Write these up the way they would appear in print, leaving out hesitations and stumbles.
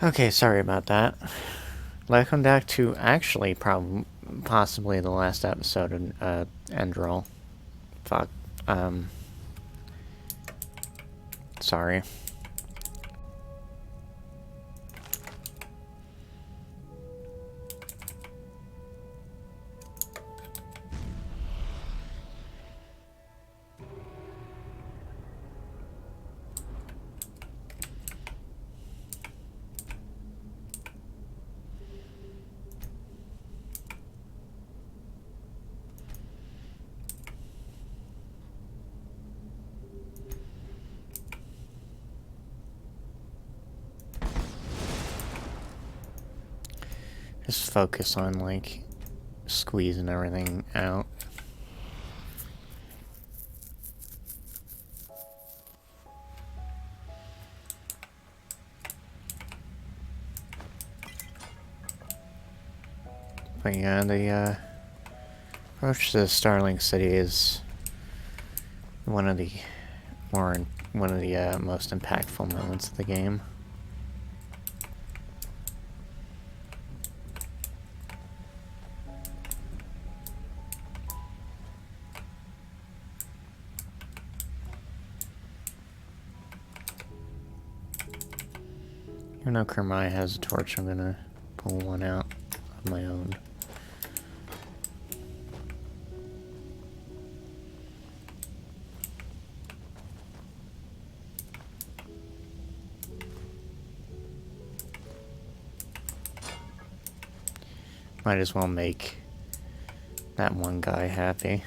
Okay, sorry about that. Welcome back to actually possibly the last episode in Enderal. Fuck. Um sorry. Just focus on like squeezing everything out. But yeah, the approach to Starling City is one of the most impactful moments of the game. Even though Kermai has a torch, I'm gonna pull one out of my own. Might as well make that one guy happy.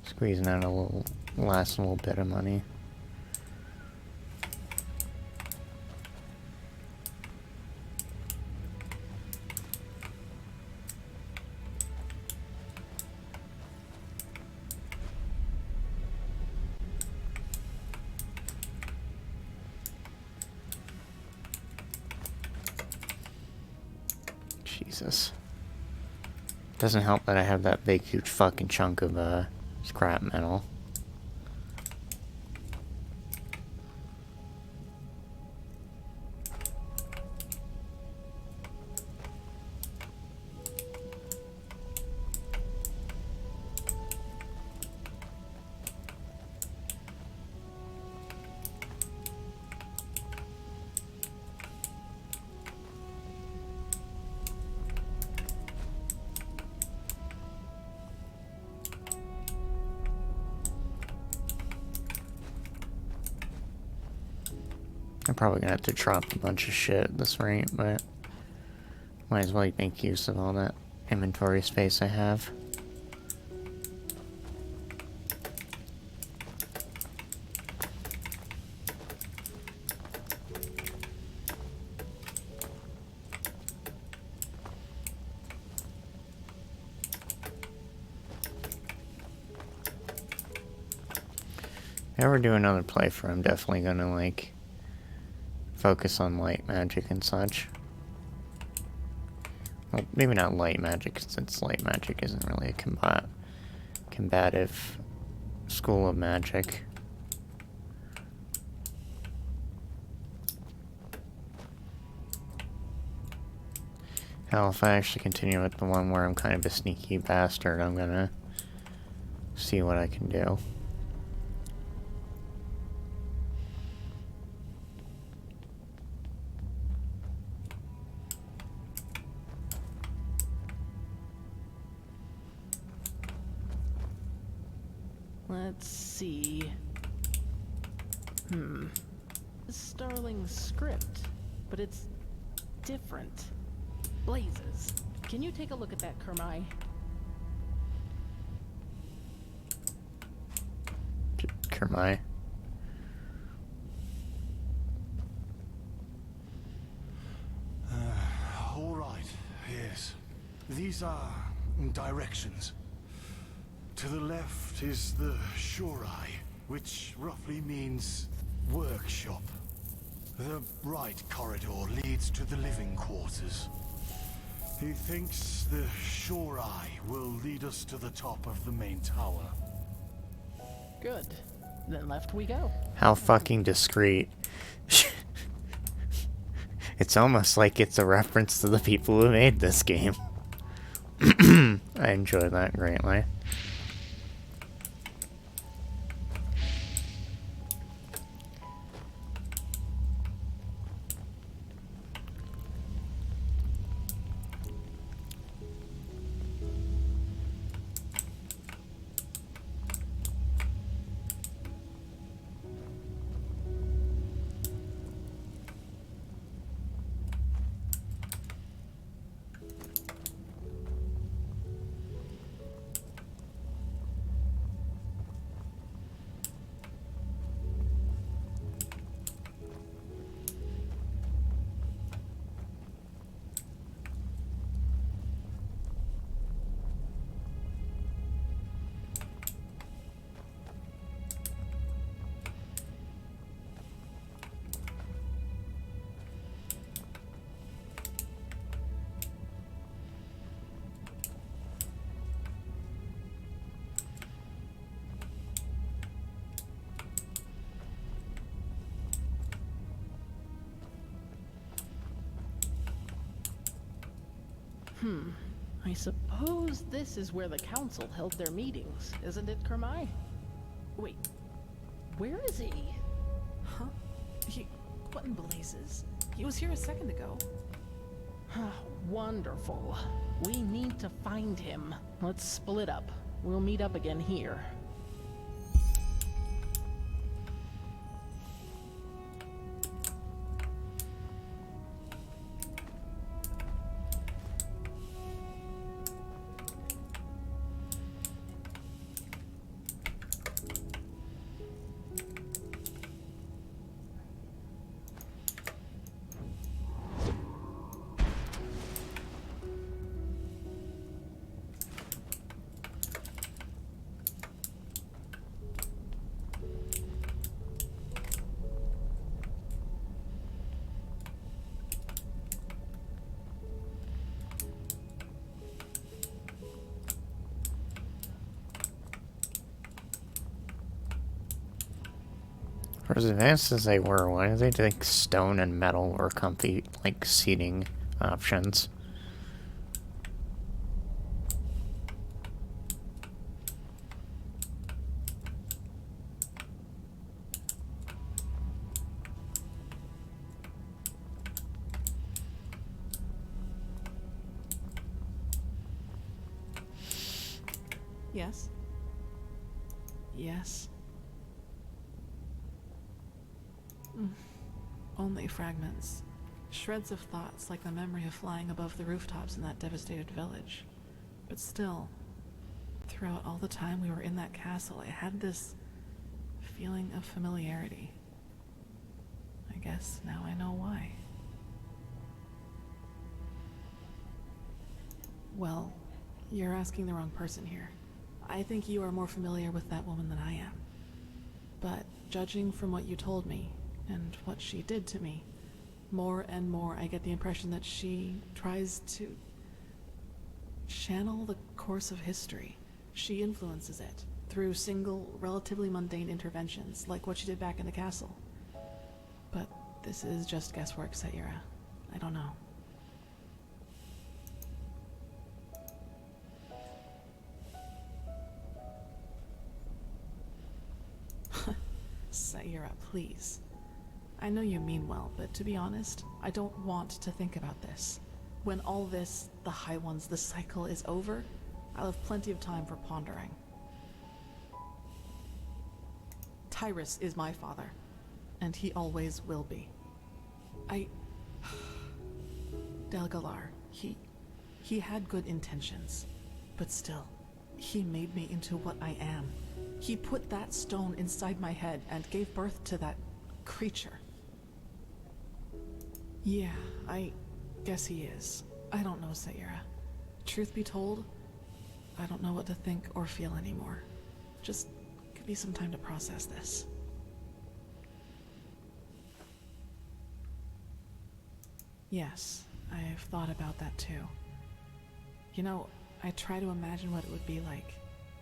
Squeezing out last little bit of money. Jesus. Doesn't help that I have that big, huge fucking chunk of, scrap metal. I'm probably gonna have to drop a bunch of shit at this rate, but might as well make use of all that inventory space I have. If I ever do another playthrough, I'm definitely gonna, like, focus on light magic and such. Well, maybe not light magic, since light magic isn't really a combative school of magic. Hell, if I actually continue with the one where I'm kind of a sneaky bastard, I'm gonna see what I can do. Let's see. Starling's script, but it's different. Blazes. Can you take a look at that, Kermai? Kermai. All right, yes. These are directions. To the left is the Shorai, which roughly means workshop. The right corridor leads to the living quarters. He thinks the Shorai will lead us to the top of the main tower. Good. Then left we go. How fucking discreet. It's almost like it's a reference to the people who made this game. I enjoy that greatly. I suppose this is where the council held their meetings, isn't it, Kermai? Wait, where is he? Huh? What in blazes? He was here a second ago. Wonderful. We need to find him. Let's split up. We'll meet up again here. For as advanced as they were, why did they think stone and metal were comfy, like, seating options? Yes? Yes? Only fragments. Shreds of thoughts, like the memory of flying above the rooftops in that devastated village. But still, throughout all the time we were in that castle, I had this feeling of familiarity. I guess now I know why. Well, you're asking the wrong person here. I think you are more familiar with that woman than I am. But judging from what you told me, and what she did to me, more and more I get the impression that she tries to channel the course of history. She influences it through single, relatively mundane interventions, like what she did back in the castle. But this is just guesswork, Sayura. I don't know. Sayura, please. I know you mean well, but to be honest, I don't want to think about this. When all this, the High Ones, the cycle is over, I'll have plenty of time for pondering. Tyrus is my father, and he always will be. Delgalar, he had good intentions, but still, he made me into what I am. He put that stone inside my head and gave birth to that creature. Yeah, I guess he is. I don't know, Sayura. Truth be told, I don't know what to think or feel anymore. Just give me some time to process this. Yes, I've thought about that too. You know, I try to imagine what it would be like,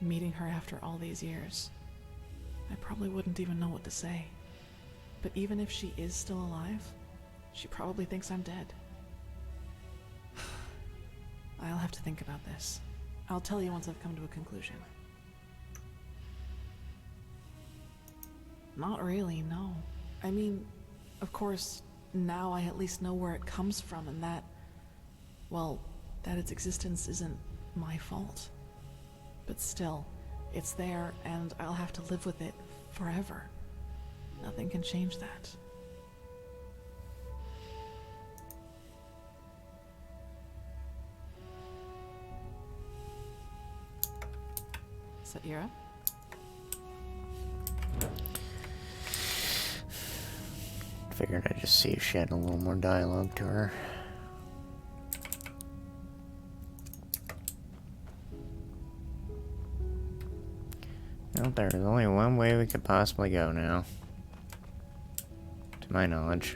meeting her after all these years. I probably wouldn't even know what to say. But even if she is still alive, she probably thinks I'm dead. I'll have to think about this. I'll tell you once I've come to a conclusion. Not really, no. I mean, of course, now I at least know where it comes from and that, well, that its existence isn't my fault. But still, it's there and I'll have to live with it forever. Nothing can change that. Saira? Figured I'd just see if she had a little more dialogue to her. Well, there's only one way we could possibly go now. To my knowledge.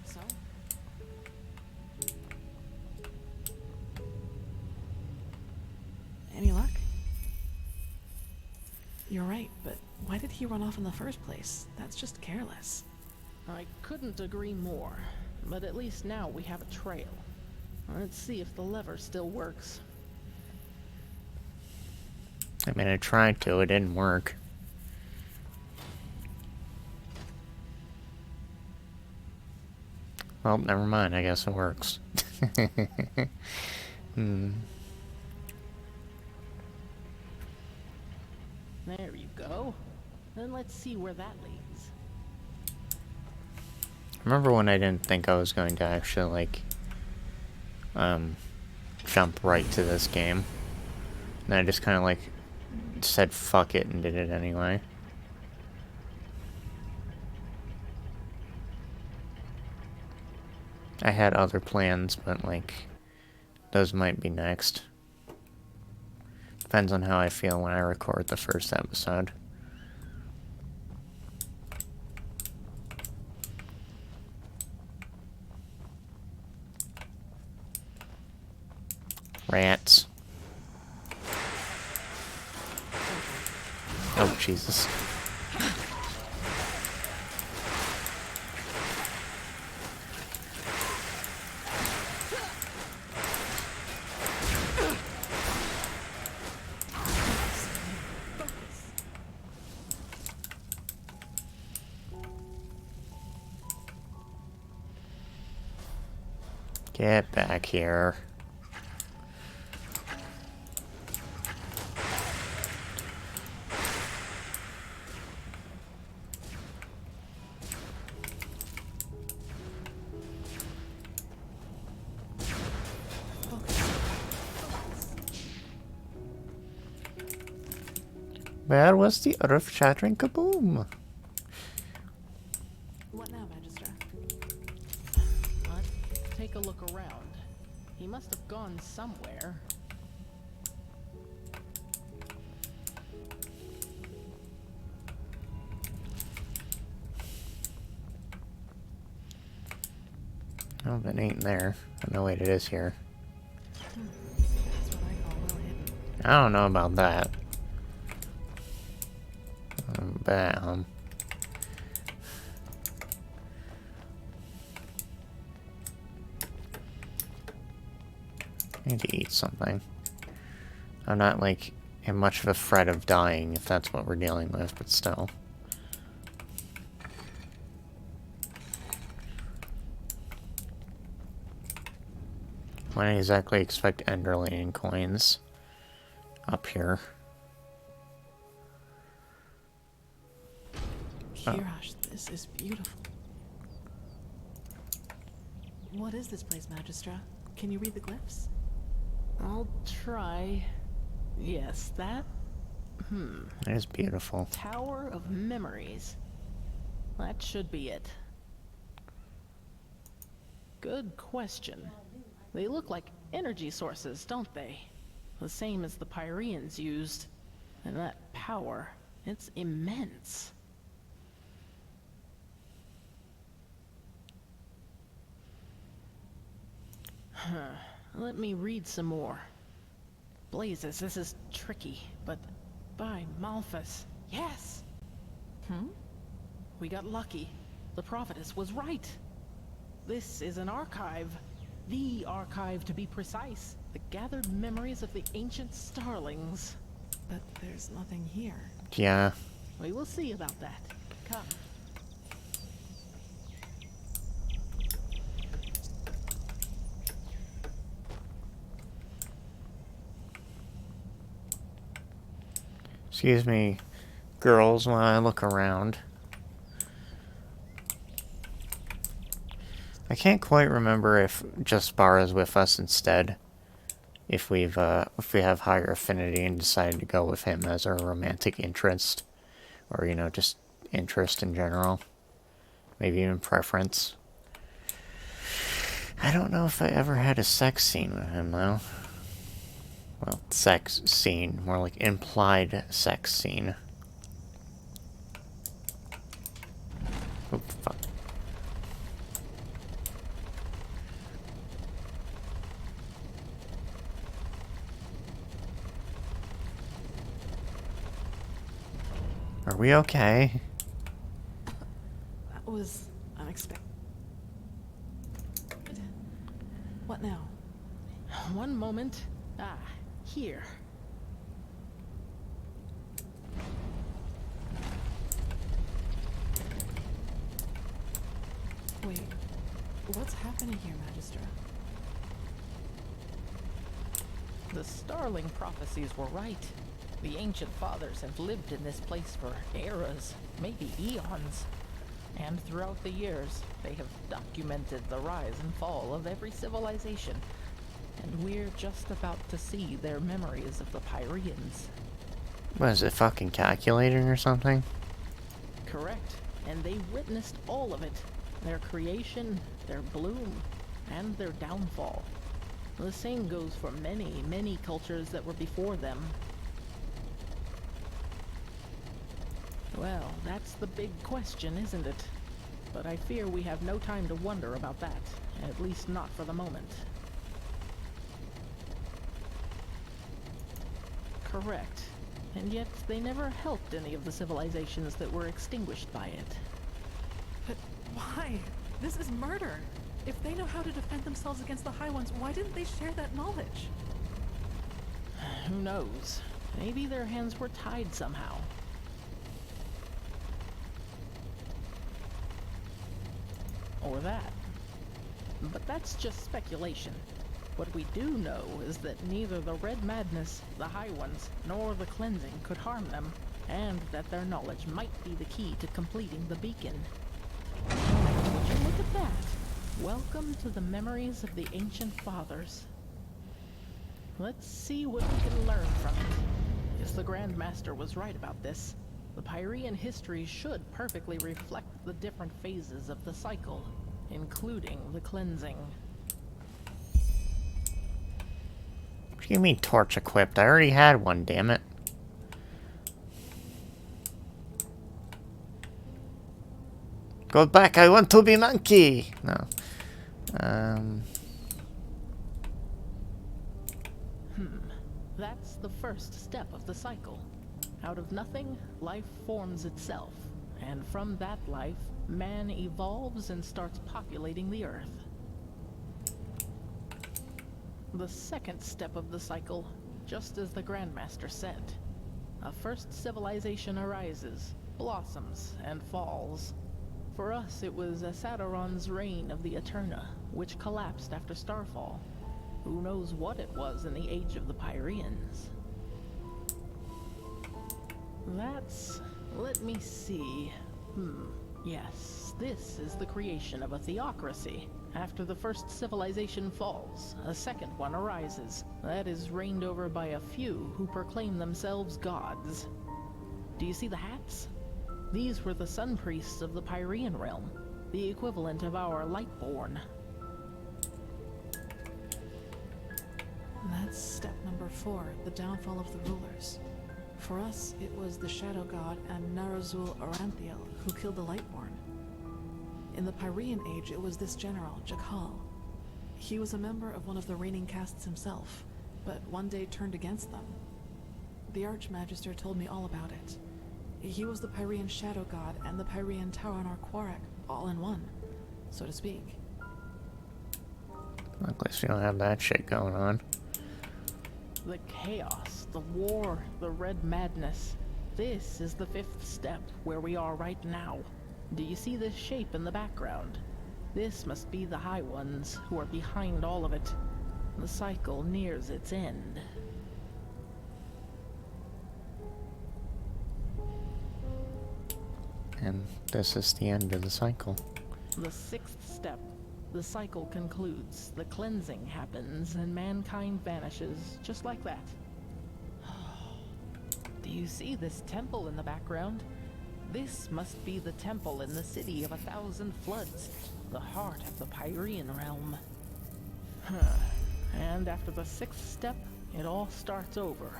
So? Any luck? You're right, but why did he run off in the first place? That's just careless. I couldn't agree more, but at least now we have a trail. Let's see if the lever still works. I mean, I tried to, it didn't work. Well, never mind, I guess it works. There you go. Then let's see where that leads. Remember when I didn't think I was going to actually, like, jump right to this game? And I just kind of, like, said fuck it and did it anyway. I had other plans, but, like, those might be next. Depends on how I feel when I record the first episode. Rats. Oh, Jesus. Get back here. Where was the earth-shattering kaboom? What now, Magistra? Let's take a look around. He must have gone somewhere. Oh, that ain't there. Oh, no, wait, it is here. That's what I call well hidden. I don't know about that. But, I need to eat something. I'm not, like, in much of a fret of dying, if that's what we're dealing with, but still. When I exactly expect Enderal coins up here. Kirash, this is beautiful. What is this place, Magistra? Can you read the glyphs? I'll try. Yes, that? It is beautiful. Tower of Memories. That should be it. Good question. They look like energy sources, don't they? The same as the Pyreans used. And that power, it's immense. Let me read some more. Blazes, this is tricky, but by Malphas. Yes! We got lucky. The prophetess was right. This is an archive. The archive, to be precise. The gathered memories of the ancient starlings. But there's nothing here. Yeah. We will see about that. Come. Excuse me, girls, while I look around. I can't quite remember if Jaspar is with us instead. If we have higher affinity and decided to go with him as our romantic interest. Or, you know, just interest in general. Maybe even preference. I don't know if I ever had a sex scene with him, though. Well, sex scene. More like implied sex scene. Oh, fuck. Are we okay? That was unexpected. What now? One moment. Ah, here. Wait, what's happening here, Magister? The Starling prophecies were right. The ancient fathers have lived in this place for eras, maybe eons. And throughout the years, they have documented the rise and fall of every civilization. And we're just about to see their memories of the Pyreans. What is it, fucking calculating or something? Correct. And they witnessed all of it. Their creation, their bloom, and their downfall. The same goes for many, many cultures that were before them. Well, that's the big question, isn't it? But I fear we have no time to wonder about that. At least not for the moment. Correct. And yet, they never helped any of the civilizations that were extinguished by it. But why? This is murder. If they know how to defend themselves against the High Ones, why didn't they share that knowledge? Who knows? Maybe their hands were tied somehow. Or that. But that's just speculation. What we do know is that neither the Red Madness, the High Ones, nor the Cleansing could harm them, and that their knowledge might be the key to completing the beacon. Would you look at that? Welcome to the memories of the ancient fathers. Let's see what we can learn from it. If the Grand Master was right about this, the Pyrean history should perfectly reflect the different phases of the cycle, including the Cleansing. What do you mean torch equipped? I already had one, damn it. Go back, I want to be monkey! No. That's the first step of the cycle. Out of nothing, life forms itself. And from that life, man evolves and starts populating the earth. The second step of the cycle, just as the Grandmaster said. A first civilization arises, blossoms, and falls. For us, it was Asadoron's reign of the Eterna, which collapsed after Starfall. Who knows what it was in the age of the Pyreans? That's... let me see... Yes, this is the creation of a theocracy. After the first civilization falls, a second one arises. That is reigned over by a few who proclaim themselves gods. Do you see the hats? These were the sun priests of the Pyrean realm, the equivalent of our Lightborn. That's step number 4, the downfall of the rulers. For us, it was the Shadow God and Narazul Oranthiel who killed the Lightborn. In the Pyrean Age, it was this general, Jakal. He was a member of one of the reigning castes himself, but one day turned against them. The Archmagister told me all about it. He was the Pyrean Shadow God and the Pyrean Taurenar Quarak, all in one, so to speak. At least we don't have that shit going on. The chaos, the war, the red madness. This is the 5th step where we are right now. Do you see this shape in the background? This must be the High Ones who are behind all of it. The cycle nears its end. And this is the end of the cycle. The 6th step. The cycle concludes, the cleansing happens, and mankind vanishes, just like that. Do you see this temple in the background? This must be the temple in the city of 1,000 floods, the heart of the Pyrean realm. And after the 6th step, it all starts over.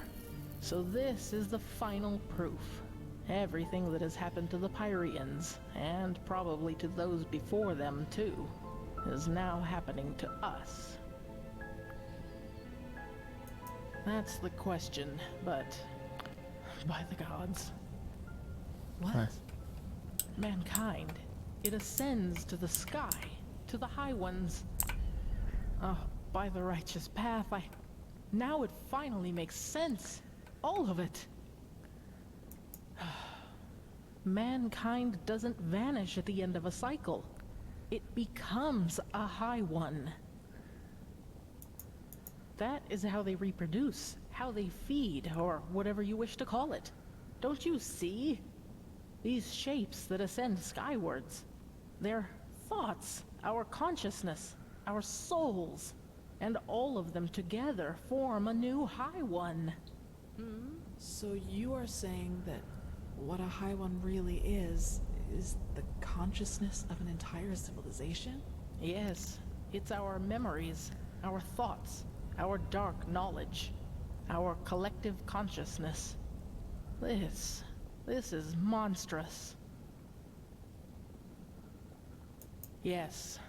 So this is the final proof. Everything that has happened to the Pyreans, and probably to those before them too, is now happening to us. That's the question, but by the gods. What? Huh. Mankind, it ascends to the sky, to the High Ones. Oh, by the righteous path, now it finally makes sense. All of it. Mankind doesn't vanish at the end of a cycle. It becomes a High One. That is how they reproduce, how they feed, or whatever you wish to call it. Don't you see? These shapes that ascend skywards. They're thoughts, our consciousness, our souls, and all of them together form a new High One. So you are saying that what a High One really is the consciousness of an entire civilization? Yes, it's our memories, our thoughts, our dark knowledge, our collective consciousness. This is monstrous. Yes,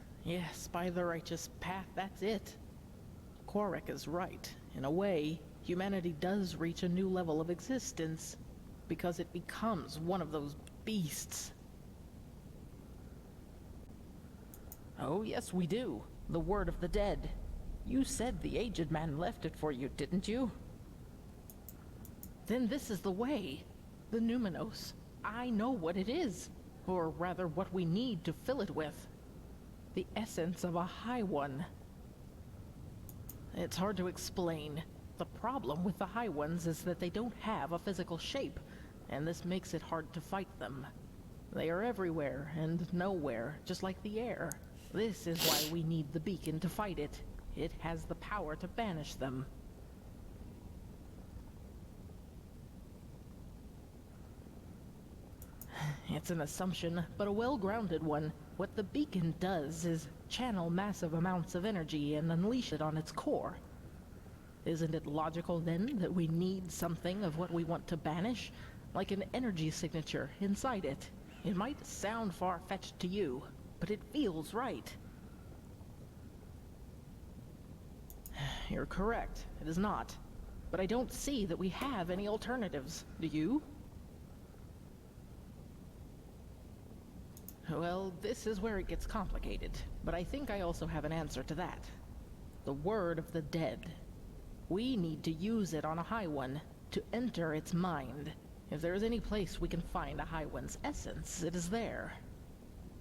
by the righteous path, that's it. Quarak is right. In a way, humanity does reach a new level of existence, because it becomes one of those beasts. Oh, yes, we do. The word of the dead. You said the aged man left it for you, didn't you? Then this is the way. The Numenos. I know what it is. Or rather, what we need to fill it with. The essence of a High One. It's hard to explain. The problem with the High Ones is that they don't have a physical shape, and this makes it hard to fight them. They are everywhere and nowhere, just like the air. This is why we need the beacon to fight it. It has the power to banish them. It's an assumption, but a well-grounded one. What the beacon does is channel massive amounts of energy and unleash it on its core. Isn't it logical, then, that we need something of what we want to banish? Like an energy signature inside it. It might sound far-fetched to you, but it feels right. You're correct. It is not. But I don't see that we have any alternatives. Do you? Well, this is where it gets complicated, but I think I also have an answer to that. The word of the dead. We need to use it on a High One, to enter its mind. If there is any place we can find a High One's essence, it is there.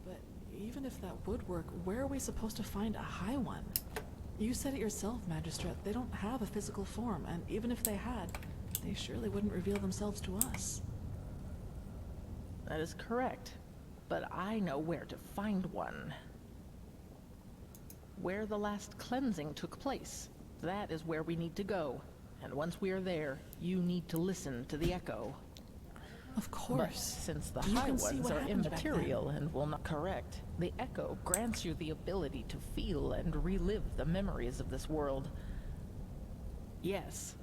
But even if that would work, where are we supposed to find a High One? You said it yourself, Magistrate. They don't have a physical form, and even if they had, they surely wouldn't reveal themselves to us. That is correct. But I know where to find one. Where the last cleansing took place. That is where we need to go. And once we are there, you need to listen to the echo. Of But course. since the You High can see Ones what are happened back immaterial and will not correct, the echo grants you the ability to feel and relive the memories of this world. Yes,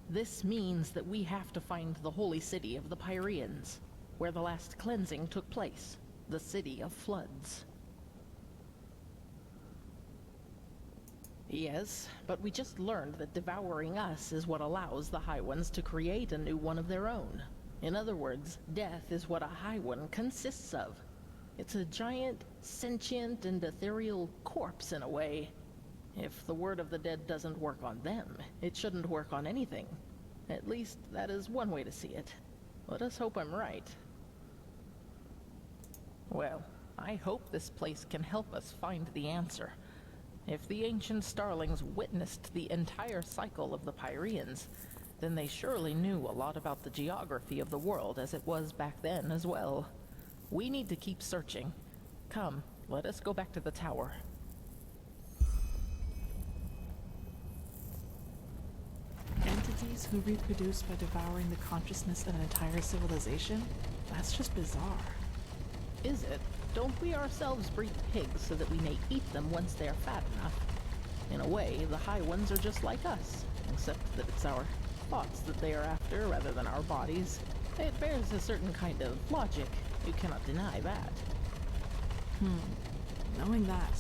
this means that we have to find the holy city of the Pyreans, where the last cleansing took place, the city of floods. Yes, but we just learned that devouring us is what allows the High Ones to create a new one of their own. In other words, death is what a High One consists of. It's a giant, sentient, and ethereal corpse in a way. If the word of the dead doesn't work on them, it shouldn't work on anything. At least, that is one way to see it. Let us hope I'm right. Well, I hope this place can help us find the answer. If the ancient starlings witnessed the entire cycle of the Pyreans, then they surely knew a lot about the geography of the world as it was back then as well. We need to keep searching. Come, let us go back to the tower. Entities who reproduce by devouring the consciousness of an entire civilization? That's just bizarre. Is it? Don't we ourselves breed pigs so that we may eat them once they are fat enough? In a way, the High Ones are just like us, except that it's our thoughts that they are after rather than our bodies. It bears a certain kind of logic. You cannot deny that. Knowing that,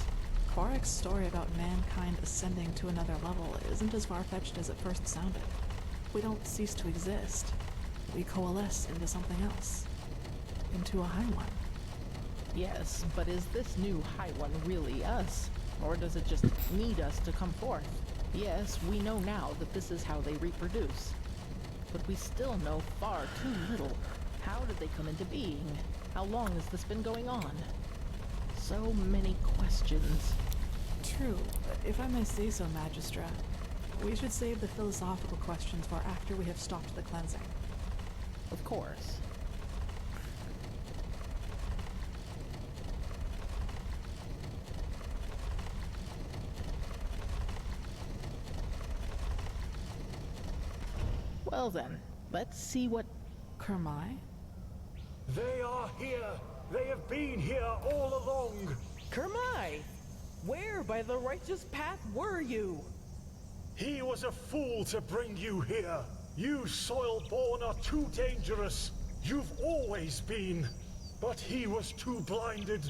Korak's story about mankind ascending to another level isn't as far-fetched as it first sounded. We don't cease to exist. We coalesce into something else. Into a High One. Yes, but is this new High One really us? Or does it just need us to come forth? Yes, we know now that this is how they reproduce. But we still know far too little. How did they come into being? How long has this been going on? So many questions. True. If I may say so, Magistra, we should save the philosophical questions for after we have stopped the cleansing. Of course. Well then, let's see what... Kermai? They are here! They have been here all along! Kermai! Where by the righteous path were you? He was a fool to bring you here! You soil-born are too dangerous! You've always been! But he was too blinded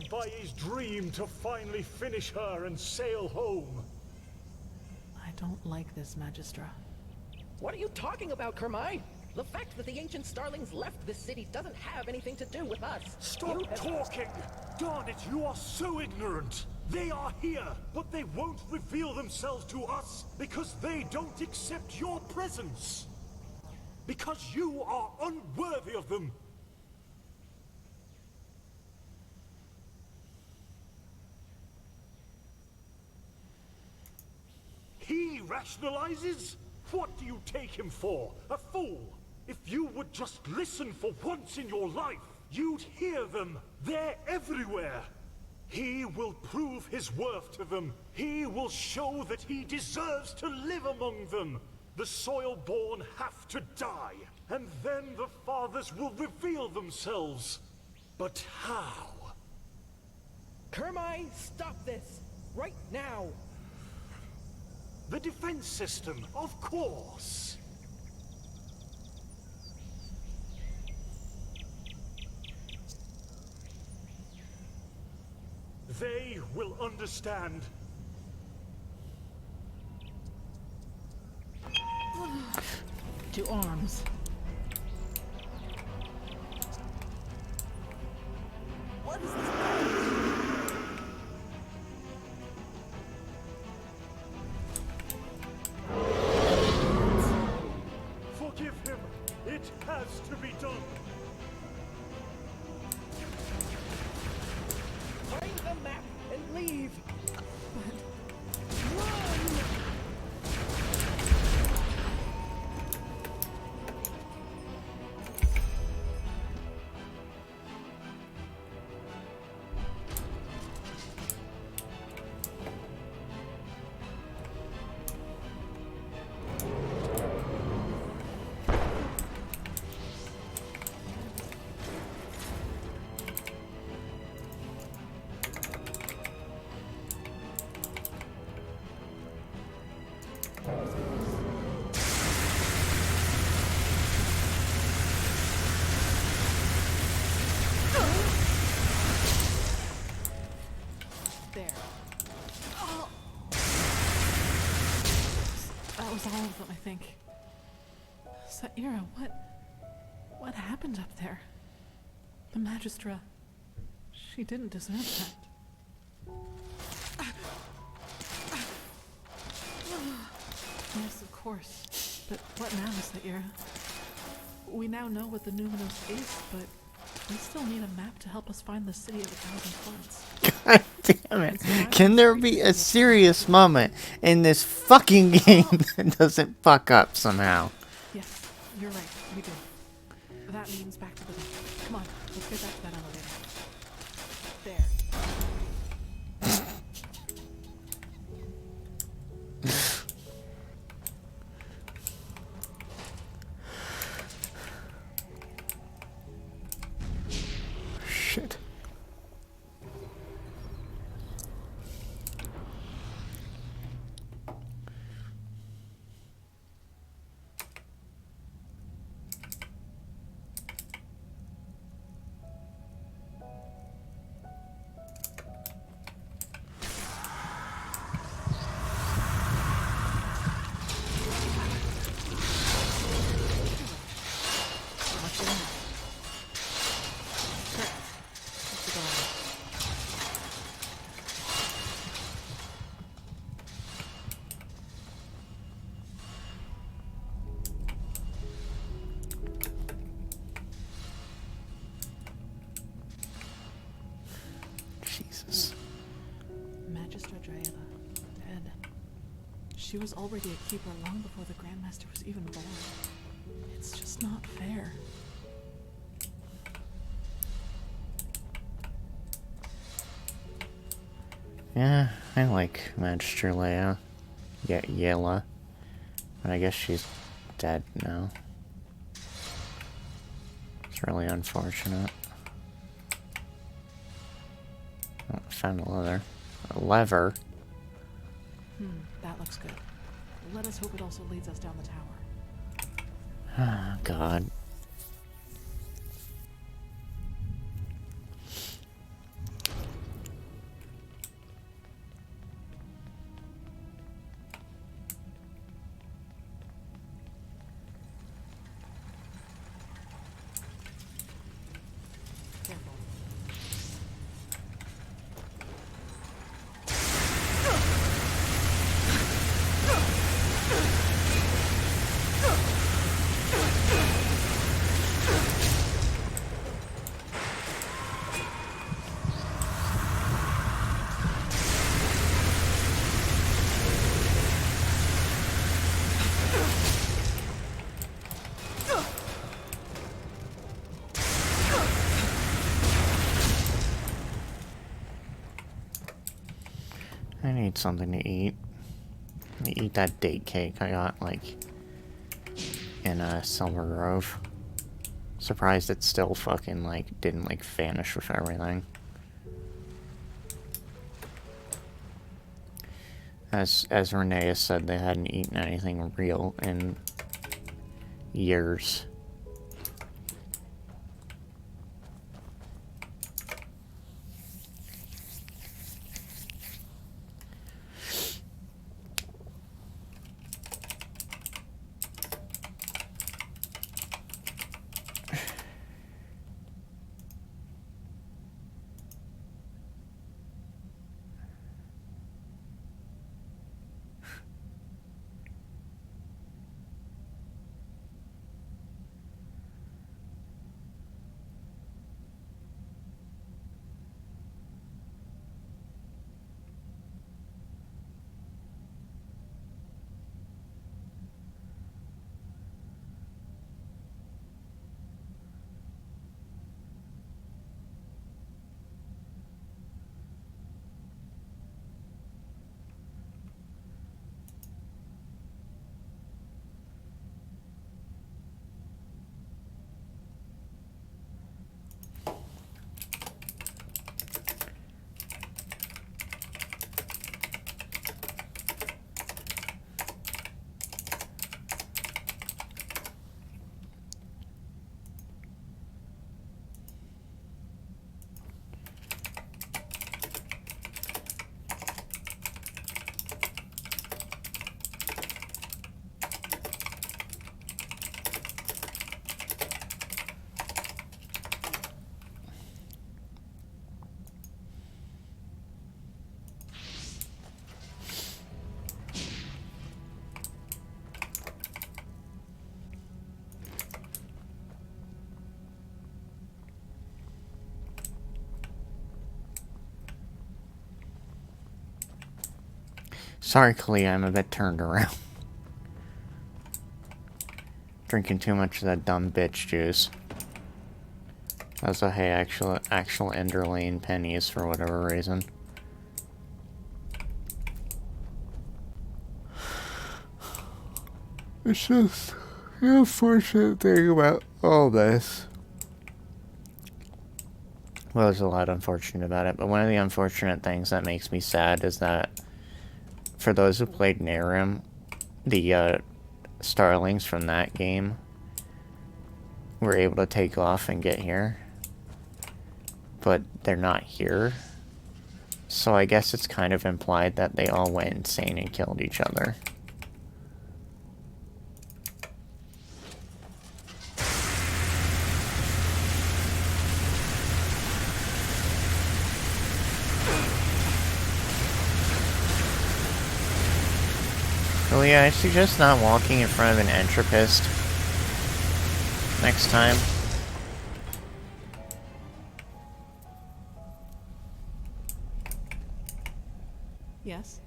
by his dream to finally finish her and sail home. I don't like this, Magistra. What are you talking about, Kermai? The fact that the ancient starlings left this city doesn't have anything to do with us. Stop talking! Darn it, you are so ignorant! They are here, but they won't reveal themselves to us because they don't accept your presence. Because you are unworthy of them. He rationalizes? What do you take him for? A fool? If you would just listen for once in your life, you'd hear them. They're everywhere. He will prove his worth to them. He will show that he deserves to live among them. The soil-born have to die, and then the fathers will reveal themselves. But how? Kermai, stop this! Right now! The defense system, of course. They will understand. To arms. What is this? Forgive him. It has to be done. Find the map and leave! think. Saira, what happened up there? The Magistra, she didn't deserve that. Yes, of course. But what now, Saira? We now know what the Numinos is, but we still need a map to help us find the City of a Thousand Floods. God damn it. Can there be a serious moment in this fucking game that doesn't fuck up somehow? Yes, you're right. We do. That means back to the deck. Come on, let's get back to that elevator. There. Shit. Watch it out. Correct. Let's go on. Jesus. Magistra Draela, dead. She was already a keeper long before the Grandmaster was even born. It's just not fair. Yeah, I like Magister Leia. Yeah, Yela. But I guess she's dead now. It's really unfortunate. Oh, I found a leather. A lever. That looks good. Let us hope it also leads us down the tower. Oh, God. Careful. I need something to eat. Let me eat that date cake I got, like, in Silver Grove. Surprised it still fucking, like, didn't, like, vanish with everything. As Renee has said, they hadn't eaten anything real in years. Sorry, Kalia, I'm a bit turned around. Drinking too much of that dumb bitch juice. Also, hey, actual Enderlane pennies for whatever reason. It's just the unfortunate thing about all this. Well, there's a lot unfortunate about it, but one of the unfortunate things that makes me sad is that for those who played Nehrim, the starlings from that game were able to take off and get here, but they're not here. So I guess it's kind of implied that they all went insane and killed each other. So yeah, I suggest not walking in front of an entropist next time. Yes?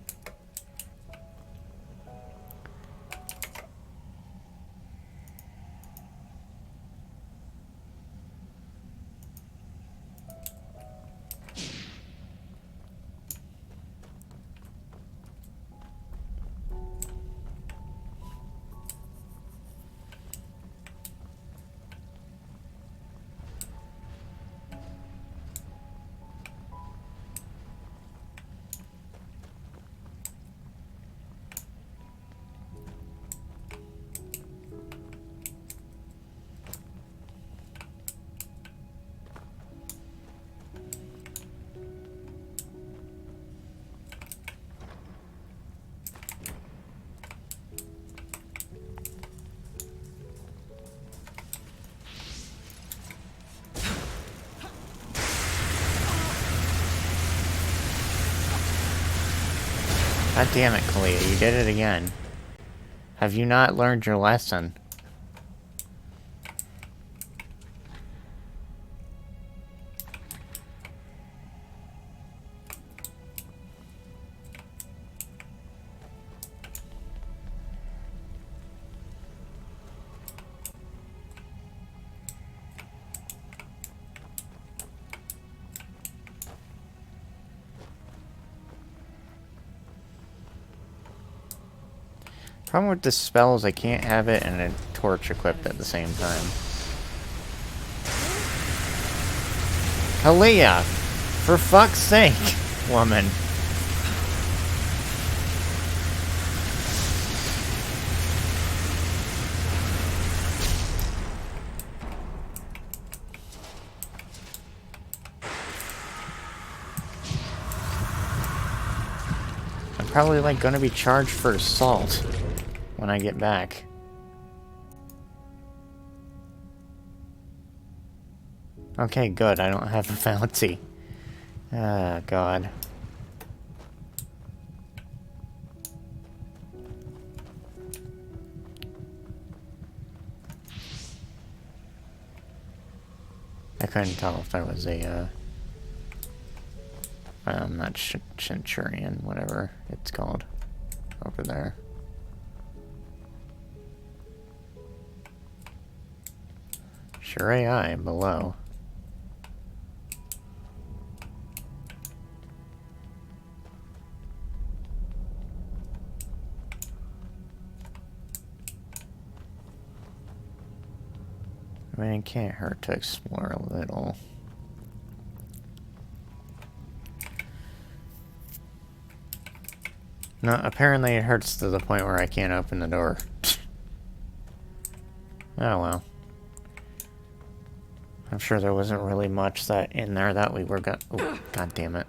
God damn it, Kalia, you did it again. Have you not learned your lesson? Problem with this spell is I can't have it and a torch equipped at the same time. Kalia! For fuck's sake, woman. I'm probably like gonna be charged for assault when I get back. Okay, good. I don't have a bounty. Ah, God. I couldn't tell if there was a, not Centurion, whatever it's called, over there. Sure AI below. I mean, it can't hurt to explore a little. No, apparently it hurts to the point where I can't open the door. Oh well. I'm sure there wasn't really much that in there that we were gonna. Oh, God damn it!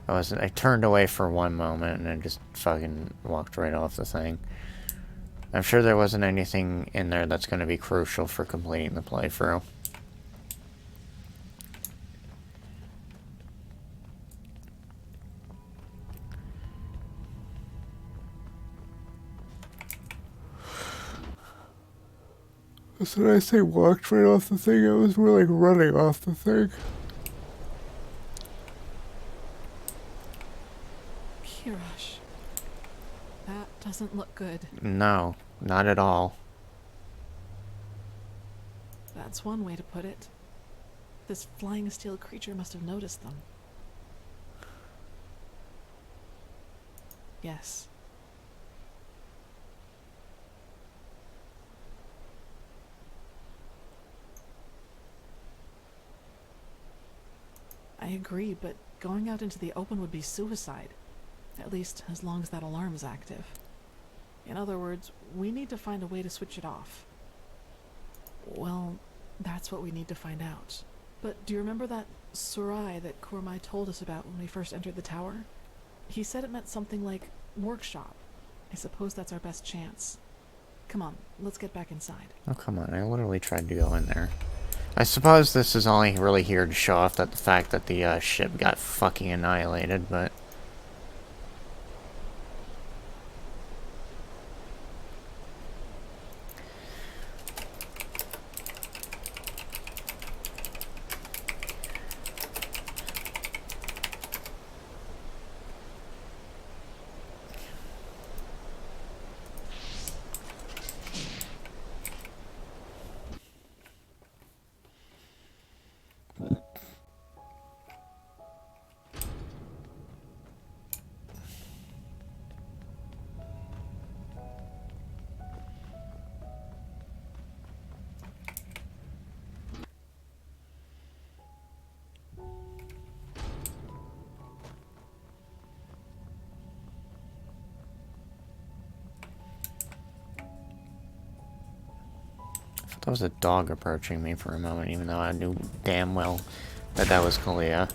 I turned away for one moment and I just fucking walked right off the thing. I'm sure there wasn't anything in there that's going to be crucial for completing the playthrough. So when I say walked right off the thing, I was more like running off the thing. Kirash. Doesn't look good. No, not at all. That's one way to put it. This flying steel creature must have noticed them. Yes. I agree, but going out into the open would be suicide. At least, as long as that alarm is active. In other words, we need to find a way to switch it off. Well, that's what we need to find out. But do you remember that Surai that Kormai told us about when we first entered the tower? He said it meant something like workshop. I suppose that's our best chance. Come on, let's get back inside. Oh, come on. I literally tried to go in there. I suppose this is only really here to show off that the fact that the ship got fucking annihilated, but... There was a dog approaching me for a moment, even though I knew damn well that that was Kalia.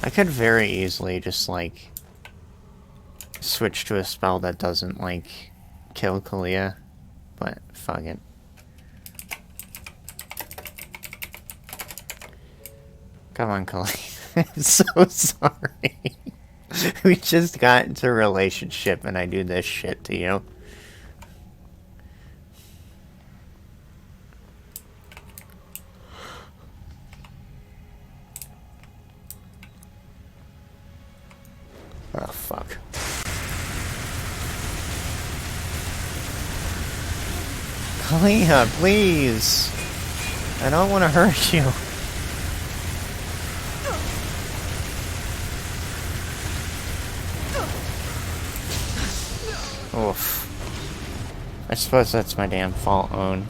I could very easily just, like, switch to a spell that doesn't, like, kill Kalia, but fuck it. Come on, Kalia. I'm so sorry. We just got into a relationship and I do this shit to you. Oh, fuck. Kalia, please! I don't want to hurt you. Oof. I suppose that's my damn fault, Owen.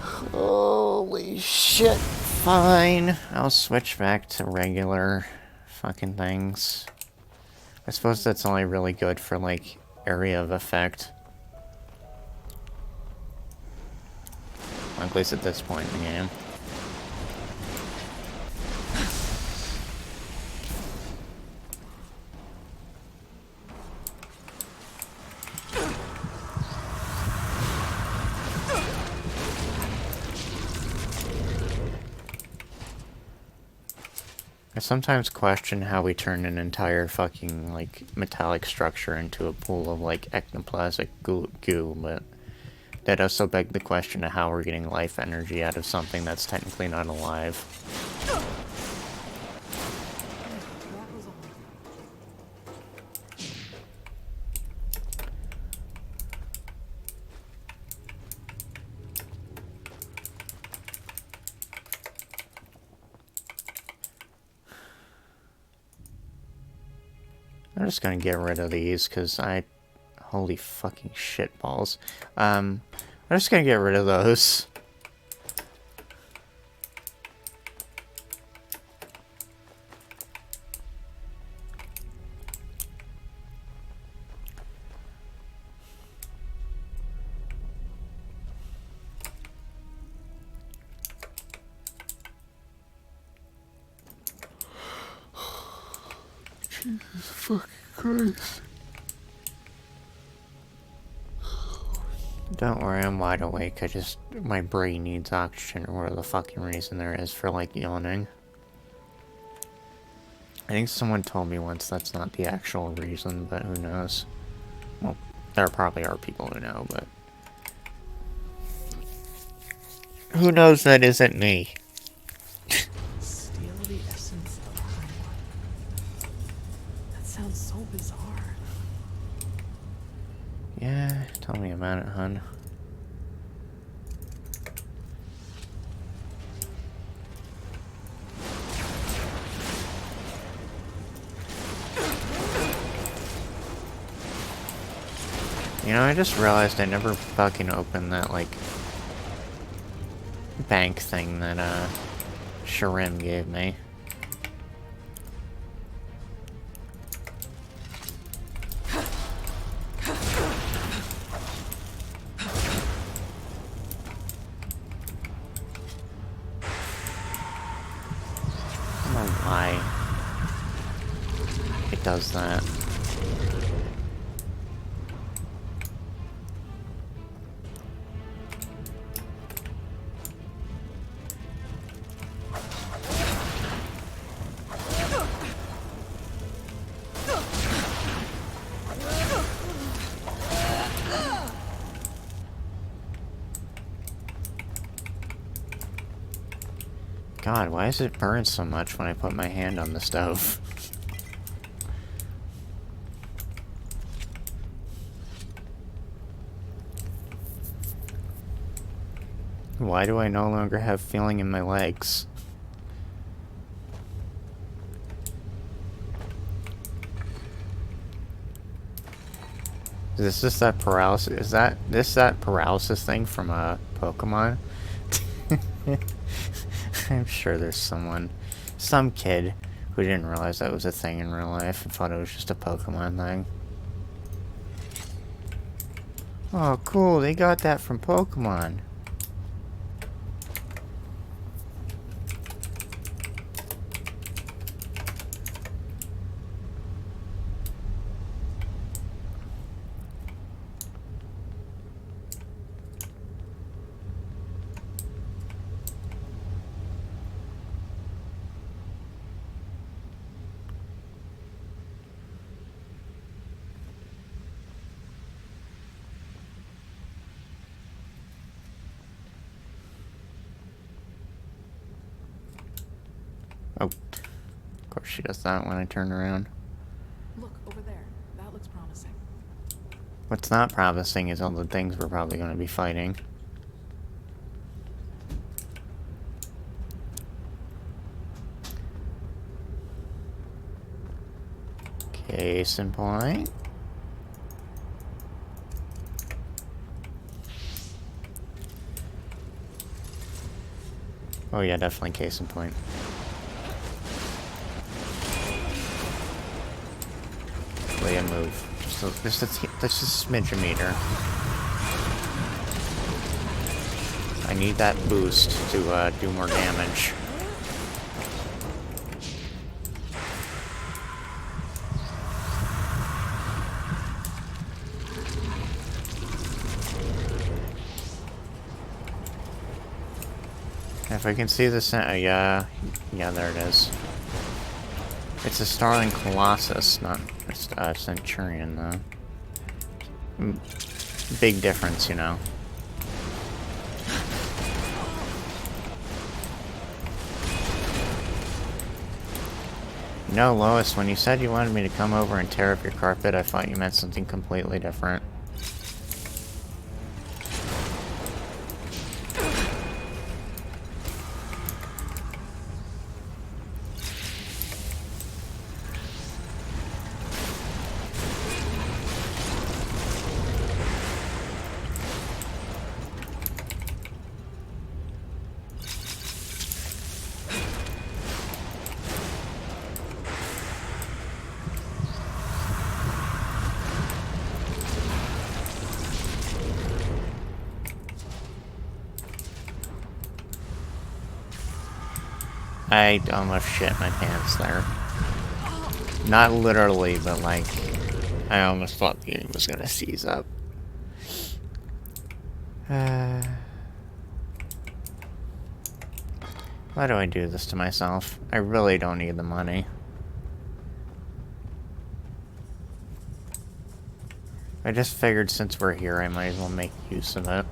Holy shit. Fine. I'll switch back to regular fucking things. I suppose that's only really good for, like, area of effect. At least at this point in the game. I sometimes question how we turn an entire fucking, like, metallic structure into a pool of, like, ectoplasmic goo, but that also begs the question of how we're getting life energy out of something that's technically not alive. I'm just gonna get rid of these, because holy fucking shitballs. I'm just gonna get rid of those. Jesus fucking Christ. Don't worry, I'm wide awake. My brain needs oxygen or whatever the fucking reason there is for, like, yawning. I think someone told me once that's not the actual reason, but who knows. Well, there probably are people who know, but... Who knows that isn't me? Steal the essence of High One. That sounds so bizarre. Yeah, tell me about it, hun. You know, I just realized I never fucking opened that, like, bank thing that, Sharim gave me. I don't know why it does that. God, why does it burn so much when I put my hand on the stove? Why do I no longer have feeling in my legs? Is this just that paralysis? Is that paralysis thing from a Pokemon? I'm sure there's some kid who didn't realize that was a thing in real life and thought it was just a Pokemon thing. Oh, cool, they got that from Pokemon. Oh, of course she does that when I turn around. Look, over there. That looks promising. What's not promising is all the things we're probably going to be fighting. Case in point. Oh yeah, definitely case in point. Way a move. Just a smidge a meter. I need that boost to do more damage. If I can see the yeah, there it is. It's a Starling Colossus, not a Centurion, though. Big difference, you know. No, Lois, when you said you wanted me to come over and tear up your carpet, I thought you meant something completely different. I almost shit my pants there. Not literally, but like, I almost thought the game was gonna seize up. Why do I do this to myself? I really don't need the money. I just figured since we're here, I might as well make use of it.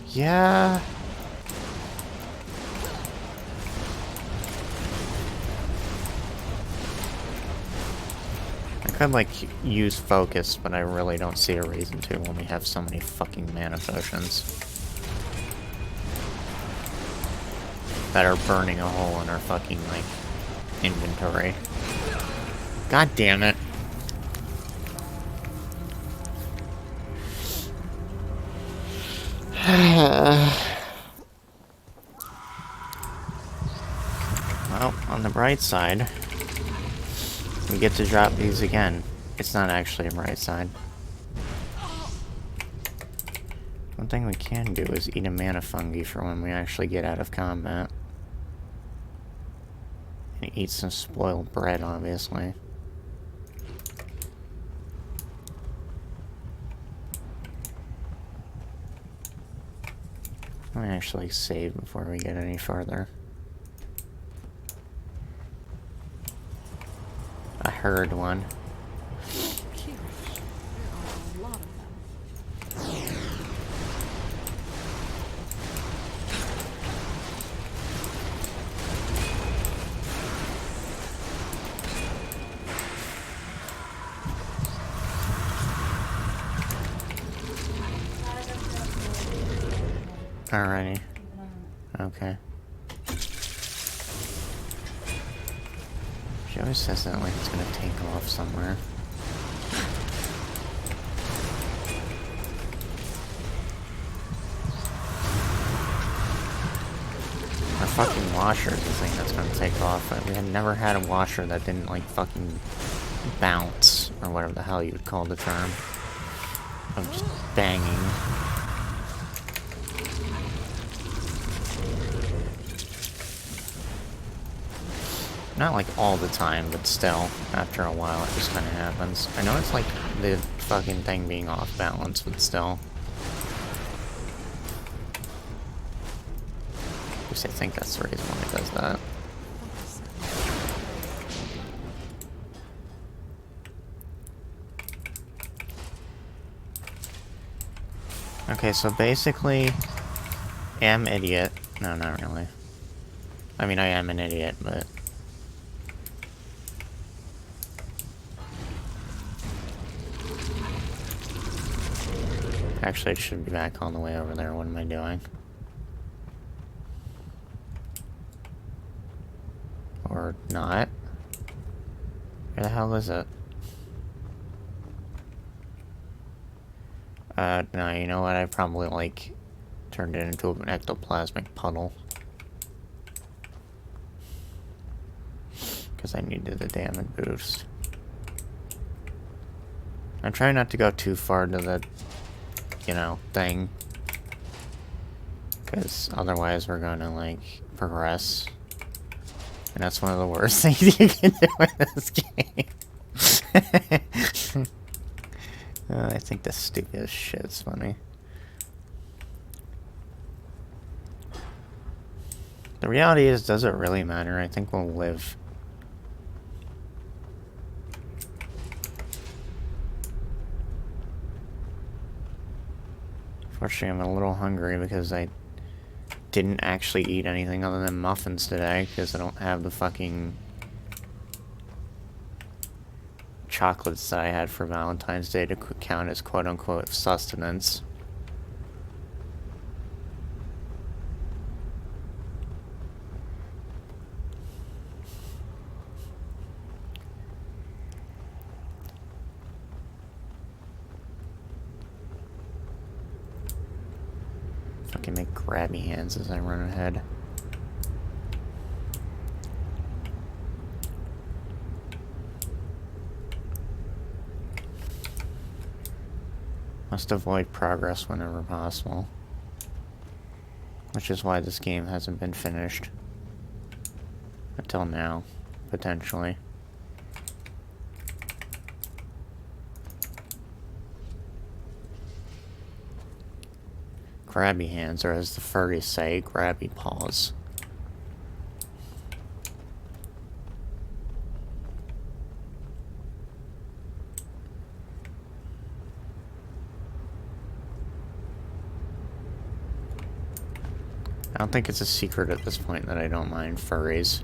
Yeah. I could, like, use focus, but I really don't see a reason to when we have so many fucking mana potions that are burning a hole in our fucking, like, inventory. God damn it. Well, on the bright side, we get to drop these again. It's not actually a bright side. One thing we can do is eat a mana fungi for when we actually get out of combat. And eat some spoiled bread, obviously. Let me actually save before we get any farther. I heard one. Alrighty. Okay. She always says that like it's gonna take off somewhere. Our fucking washer is the thing that's gonna take off. We had never had a washer that didn't like fucking bounce, or whatever the hell you would call the term, of just banging. Not like all the time, but still, after a while it just kind of happens. I know it's like the fucking thing being off balance, but still. At least I think that's the reason why it does that. Okay, so basically, am idiot. No, not really. I mean, I am an idiot, but... Actually, it should be back on the way over there. What am I doing? Or not? Where the hell is it? No, you know what? I probably, like, turned it into an ectoplasmic puddle. Because I needed the damage boost. I'm trying not to go too far to the, you know, thing. Because otherwise we're gonna, like, progress. And that's one of the worst things you can do in this game. I think the stupidest shit's funny. The reality is, does it really matter? I think we'll live. Fortunately, I'm a little hungry because I didn't actually eat anything other than muffins today because I don't have the fucking chocolates that I had for Valentine's Day to count as quote-unquote sustenance. Fucking make grabby hands as I run ahead. Must avoid progress whenever possible. Which is why this game hasn't been finished. Until now, potentially. Grabby hands, or as the furries say, grabby paws. I don't think it's a secret at this point that I don't mind furries.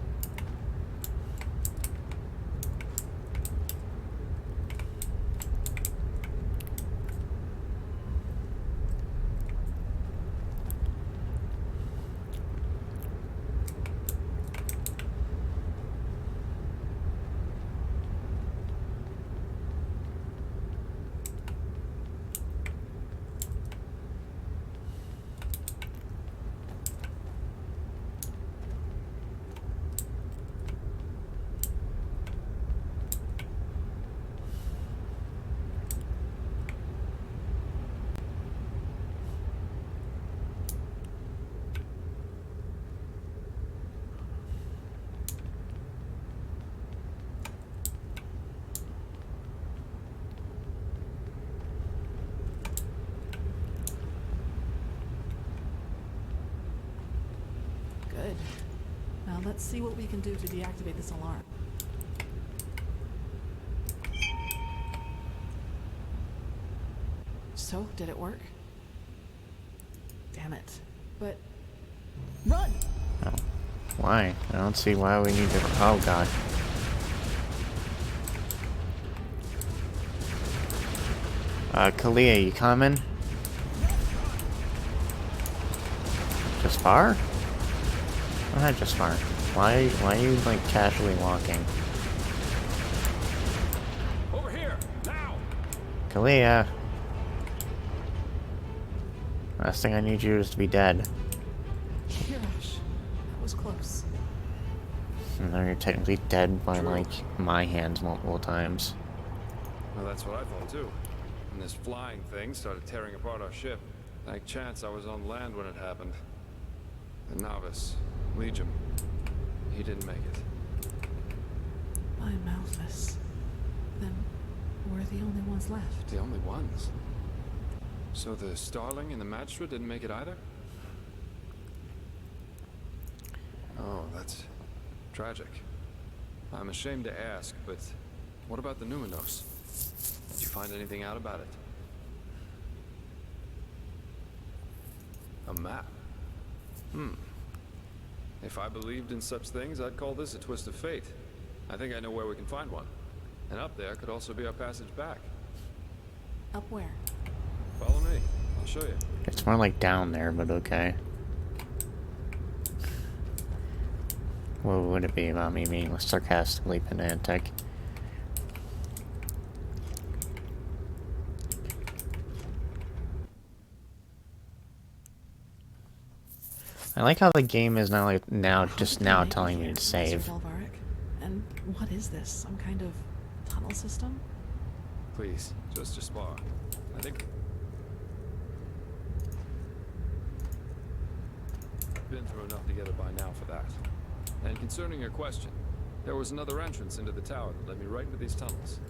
Good. Now let's see what we can do to deactivate this alarm. So, did it work? Damn it. But... Run! Oh. Why? I don't see why we need to... Oh, God. Kalia, you coming? Just far? Oh, not just far. Why are you, like, casually walking? Over here, now! Kalia! Last thing I need you is to be dead. Kirash, that was close. And now you're technically dead by, like, my hands multiple times. Well, that's what I thought too. And this flying thing started tearing apart our ship. Thank chance I was on land when it happened. The novice, Legion, he didn't make it. By Malthus. Then we're the only ones left. The only ones. So the Starling and the Magistrate didn't make it either? Oh, that's tragic. I'm ashamed to ask, but what about the Numinos? Did you find anything out about it? A map? If I believed in such things, I'd call this a twist of fate. I think I know where we can find one. And up there could also be our passage back. Up where? Follow me. I'll show you. It's more like down there, but okay. What would it be about me being sarcastically pedantic? I like how the game is now telling me to save. Lovehart. And what is this? Some kind of tunnel system? Please, just to spar. I think... Been through enough together by now for that. And concerning your question, there was another entrance into the tower that led me right into these tunnels.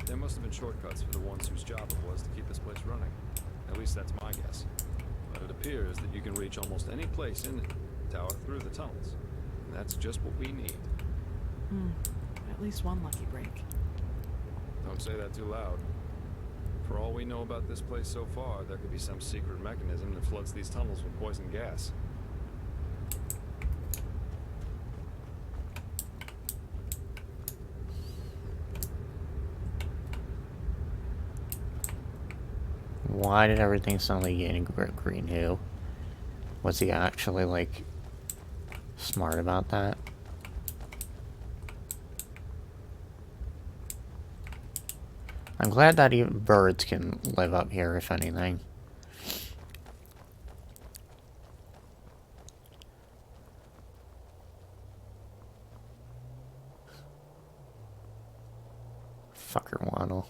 There must have been shortcuts for the ones whose job it was to keep this place running. At least that's my guess. But it appears that you can reach almost any place in the tower through the tunnels. And that's just what we need. At least one lucky break. Don't say that too loud. For all we know about this place so far, there could be some secret mechanism that floods these tunnels with poison gas. Why did everything suddenly get in green hue? Was he actually, like, smart about that? I'm glad that even birds can live up here, if anything. Fucker waddle.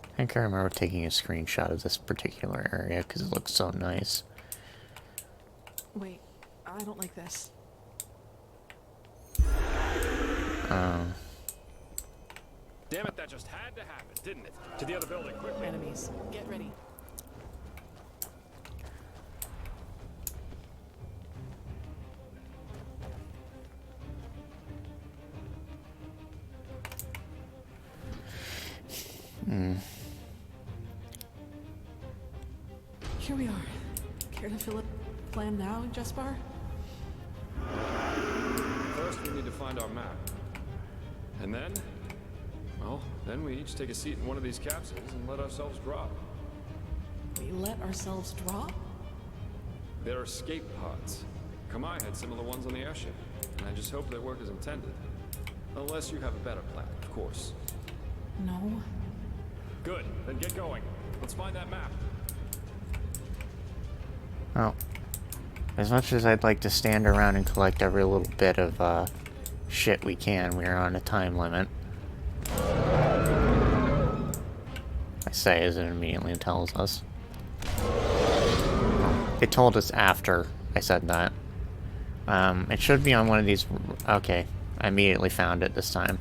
I think I remember taking a screenshot of this particular area because it looks so nice. Wait, I don't like this. Damn it, that just had to happen, didn't it? To the other building, quickly. Enemies, get ready. Here we are. Care to fill up plan now, Jespar? First, we need to find our map. And then, well, then we each take a seat in one of these capsules and let ourselves drop. We let ourselves drop? They're escape pods. Kamai had similar ones on the airship, and I just hope they work as intended. Unless you have a better plan, of course. No. Good, then get going. Let's find that map. Well, as much as I'd like to stand around and collect every little bit of, shit we can, we're on a time limit. I say as it immediately tells us. It told us after I said that. It should be on one of these... Okay, I immediately found it this time.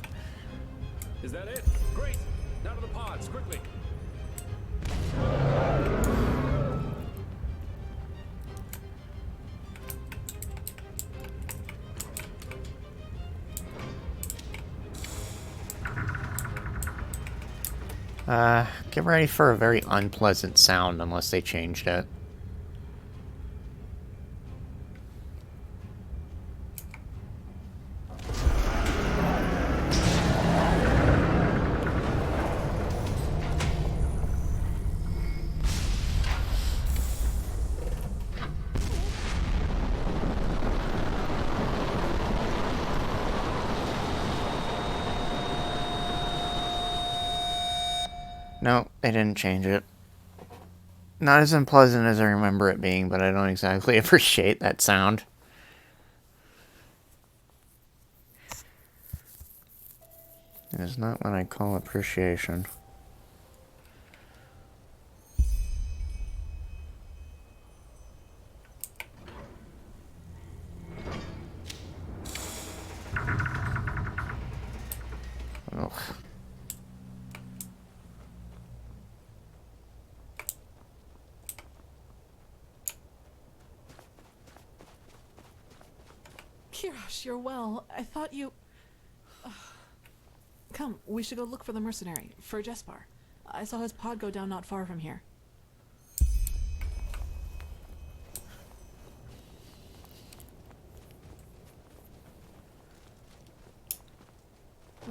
Is that it? Great! Now to the pods, quickly! Get ready for a very unpleasant sound unless they changed it. No, they didn't change it. Not as unpleasant as I remember it being, but I don't exactly appreciate that sound. It is not what I call appreciation. Ugh. Kirash, you're well. I thought you... Come, we should go look for the mercenary, for Jespar. I saw his pod go down not far from here.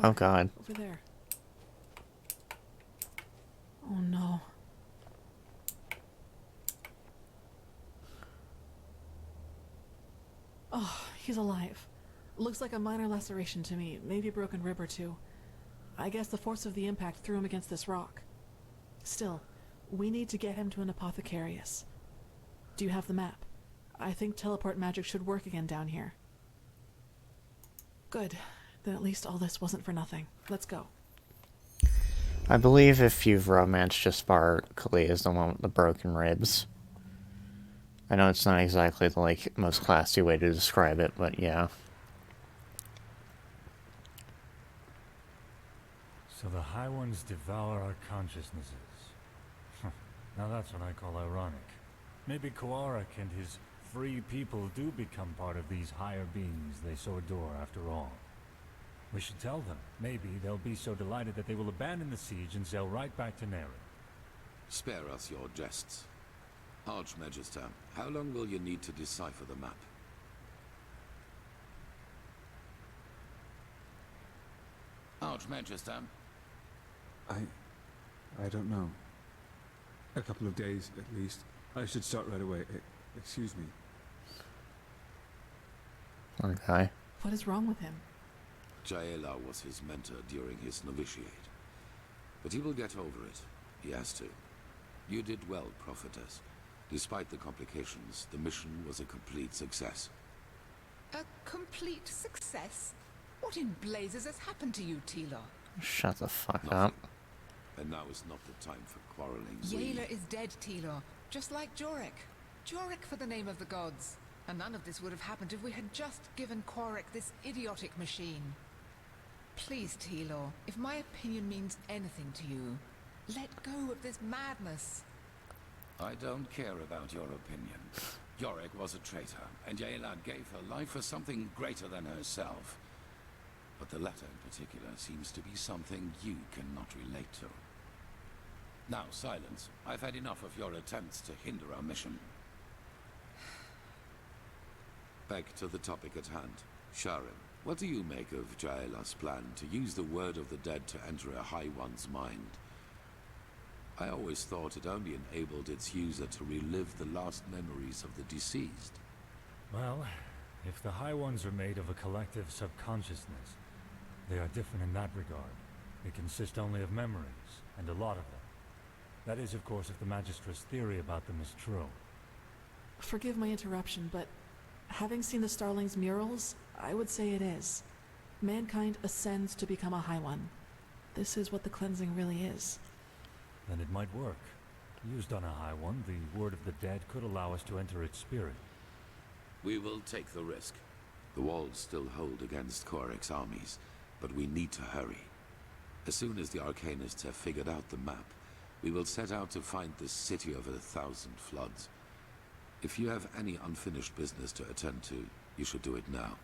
Oh Look, god. over there. Oh no. Oh, he's alive. Looks like a minor laceration to me, maybe a broken rib or two. I guess the force of the impact threw him against this rock. Still, we need to get him to an apothecarius. Do you have the map? I think teleport magic should work again down here. Good. Then at least all this wasn't for nothing. Let's go. I believe if you've romanced Jespar, Kali is the one with the broken ribs. I know it's not exactly the, like, most classy way to describe it, but yeah. So the High Ones devour our consciousnesses. Now that's what I call ironic. Maybe Koarik and his free people do become part of these higher beings they so adore after all. We should tell them. Maybe they'll be so delighted that they will abandon the siege and sail right back to Nera. Spare us your jests. Archmagister, how long will you need to decipher the map? Archmagister? I don't know. A couple of days, at least. I should start right away. Excuse me. Okay. What is wrong with him? Jaela was his mentor during his novitiate. But he will get over it. He has to. You did well, Prophetess. Despite the complications, the mission was a complete success. A complete success? What in blazes has happened to you, Tila? Shut the fuck Nothing. up. And now is not the time for quarreling. Yaela is dead, Tila. Just like Jorek. Jorek for the name of the gods. And none of this would have happened if we had just given Quarik this idiotic machine. Please, Tila, if my opinion means anything to you, let go of this madness. I don't care about your opinion. Yorick was a traitor, and Yaela gave her life for something greater than herself. But the latter in particular seems to be something you cannot relate to. Now, silence. I've had enough of your attempts to hinder our mission. Back to the topic at hand. Sharim, what do you make of Jaela's plan to use the word of the dead to enter a High One's mind? I always thought it only enabled its user to relive the last memories of the deceased. Well, if the High Ones are made of a collective subconsciousness, they are different in that regard. They consist only of memories, and a lot of them. That is, of course, if the Magistra's theory about them is true. Forgive my interruption, but having seen the Starling's murals, I would say it is. Mankind ascends to become a High One. This is what the cleansing really is. Then it might work. Used on a High One, the word of the dead could allow us to enter its spirit. We will take the risk. The walls still hold against Korek's armies, but we need to hurry. As soon as the Arcanists have figured out the map, we will set out to find this city of 1,000 floods. If you have any unfinished business to attend to, you should do it now.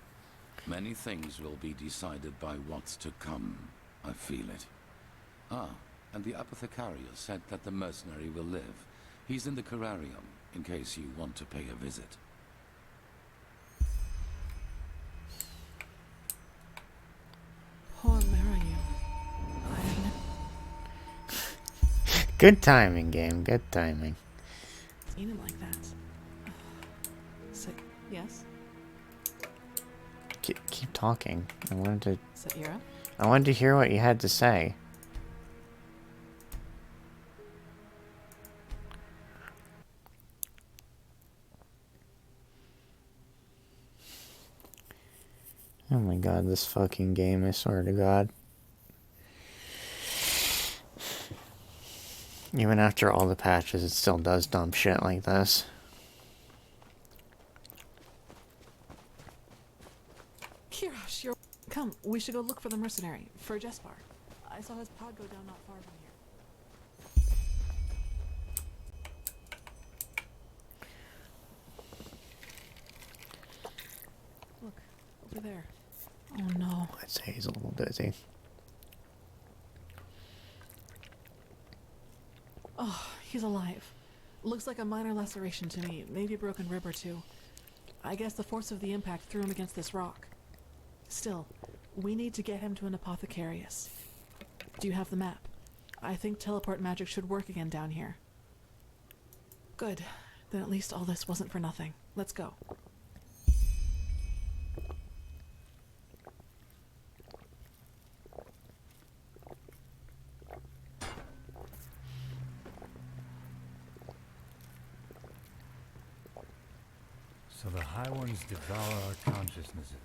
Many things will be decided by what's to come. I feel it. Ah, and the apothecarius said that the mercenary will live. He's in the Cararium, in case you want to pay a visit. Poor Mariu. Good timing, game. Good timing. Seen him like that. So, yes? Keep talking. Saira? I wanted to hear what you had to say. Oh my god, this fucking game, I swear to god. Even after all the patches, it still does dumb shit like this. Kirash, you're... Come, we should go look for the mercenary, for Jespar. I saw his pod go down not far from here. Look, over there. Oh no. I'd say he's a little dizzy. Oh, he's alive. Looks like a minor laceration to me, maybe a broken rib or two. I guess the force of the impact threw him against this rock. Still, we need to get him to an apothecarius. Do you have the map? I think teleport magic should work again down here. Good. Then at least all this wasn't for nothing. Let's go. So the High Ones devour our consciousnesses.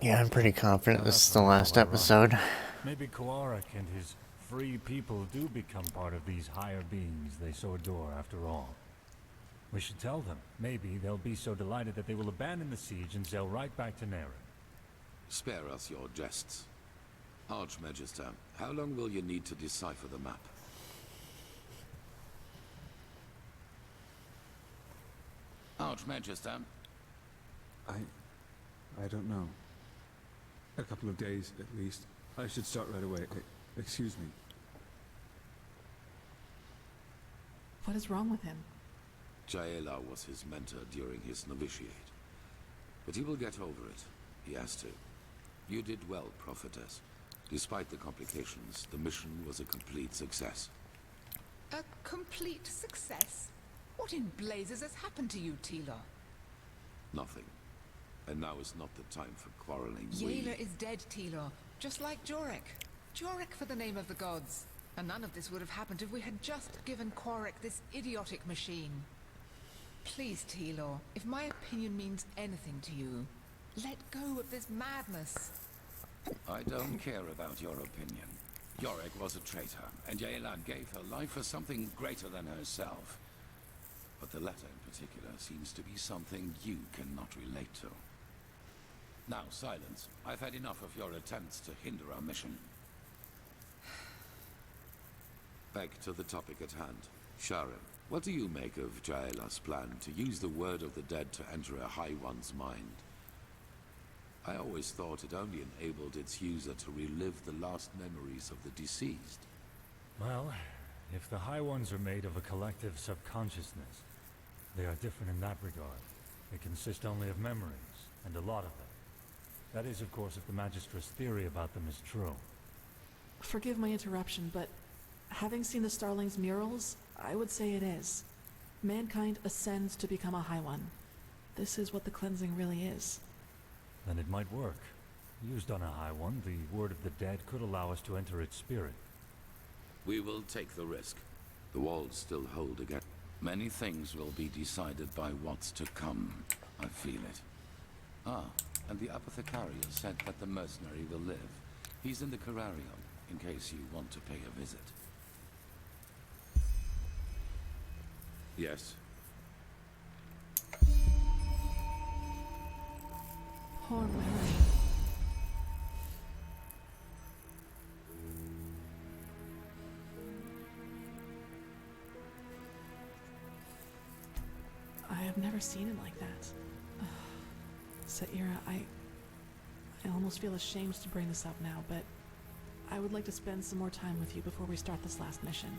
Yeah, I'm pretty confident this is the last episode. Maybe Koarik and his free people do become part of these higher beings they so adore after all. We should tell them. Maybe they'll be so delighted that they will abandon the siege and sail right back to Nera. Spare us your jests. Archmagister, how long will you need to decipher the map? Archmagister? I don't know. A couple of days, at least. I should start right away. Excuse me. What is wrong with him? Jaela was his mentor during his novitiate. But he will get over it. He has to. You did well, Prophetess. Despite the complications, the mission was a complete success. A complete success? What in blazes has happened to you, Tila? Nothing. And now is not the time for quarreling. Jaela is dead, Tila. Just like Jorek. Jorek for the name of the gods. And none of this would have happened if we had just given Korik this idiotic machine. Please, Tila, if my opinion means anything to you, let go of this madness. I don't care about your opinion. Jorek was a traitor, and Jaela gave her life for something greater than herself. But the latter in particular seems to be something you cannot relate to. Now, silence. I've had enough of your attempts to hinder our mission. Back to the topic at hand. Sharim, what do you make of Jaela's plan to use the word of the dead to enter a High One's mind? I always thought it only enabled its user to relive the last memories of the deceased. Well, If the High Ones are made of a collective subconsciousness, they are different in that regard. They consist only of memories, and a lot of them. That is, of course, if the Magistra's theory about them is true. Forgive my interruption, but having seen the Starling's murals, I would say it is. Mankind ascends to become a High One. This is what the cleansing really is. Then it might work. Used on a High One, the word of the dead could allow us to enter its spirit. We will take the risk. The walls still hold again. Many things will be decided by what's to come. I feel it. Ah, and the apothecarius said that the mercenary will live. He's in the Cararium, in case you want to pay a visit. Yes. Poor Mary. I have never seen him like that. Saira, I almost feel ashamed to bring this up now, but I would like to spend some more time with you before we start this last mission.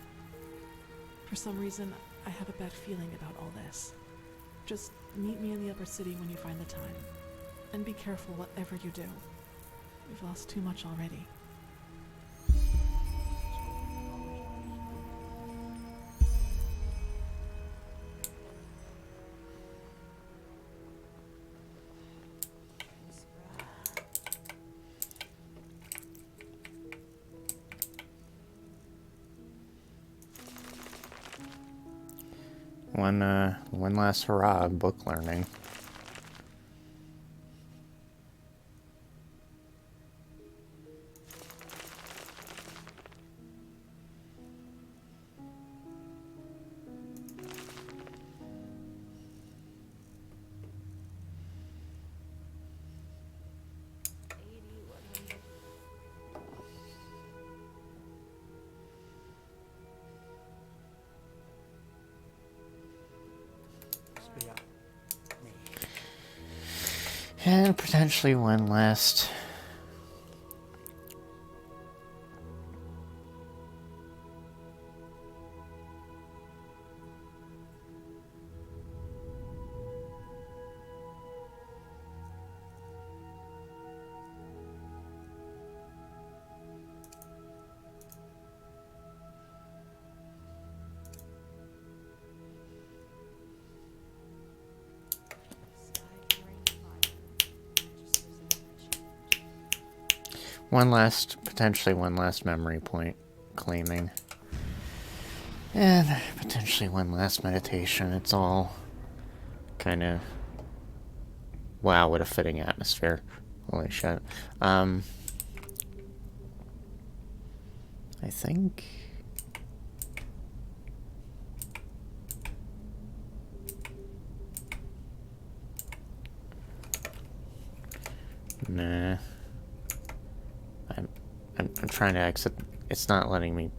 For some reason, I have a bad feeling about all this. Just meet me in the upper city when you find the time. And be careful whatever you do. We've lost too much already. One last hurrah of book learning. And potentially one last... potentially one last memory point claiming. And potentially one last meditation. It's all kind of... Wow, what a fitting atmosphere. Holy shit. I think... Nah. I'm trying to exit. It's not letting me.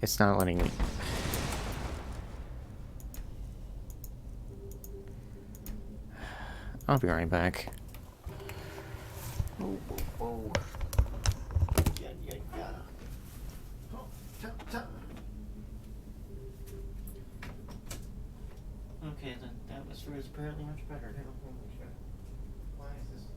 It's not letting me. I'll be right back. Oh, oh, oh. Yeah, yeah, yeah. Oh, okay, then that was apparently much better. Why is this?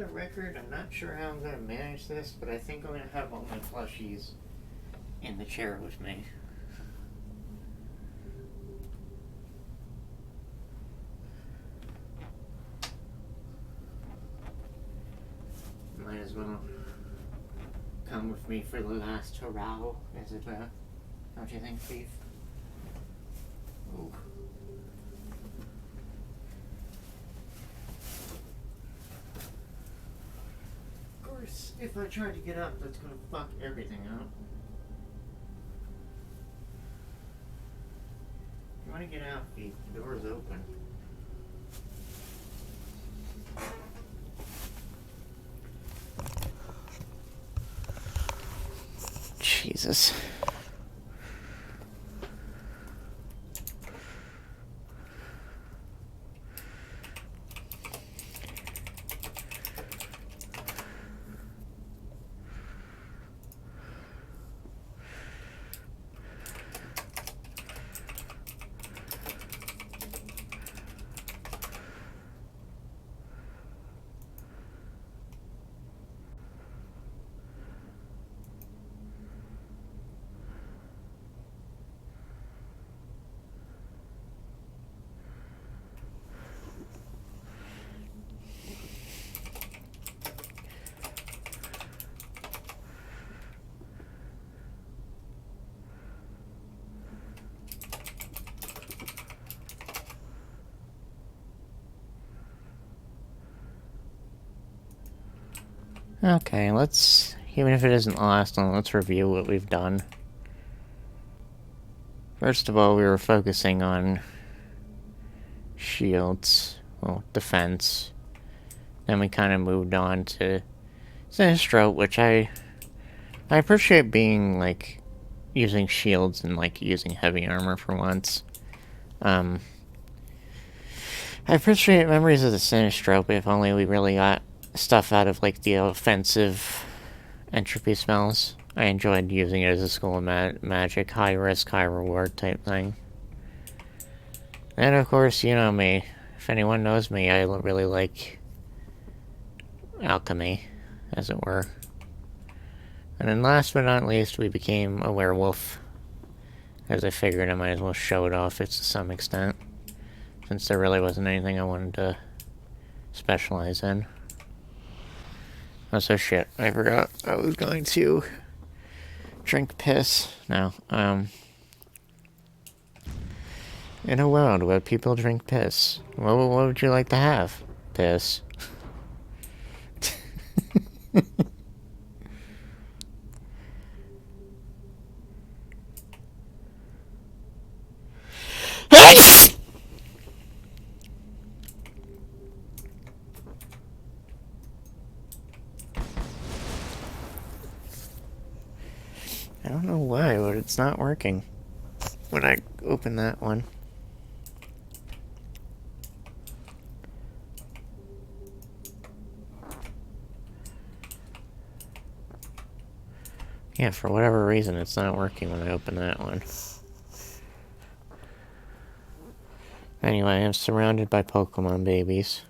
the record, I'm not sure how I'm going to manage this, but I think I'm going to have all my plushies in the chair with me. Might as well come with me for the last hurrah, as it were. Don't you think, Steve? Ooh. Of course, if I try to get up, that's gonna fuck everything up. If you wanna get out, Steve, the door's open. Jesus. Okay, even if it isn't the last one, let's review what we've done. First of all, we were focusing on shields, well, defense. Then we kind of moved on to Sinistro, which I appreciate being, like, using shields and, like, using heavy armor for once. I appreciate memories of the Sinistro, if only we really got stuff out of, like, the offensive entropy spells. I enjoyed using it as a school of magic, high risk, high reward type thing. And of course, you know me. If anyone knows me, I really like alchemy, as it were. And then last but not least, we became a werewolf, as I figured I might as well show it off to some extent, since there really wasn't anything I wanted to specialize in. Oh, so shit, I forgot I was going to drink piss. No, in a world where people drink piss, what would you like to have? Piss. I don't know why, but it's not working when I open that one. Yeah, for whatever reason, it's not working when I open that one. Anyway, I'm surrounded by Pokemon babies.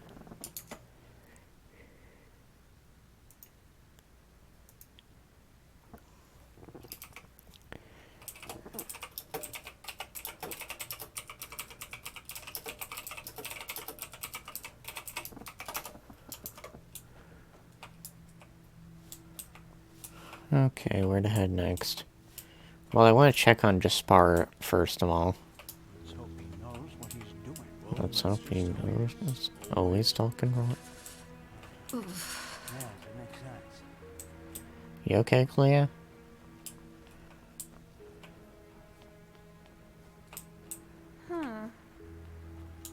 Okay, where to head next? Well, I want to check on Jaspar first of all. Let's hope he knows what's always talking wrong. You okay, Clea? Huh.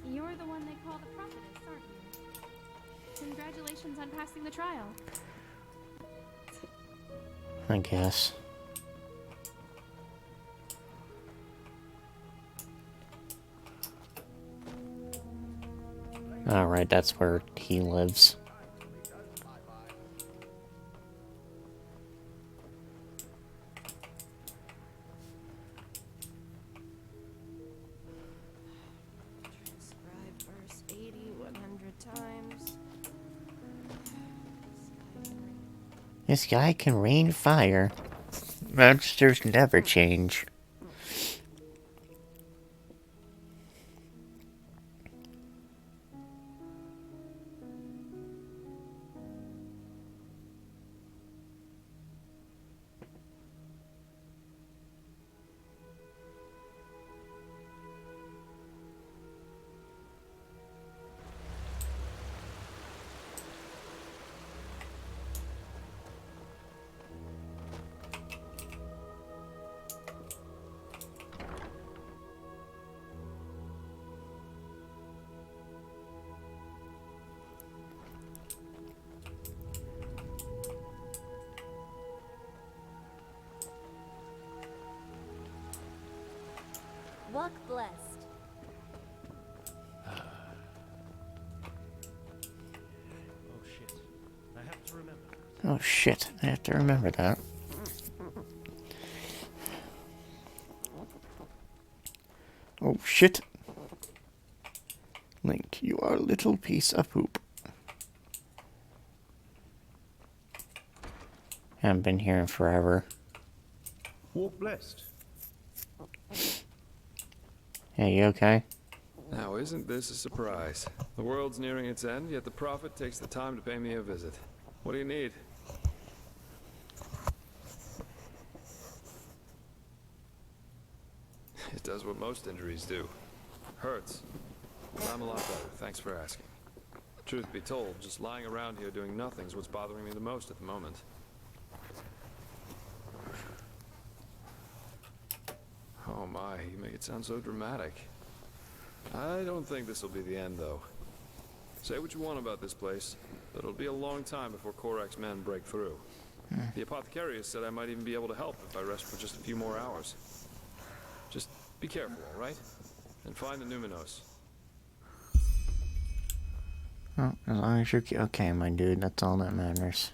You're the one they call the prophetess, aren't you? Congratulations on passing the trial. I guess. Alright, that's where he lives. Transcribe verse 80 100 times. This guy can rain fire. Monsters never change. Walk blessed. Oh shit, I have to remember that. Oh shit. Link, you are a little piece of poop. Haven't been here in forever. Walk blessed. Hey, you okay? Now, isn't this a surprise? The world's nearing its end, yet the Prophet takes the time to pay me a visit. What do you need? It does what most injuries do. Hurts. But I'm a lot better, thanks for asking. Truth be told, just lying around here doing nothing's what's bothering me the most at the moment. Oh my, you make it sound so dramatic. I don't think this will be the end, though. Say what you want about this place, but it'll be a long time before Korak's men break through. The apothecarius said I might even be able to help if I rest for just a few more hours. Just be careful, all right? And find the Numinos. Oh, as long as you're okay, my dude, that's all that matters.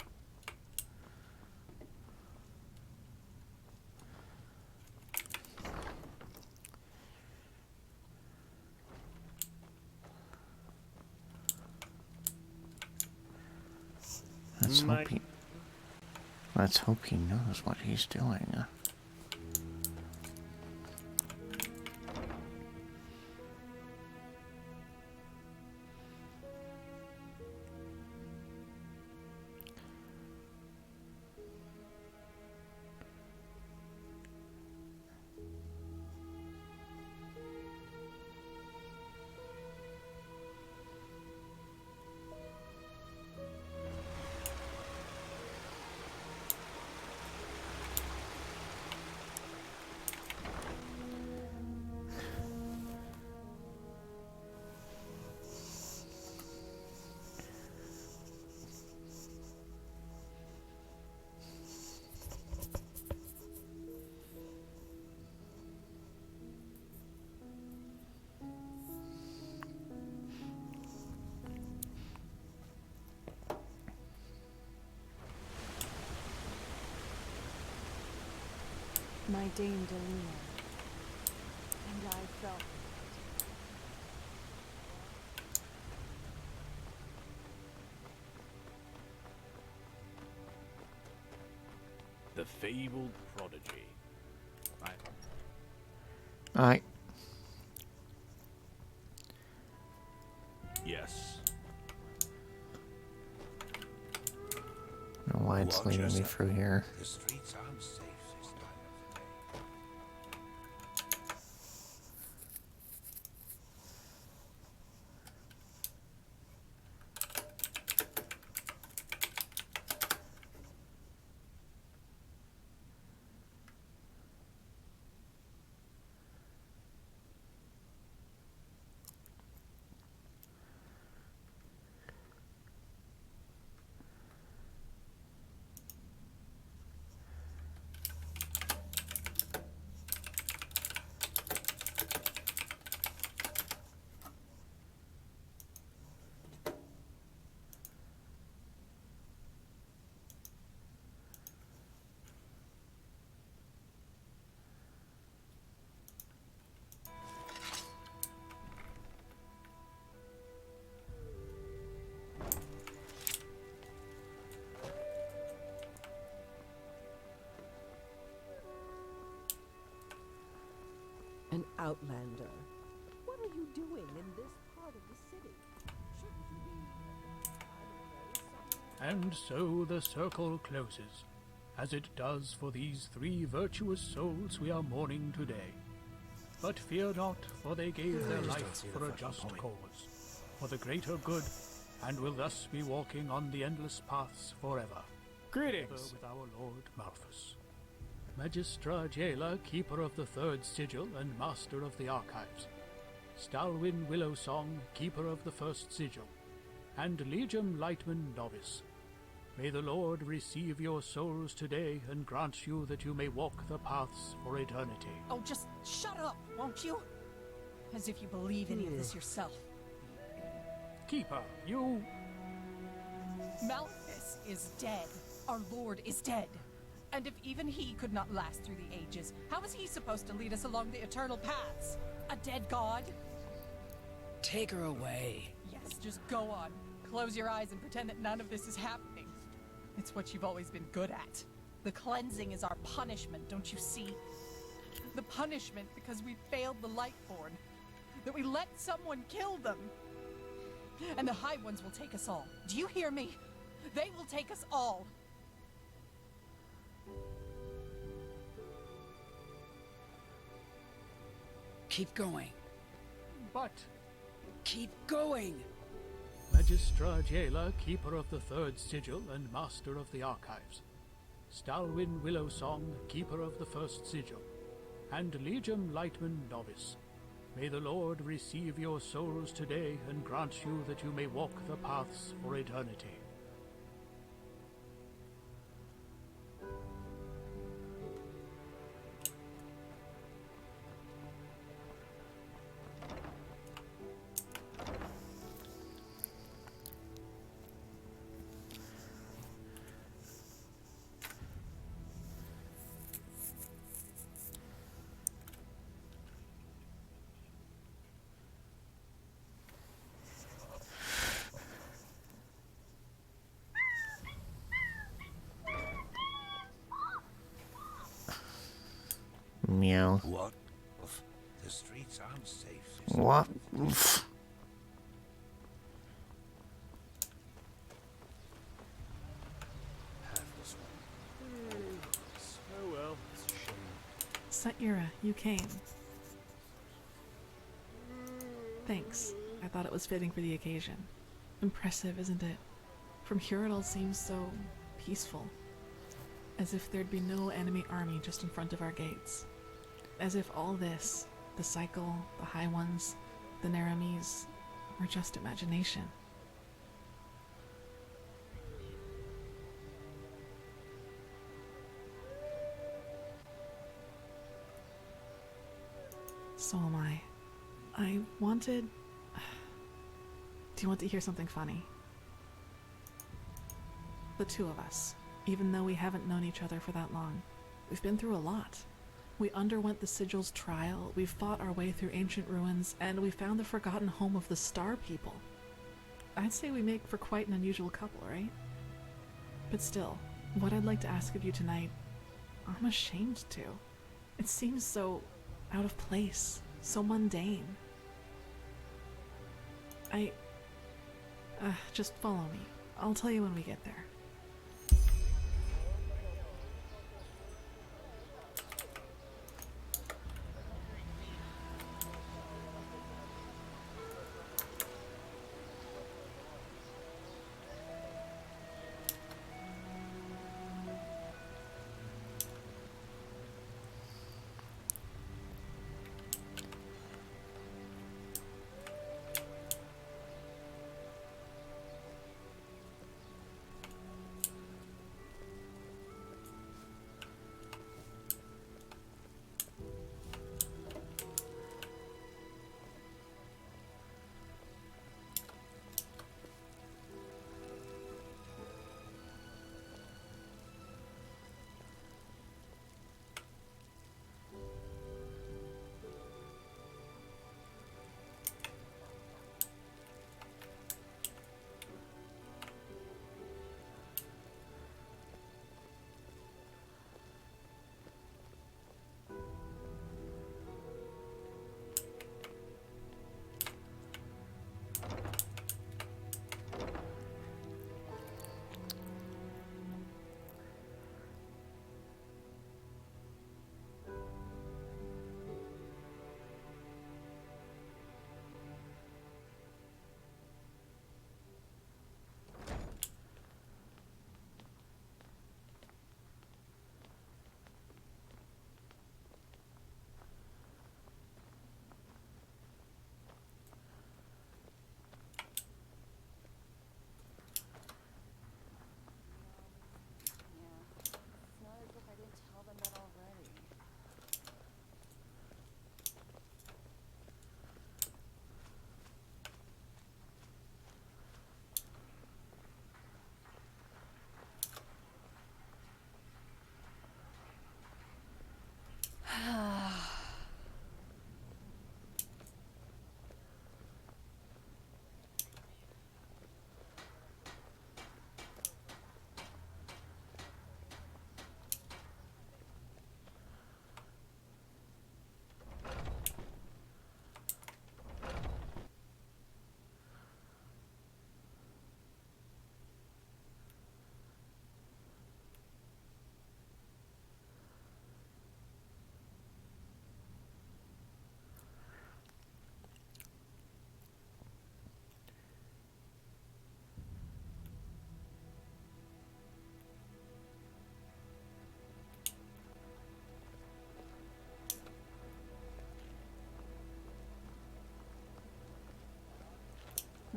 Let's hope he knows what he's doing. My Dame Delina. And I felt The fabled prodigy. Alright. Yes. I don't know why it's leading me through here. The streets aren't safe this time of the day. outlander. What are you doing in this part of the city? Shouldn't you be... And so the circle closes, as it does for these 3 virtuous souls we are mourning today. But fear not, for they gave their life for a just cause, for the greater good, and will thus be walking on the endless paths forever. Greetings! With our Lord Malthus. Magistra Jailer, Keeper of the Third Sigil and Master of the Archives. Stalwyn Willowsong, Keeper of the First Sigil. And Legium Lightman Novice. May the Lord receive your souls today and grant you that you may walk the paths for eternity. Oh, just shut up, won't you? As if you believe any of this yourself. Keeper, you... Malthus is dead. Our Lord is dead. And if even he could not last through the ages, how is he supposed to lead us along the eternal paths? A dead god? Take her away. Yes, just go on. Close your eyes and pretend that none of this is happening. It's what you've always been good at. The cleansing is our punishment, don't you see? The punishment because we failed the Lightborn. That we let someone kill them. And the High Ones will take us all. Do you hear me? They will take us all. Keep going. But... Keep going! Magistra Jailer, Keeper of the Third Sigil and Master of the Archives. Stalwyn Willowsong, Keeper of the First Sigil. And Legium Lightman Novice. May the Lord receive your souls today and grant you that you may walk the paths for eternity. Meow. What? The streets aren't safe. What? Oh well, it's a shame. Saira, you came. Thanks. I thought it was fitting for the occasion. Impressive, isn't it? From here it all seems so peaceful. As if there'd be no enemy army just in front of our gates. As if all this, the cycle, the High Ones, the Naramis, were just imagination. So am I. I wanted... Do you want to hear something funny? The 2 of us, even though we haven't known each other for that long, we've been through a lot. We underwent the Sigil's trial, we fought our way through ancient ruins, and we found the forgotten home of the Star People. I'd say we make for quite an unusual couple, right? But still, what I'd like to ask of you tonight, I'm ashamed to. It seems so out of place, so mundane. Just follow me. I'll tell you when we get there.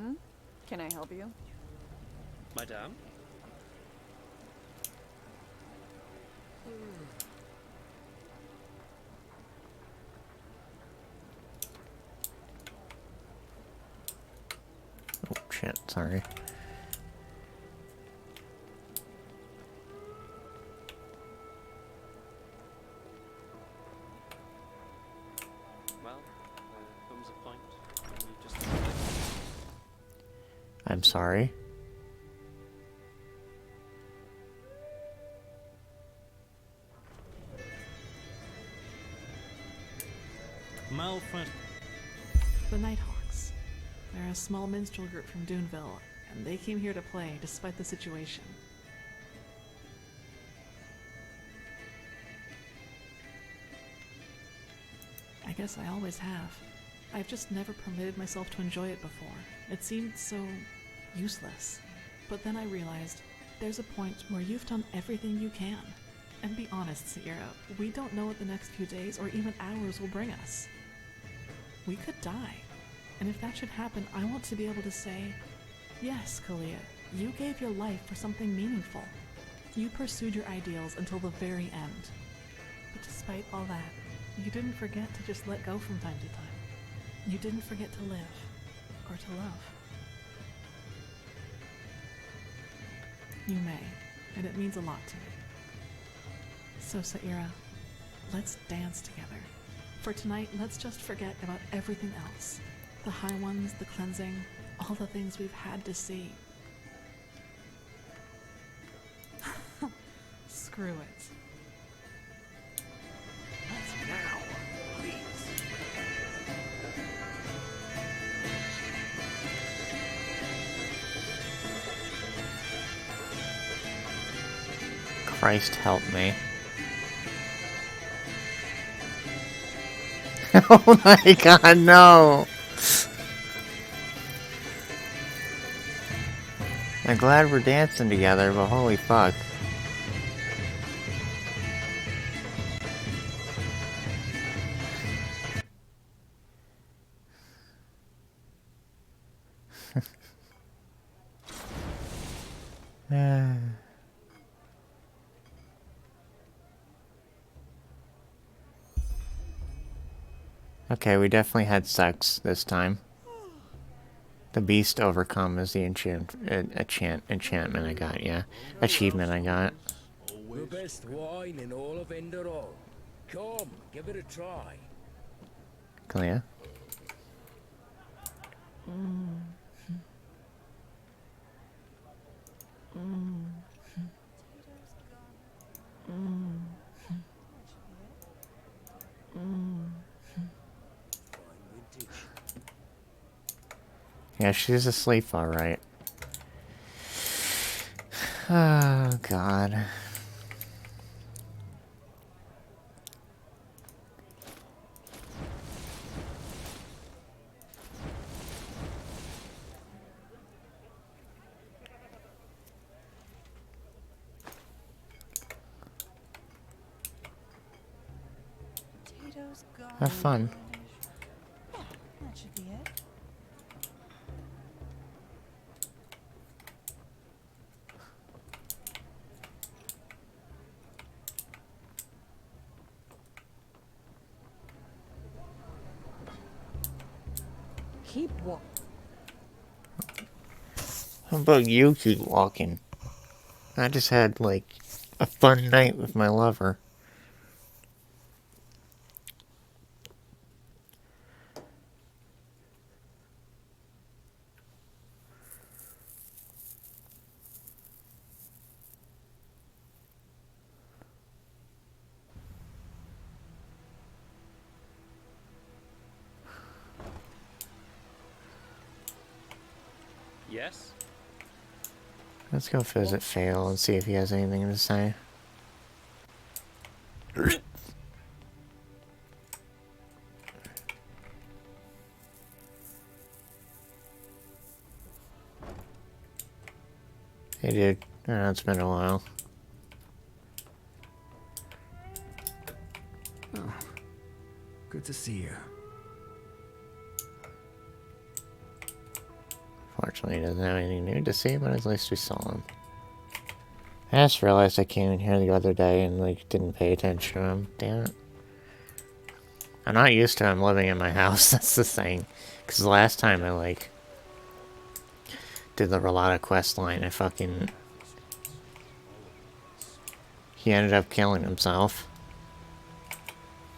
Mm-hmm. Can I help you? Madame? Oh shit, sorry. Well, there comes a point when you just... I'm sorry. The Nighthawks. They're a small minstrel group from Duneville, and they came here to play despite the situation. I guess I always have. I've just never permitted myself to enjoy it before. It seemed so useless. But then I realized there's a point where you've done everything you can. And be honest, Sierra, we don't know what the next few days or even hours will bring us. We could die. And if that should happen, I want to be able to say, yes, Kalia, you gave your life for something meaningful. You pursued your ideals until the very end. But despite all that, you didn't forget to just let go from time to time. You didn't forget to live, or to love. You may, and it means a lot to me. So, Saira, let's dance together. For tonight, let's just forget about everything else. The high ones, the cleansing, all the things we've had to see. Screw it. Not now, please. Christ help me. Oh my god, no! I'm glad we're dancing together, but holy fuck. Okay, we definitely had sex this time. The beast overcome is the enchantment I got, yeah. Achievement I got. The best wine in all of Enderal. Come, give it a try. Clea. Yeah, she's asleep, alright. Oh, God. Have fun. Yeah, that should be it. Keep walking. How about you keep walking? I just had, like, a fun night with my lover. Yes? Let's go visit Fail and see if he has anything to say. Hey dude, it's been a while. Oh, good to see you. Unfortunately, he doesn't have anything new to see, but at least we saw him. I just realized I came in here the other day and, like, didn't pay attention to him. Damn it. I'm not used to him living in my house, that's the thing. Because the last time I, like, did the Relata quest line, I fucking... He ended up killing himself.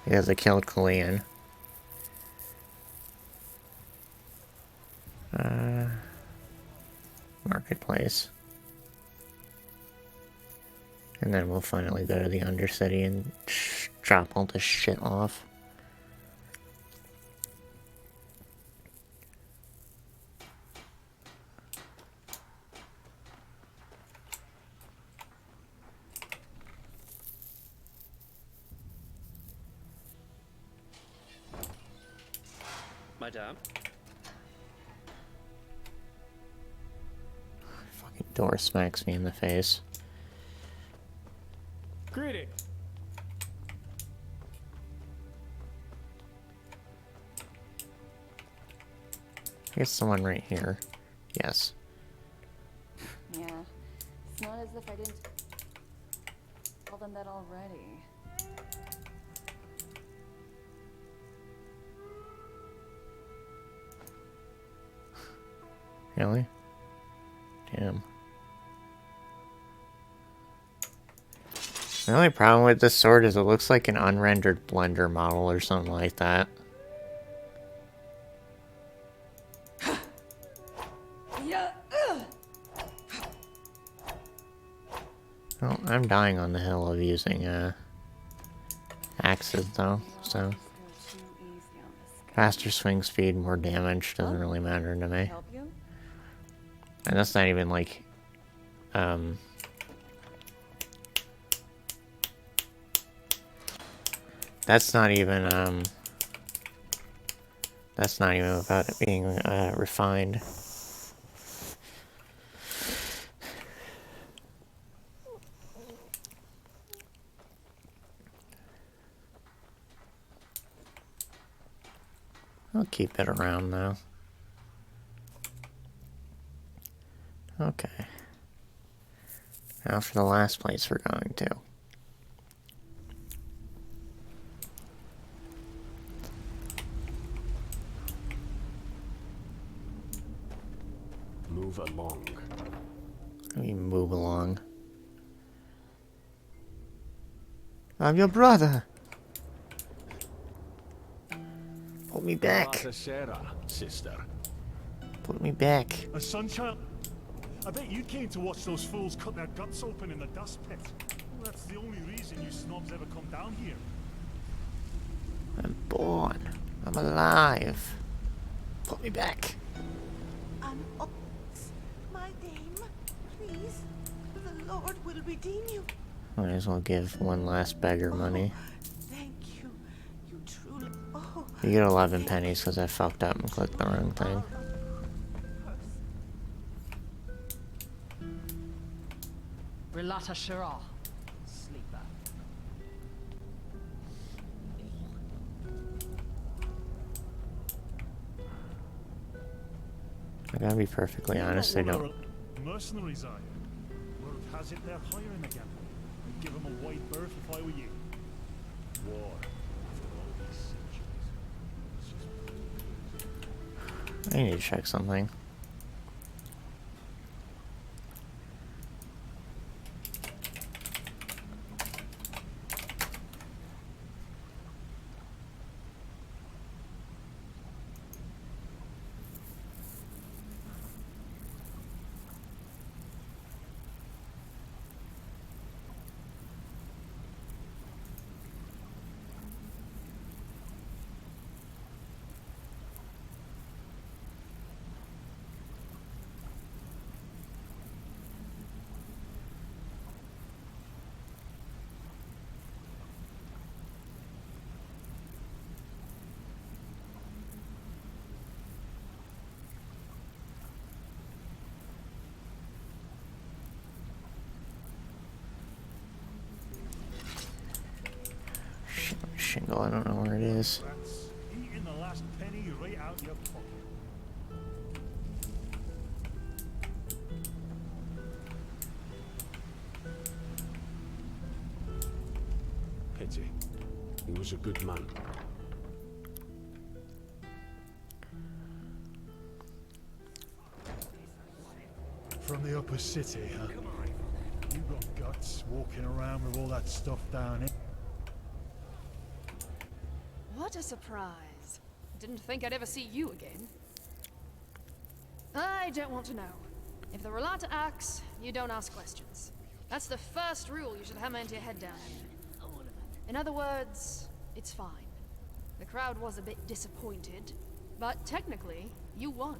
Because I killed Kalian. Marketplace. And then we'll finally go to the Undercity and drop all this shit off. Madame? Fucking door smacks me in the face. Greetings. Here's someone right here. Yes. Yeah. It's not as if I didn't tell them that already. Really? Damn. The only problem with this sword is it looks like an unrendered Blender model or something like that. Well, I'm dying on the hill of using axes though, so faster swing speed, more damage, doesn't really matter to me. And that's not even like that's not even about it being refined. I'll keep it around though. Okay. Now for the last place we're going to. Move along. Let me move along. I'm your brother. Put me back. Sister. Put me back. A sunchild? I bet you came to watch those fools cut their guts open in the dust pit. Well, that's the only reason you snobs ever come down here. I'm born. I'm alive. Put me back. My dame, please. The Lord will redeem you. Might as well give one last beggar money. Thank you. You truly. Oh. You get 11 pennies because I fucked up and clicked the wrong thing. Relata Shira, sleeper. I gotta be perfectly honest, I don't. Mercenaries are you? Word has it they're hiring again. I'd give them a wide berth if I were you. War. After all these centuries. I need to check something. Shingle, I don't know where it is. Eating the last penny right out your pocket. was a good man. From the upper city, huh? You got guts walking around with all that stuff down here. What a surprise. Didn't think I'd ever see you again. I don't want to know. If the Relata asks, you don't ask questions. That's the first rule you should hammer into your head down here. In other words, it's fine. The crowd was a bit disappointed, but technically, you won.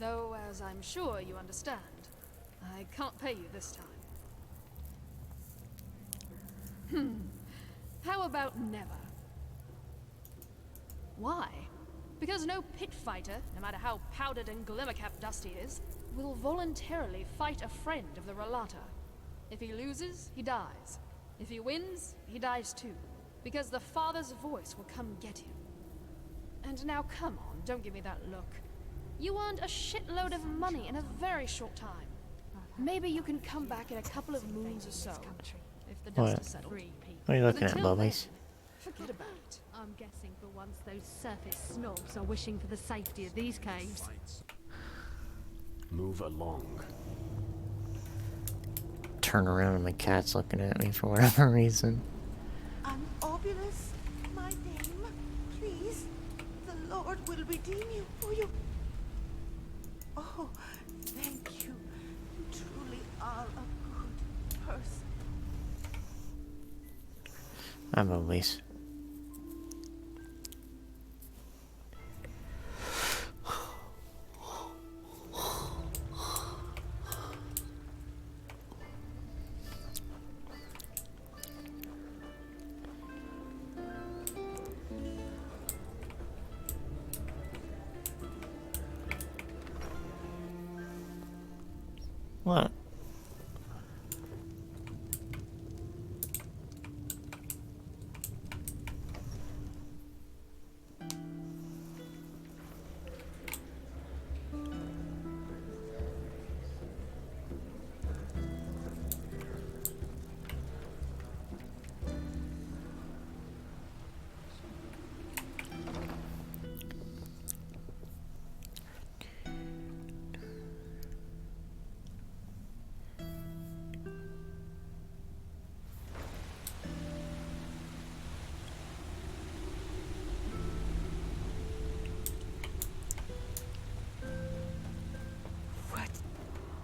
Though, as I'm sure you understand, I can't pay you this time. How about never? Why? Because no pit fighter, no matter how powdered and glimmer-capped dust he is, will voluntarily fight a friend of the Relata. If he loses, he dies. If he wins, he dies too. Because the Father's voice will come get him. And now come on, don't give me that look. You earned a shitload of money in a very short time. Maybe you can come back in a couple of moons or so, if the dust has settled. What are you looking at, Bubbies? Forget about it. I'm guessing for once those surface snobs are wishing for the safety of these caves. Move along. Turn around and my cat's looking at me for whatever reason. I'm Obulus, my name. Please, the Lord will redeem you for you. Oh, thank you. You truly are a good person. I'm Bubbies. What?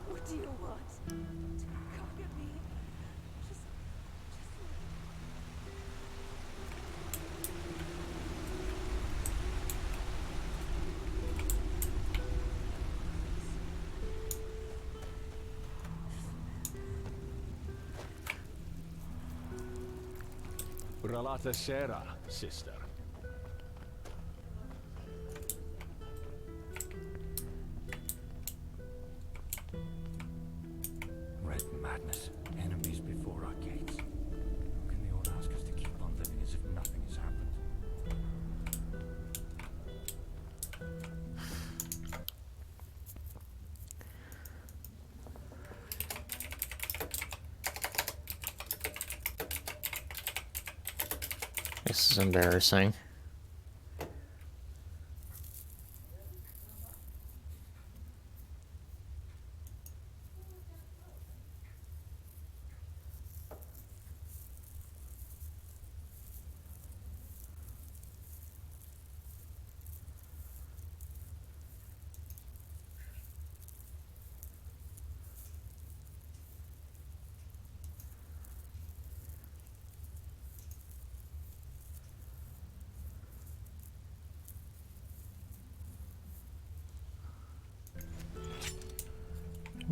What do you want? Come at me. Just Relata Sera, sister. Red madness. Enemies before our gates. How can they all ask us to keep on living as if nothing has happened? This is embarrassing.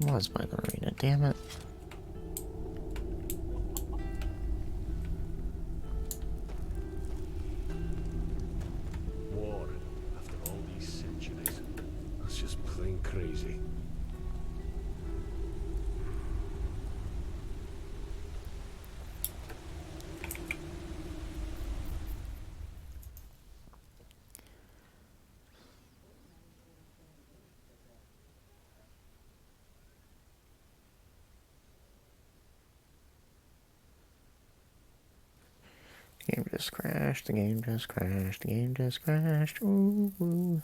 Was by the arena, damn it. War, after all these centuries. That's just plain crazy. Game just crashed, the game just crashed, the game just crashed. Ooh, ooh.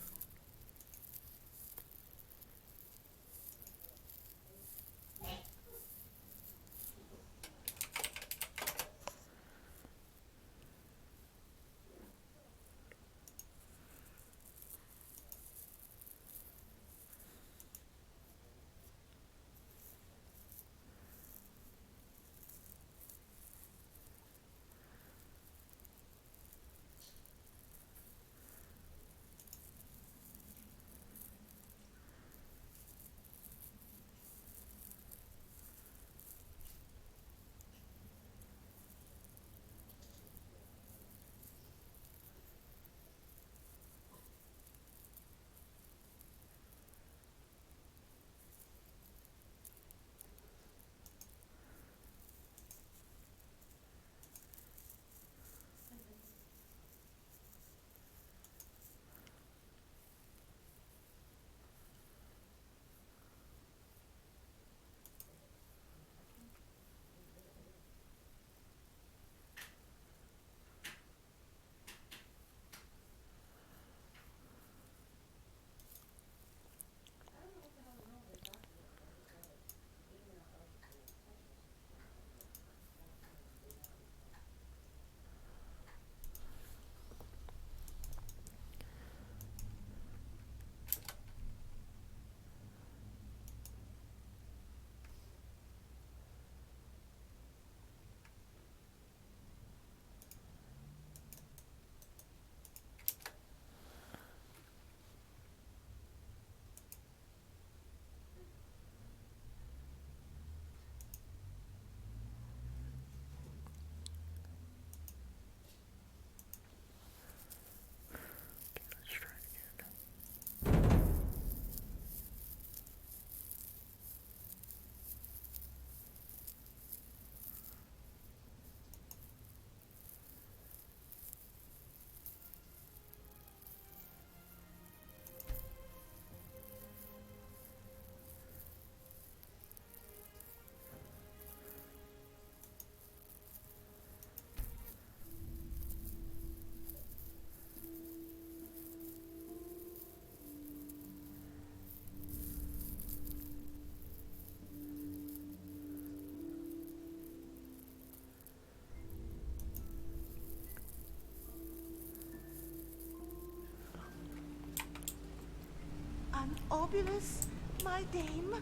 Obulus, my dame,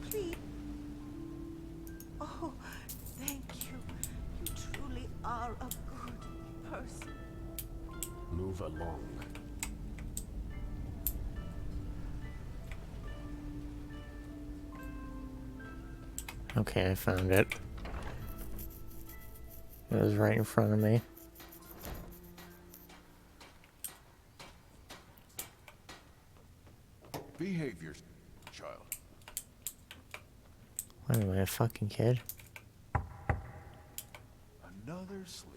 please. Oh, thank you. You truly are a good person. Move along. Okay, I found it. It was right in front of me. Behave yourself, child. What am I, a fucking kid? Another sleeper.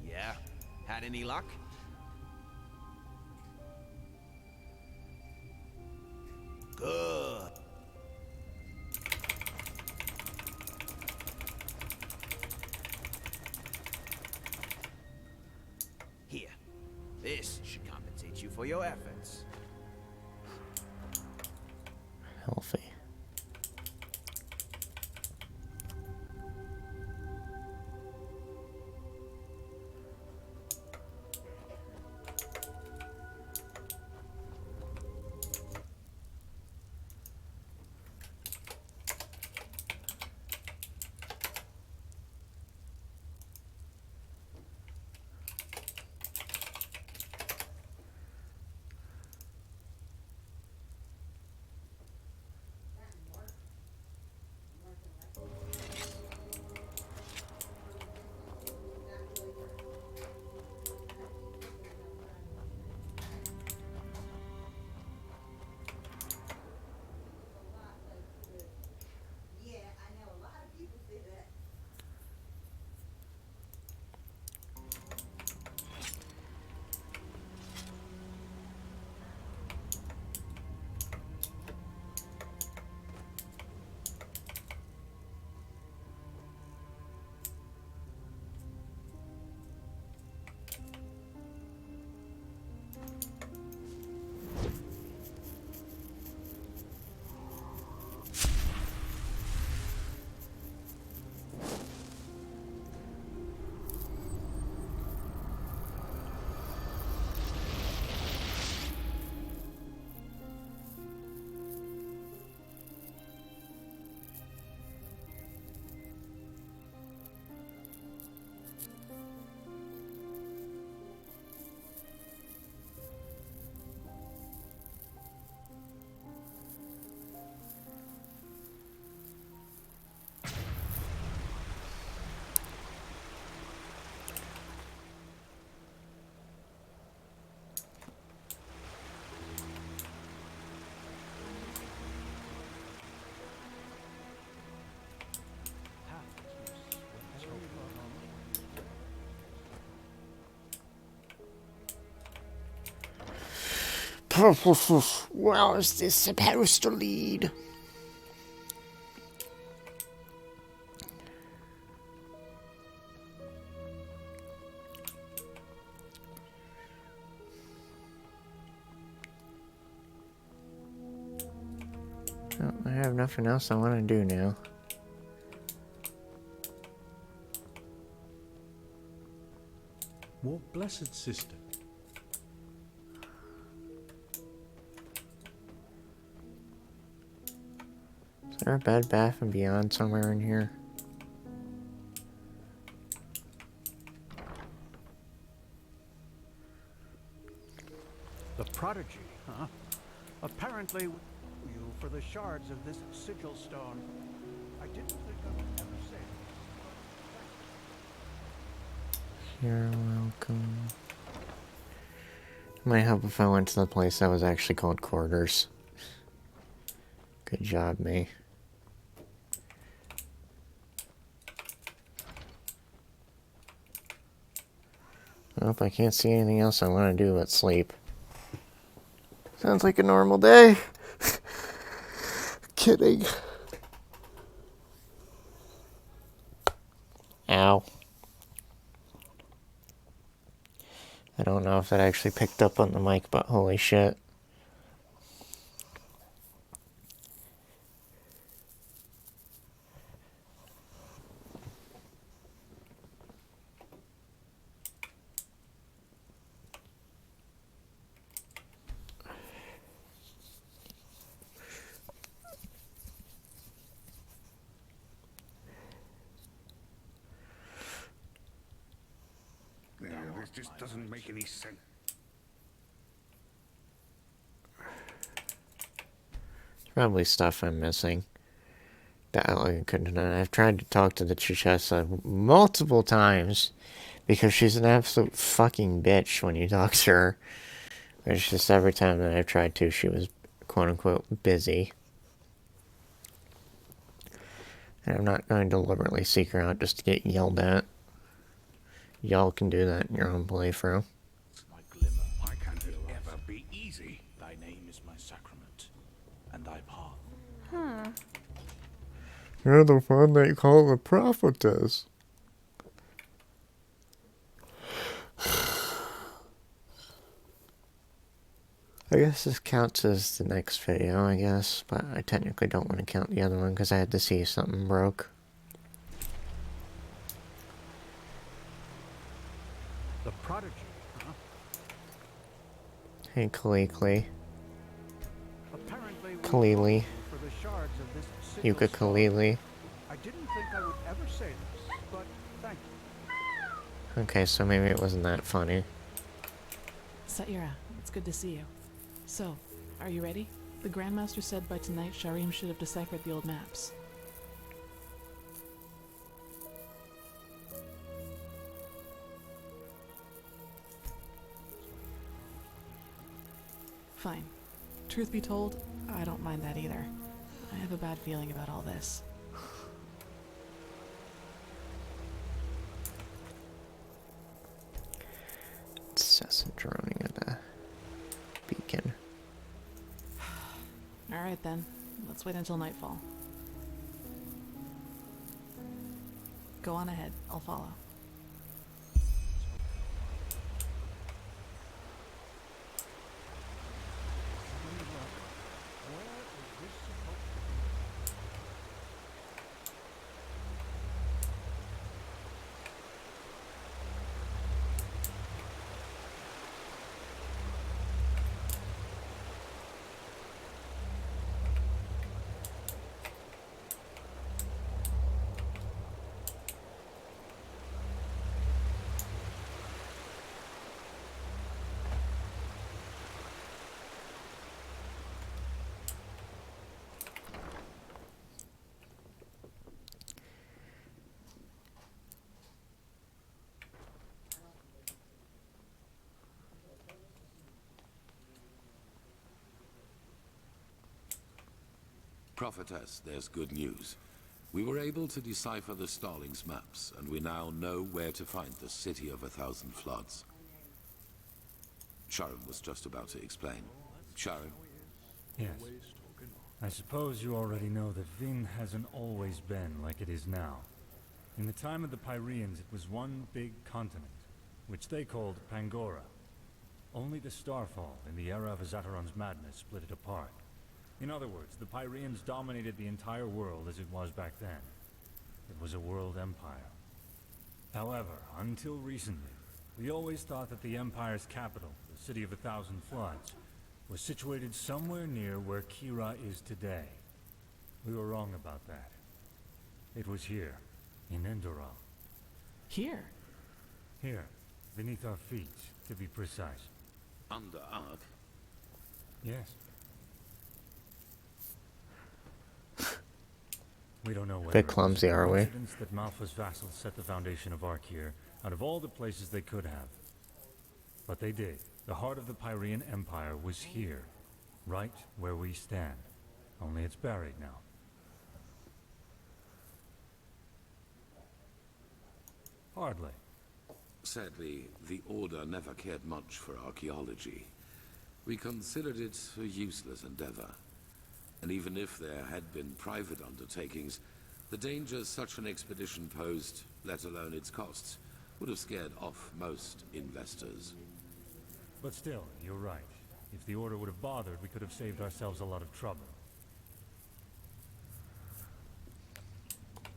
Yeah? Had any luck? Good. Here. This should compensate you for your efforts. Healthy. Where is this supposed to lead? Well, I have nothing else I want to do now. What blessed sister? Is there a Bed Bath and Beyond somewhere in here? The prodigy, huh? Apparently, you for the shards of this sigil stone. I didn't think I would ever say it. You're welcome. Might help if I went to the place that was actually called Quarters. Good job, me. Well, I can't see anything else I want to do but sleep. Sounds like a normal day. Kidding. Ow. I don't know if that actually picked up on the mic, but holy shit. This just doesn't make any sense. Probably stuff I'm missing. That I couldn't. I've tried to talk to the Chichessa multiple times because she's an absolute fucking bitch when you talk to her. It's just every time that I've tried to, she was quote unquote busy. And I'm not going to deliberately seek her out just to get yelled at. Y'all can do that in your own playthrough. My glimmer, why can't it ever be easy? Thy name is my sacrament, and thy path. Huh. You're the one they call the prophetess. I guess this counts as the next video, I guess, but I technically don't want to count the other one because I had to see something broke. The prodigy, huh? Hey, Kalili. Apparently, Kalili. for the shards of this sigil Yuka Kalili. I didn't think I would ever say this, but thank you. Okay, so maybe it wasn't that funny. Saira, it's good to see you. So, are you ready? The Grandmaster said by tonight Sharim should have deciphered the old maps. Fine. Truth be told, I don't mind that either. I have a bad feeling about all this. Incessant droning of the beacon. Alright then, let's wait until nightfall. Go on ahead, I'll follow. Prophetess, there's good news. We were able to decipher the Starling's maps, and we now know where to find the City of 1,000 Floods. Sharon was just about to explain. Sharon? Yes. I suppose you already know that Vin hasn't always been like it is now. In the time of the Pyreans, it was one big continent, which they called Pangora. Only the Starfall, in the era of Azateron's madness, split it apart. In other words, the Pyreans dominated the entire world as it was back then. It was a world empire. However, until recently, we always thought that the Empire's capital, the City of a Thousand Floods, was situated somewhere near where Kira is today. We were wrong about that. It was here, in Enderal. Here? Here, beneath our feet, to be precise. Under Ark? Yes. We don't know whether Bit clumsy, are we? coincidence that Malfa's vassals set the foundation of Ark here, out of all the places they could have. But they did. The heart of the Pyrean Empire was here, right where we stand. Only it's buried now. Hardly. Sadly, the Order never cared much for archaeology. We considered it a useless endeavor. And even if there had been private undertakings, the dangers such an expedition posed, let alone its costs, would have scared off most investors. But still, you're right. If the Order would have bothered, we could have saved ourselves a lot of trouble.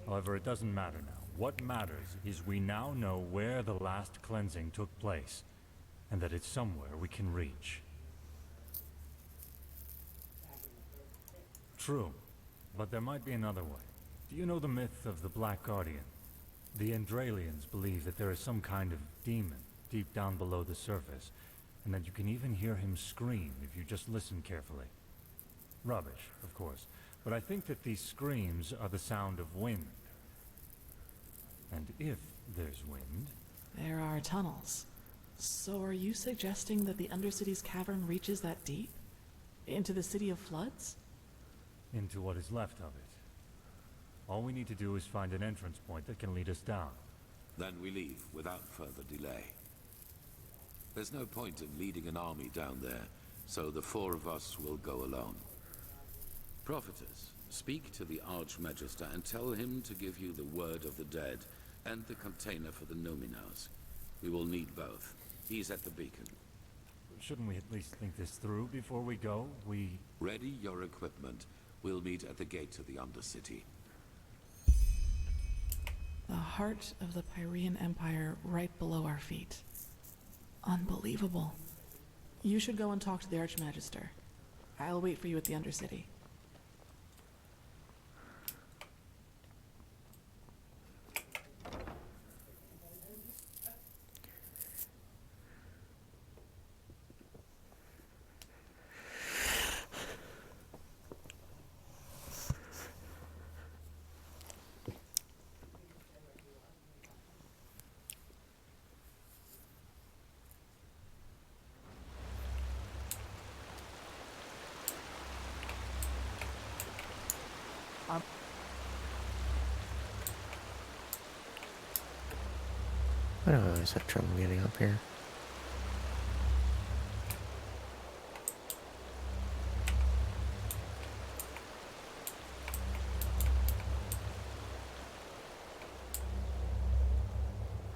However, it doesn't matter now. What matters is we now know where the last cleansing took place, and that it's somewhere we can reach. True, but there might be another way. Do you know the myth of the Black Guardian? The Endralians believe that there is some kind of demon deep down below the surface, and that you can even hear him scream if you just listen carefully. Rubbish, of course, but I think that these screams are the sound of wind. And if there's wind... There are tunnels. So are you suggesting that the Undercity's cavern reaches that deep? Into the City of Floods? Into what is left of it. All we need to do is find an entrance point that can lead us down. Then we leave without further delay. There's no point in leading an army down there, so the four of us will go alone. Prophetess, speak to the Archmagister and tell him to give you the word of the dead and the container for the Numinos. We will need both. He's at the beacon. Shouldn't we at least think this through before we go? Ready your equipment. We'll meet at the gate to the Undercity. The heart of the Pyrean Empire right below our feet. Unbelievable. You should go and talk to the Archmagister. I'll wait for you at the Undercity. I don't always have trouble getting up here.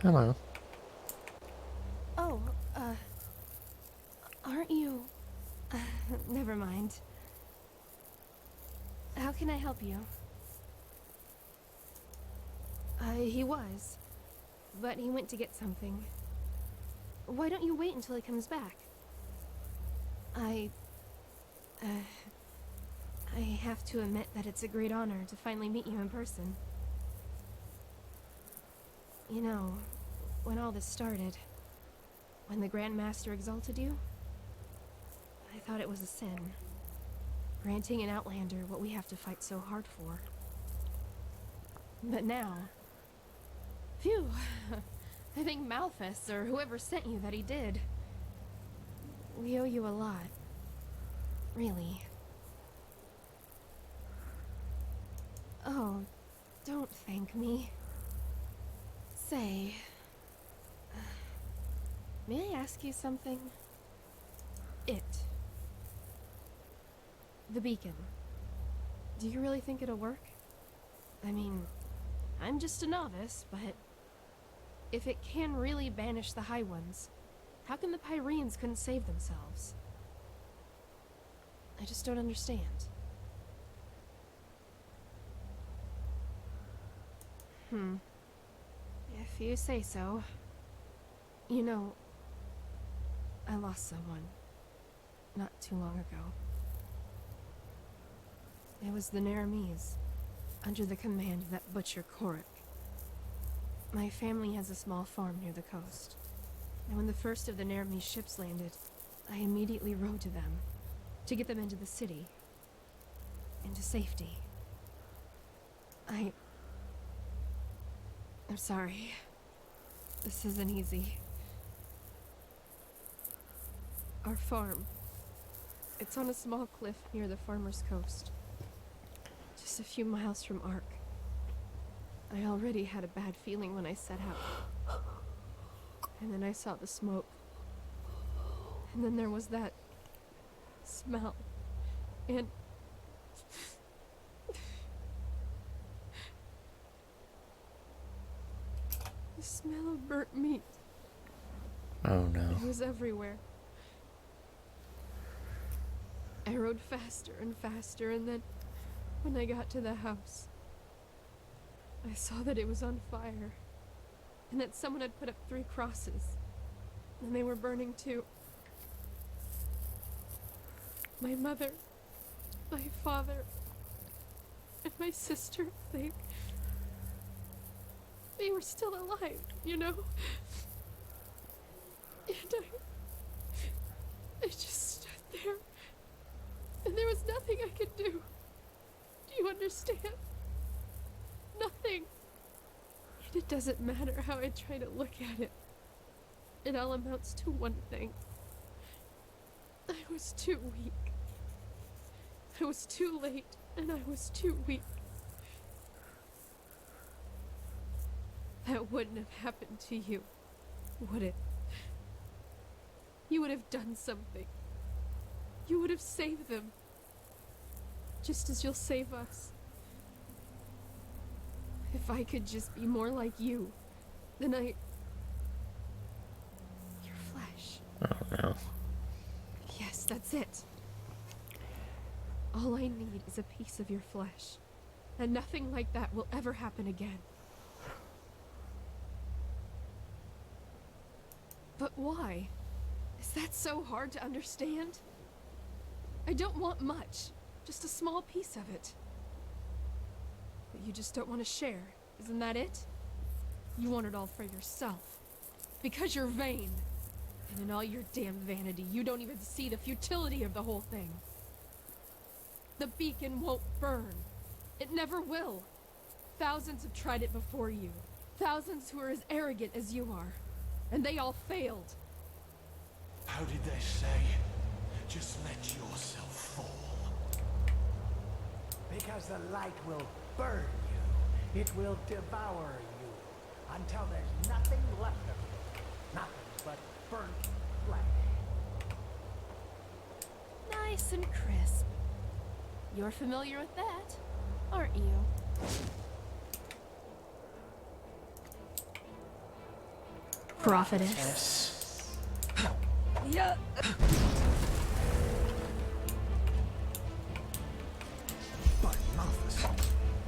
Hello. Oh, aren't you... never mind. How can I help you? He was. But he went to get something. Why don't you wait until he comes back? I have to admit that it's a great honor to finally meet you in person. You know, when all this started, when the Grand Master exalted you, I thought it was a sin. Granting an Outlander what we have to fight so hard for. But now... Phew! I think Malphas, or whoever sent you, that he did. We owe you a lot. Really. Oh, don't thank me. Say... may I ask you something? The beacon. Do you really think it'll work? I mean, I'm just a novice, but if it can really banish the High Ones, how come the Pyreans couldn't save themselves? I just don't understand. If you say so. You know, I lost someone not too long ago. It was the Naramis, under the command of that butcher Korik. My family has a small farm near the coast, and when the first of the Naramis ships landed, I immediately rode to them, to get them into the city, into safety. I'm sorry. This isn't easy. Our farm. It's on a small cliff near the farmer's coast. Just a few miles from Ark. I already had a bad feeling when I set out. And then I saw the smoke. And then there was that smell. And the smell of burnt meat. Oh no. It was everywhere. I rode faster and faster, and then when I got to the house, I saw that it was on fire, and that someone had put up 3 crosses, and they were burning too. My mother, my father, and my sister, they were still alive, you know? And I just stood there, and there was nothing I could do. Do you understand? Nothing. And it doesn't matter how I try to look at it. It all amounts to one thing. I was too weak. I was too late, and I was too weak. That wouldn't have happened to you, would it? You would have done something. You would have saved them. Just as you'll save us. If I could just be more like you, then Your flesh. Oh no. Yes, that's it. All I need is a piece of your flesh. And nothing like that will ever happen again. But why? Is that so hard to understand? I don't want much. Just a small piece of it. But you just don't want to share. Isn't that it? You want it all for yourself. Because you're vain. And in all your damn vanity, you don't even see the futility of the whole thing. The beacon won't burn. It never will. Thousands have tried it before you. Thousands who are as arrogant as you are. And they all failed. How did they say? Just let yourself fall. Because the light will burn you. It will devour you. Until there's nothing left of you. Nothing but burnt flesh. Nice and crisp. You're familiar with that, aren't you? Prophetess. Yeah. But Malthus,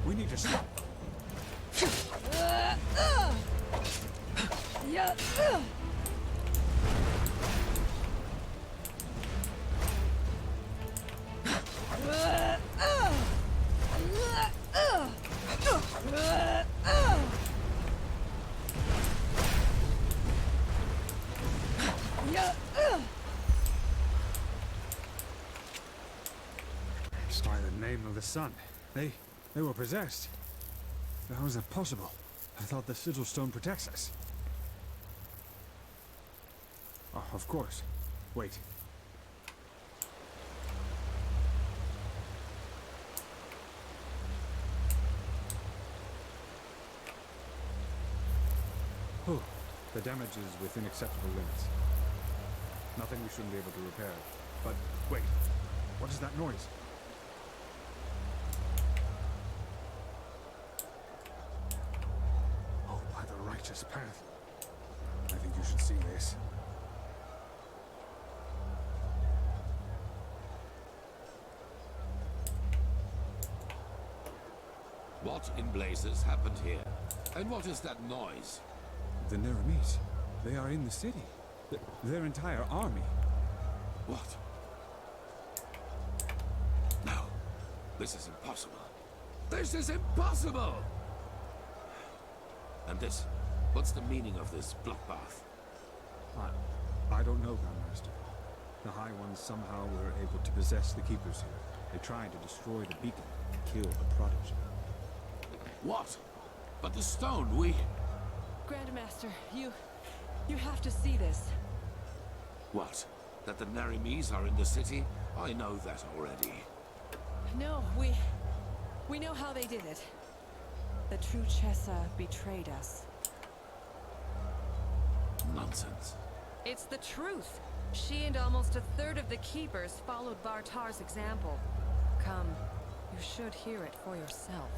we need to stop them. Yeah. By the name of the sun. They were possessed. How is that possible? I thought the sigil stone protects us. Oh, of course. Wait. Whew. The damage is within acceptable limits. Nothing we shouldn't be able to repair. But wait, what is that noise? treacherous path. I think you should see this. What in blazes happened here? And what is that noise? The Neramis. They are in the city. Their entire army. What? No. This is impossible. This is impossible! And this? What's the meaning of this bloodbath? I don't know, Grandmaster. The High Ones somehow were able to possess the Keepers here. They tried to destroy the beacon and kill the Prodigy. What? But the stone, we... Grandmaster, you have to see this. What? That the Neramis are in the city? I know that already. No, we know how they did it. The true Chessa betrayed us. Nonsense. It's the truth. She and almost a third of the Keepers followed Bartar's example. Come, you should hear it for yourself.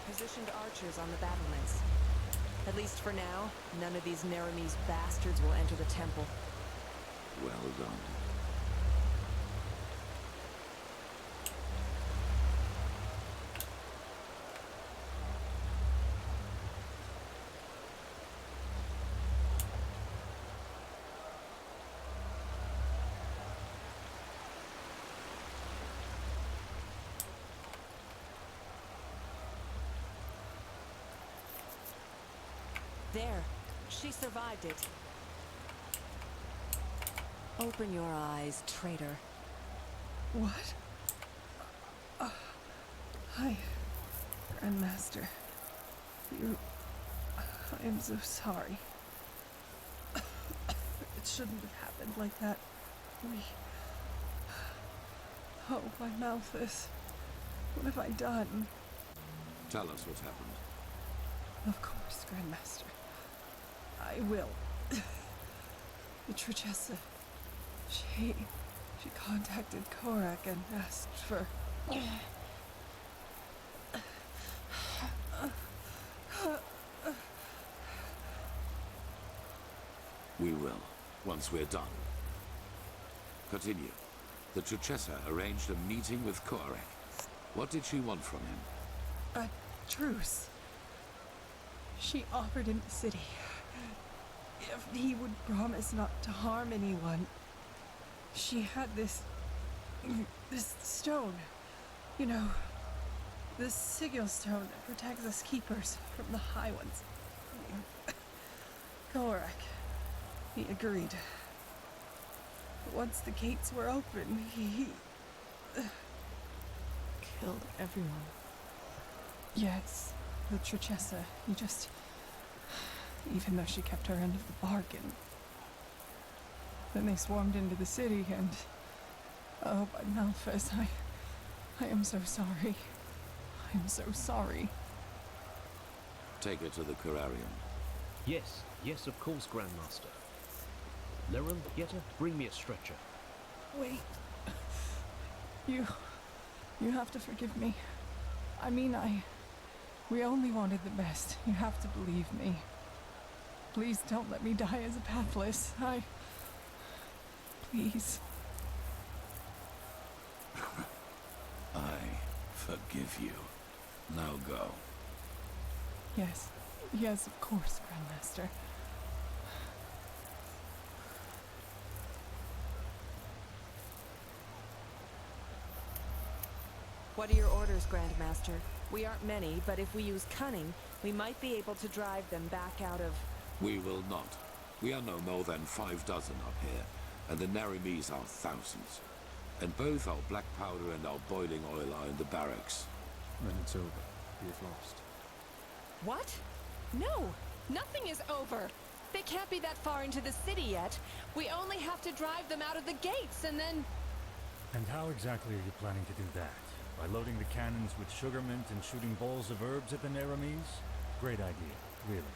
Positioned archers on the battlements. At least for now, none of these Neramis bastards will enter the temple. Well done. There. She survived it. Open your eyes, traitor. What? Hi, Grandmaster. I am so sorry. It shouldn't have happened like that. Oh, my Malthus. What have I done? Tell us what happened. Of course, Grandmaster. I will. The Trichessa. She contacted Korak and asked for... We will, once we're done. Continue. The Trichessa arranged a meeting with Korak. What did she want from him? A truce. She offered him the city. If he would promise not to harm anyone. She had this stone. You know, the sigil stone that protects us Keepers from the High Ones. Korak. He agreed. Once the gates were open, he killed everyone. Yes, the Trichessa. He just... Even though she kept her end of the bargain. Then they swarmed into the city and... Oh, by Malphas, I am so sorry. I am so sorry. Take her to the Curarium. Yes, yes, of course, Grandmaster. Leron, Yetta, bring me a stretcher. Wait. You have to forgive me. I mean, we only wanted the best. You have to believe me. Please don't let me die as a pathless. Please. I forgive you. Now go. Yes. Yes, of course, Grandmaster. What are your orders, Grandmaster? We aren't many, but if we use cunning, we might be able to drive them back out of... We will not. We are no more than 6 up here, and the Neramis are thousands. And both our black powder and our boiling oil are in the barracks. Then it's over. We have lost. What? No! Nothing is over! They can't be that far into the city yet. We only have to drive them out of the gates, and then... And how exactly are you planning to do that? By loading the cannons with sugar mint and shooting balls of herbs at the Neramis? Great idea, really.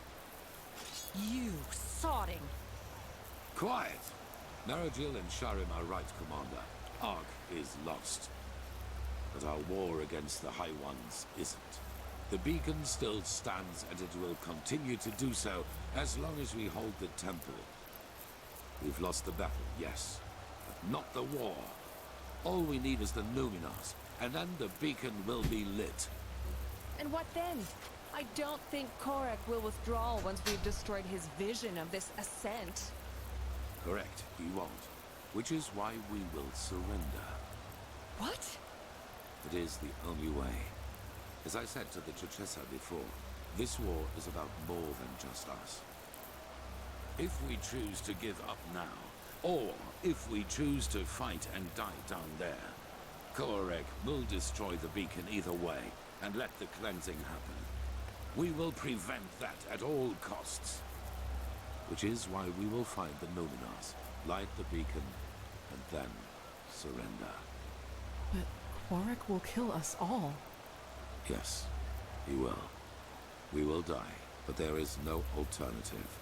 You sodding! Quiet! Narajil and Sharim are right, Commander. Ark is lost. But our war against the High Ones isn't. The beacon still stands, and it will continue to do so as long as we hold the temple. We've lost the battle, yes, but not the war. All we need is the Numenors, and then the beacon will be lit. And what then? I don't think Korek will withdraw once we've destroyed his vision of this ascent. Correct, he won't. Which is why we will surrender. What? It is the only way. As I said to the Chichesa before, this war is about more than just us. If we choose to give up now, or if we choose to fight and die down there, Korek will destroy the beacon either way, and let the cleansing happen. We will prevent that at all costs. Which is why we will find the Numenors, light the beacon, and then surrender. But Korek will kill us all. Yes, he will. We will die, but there is no alternative.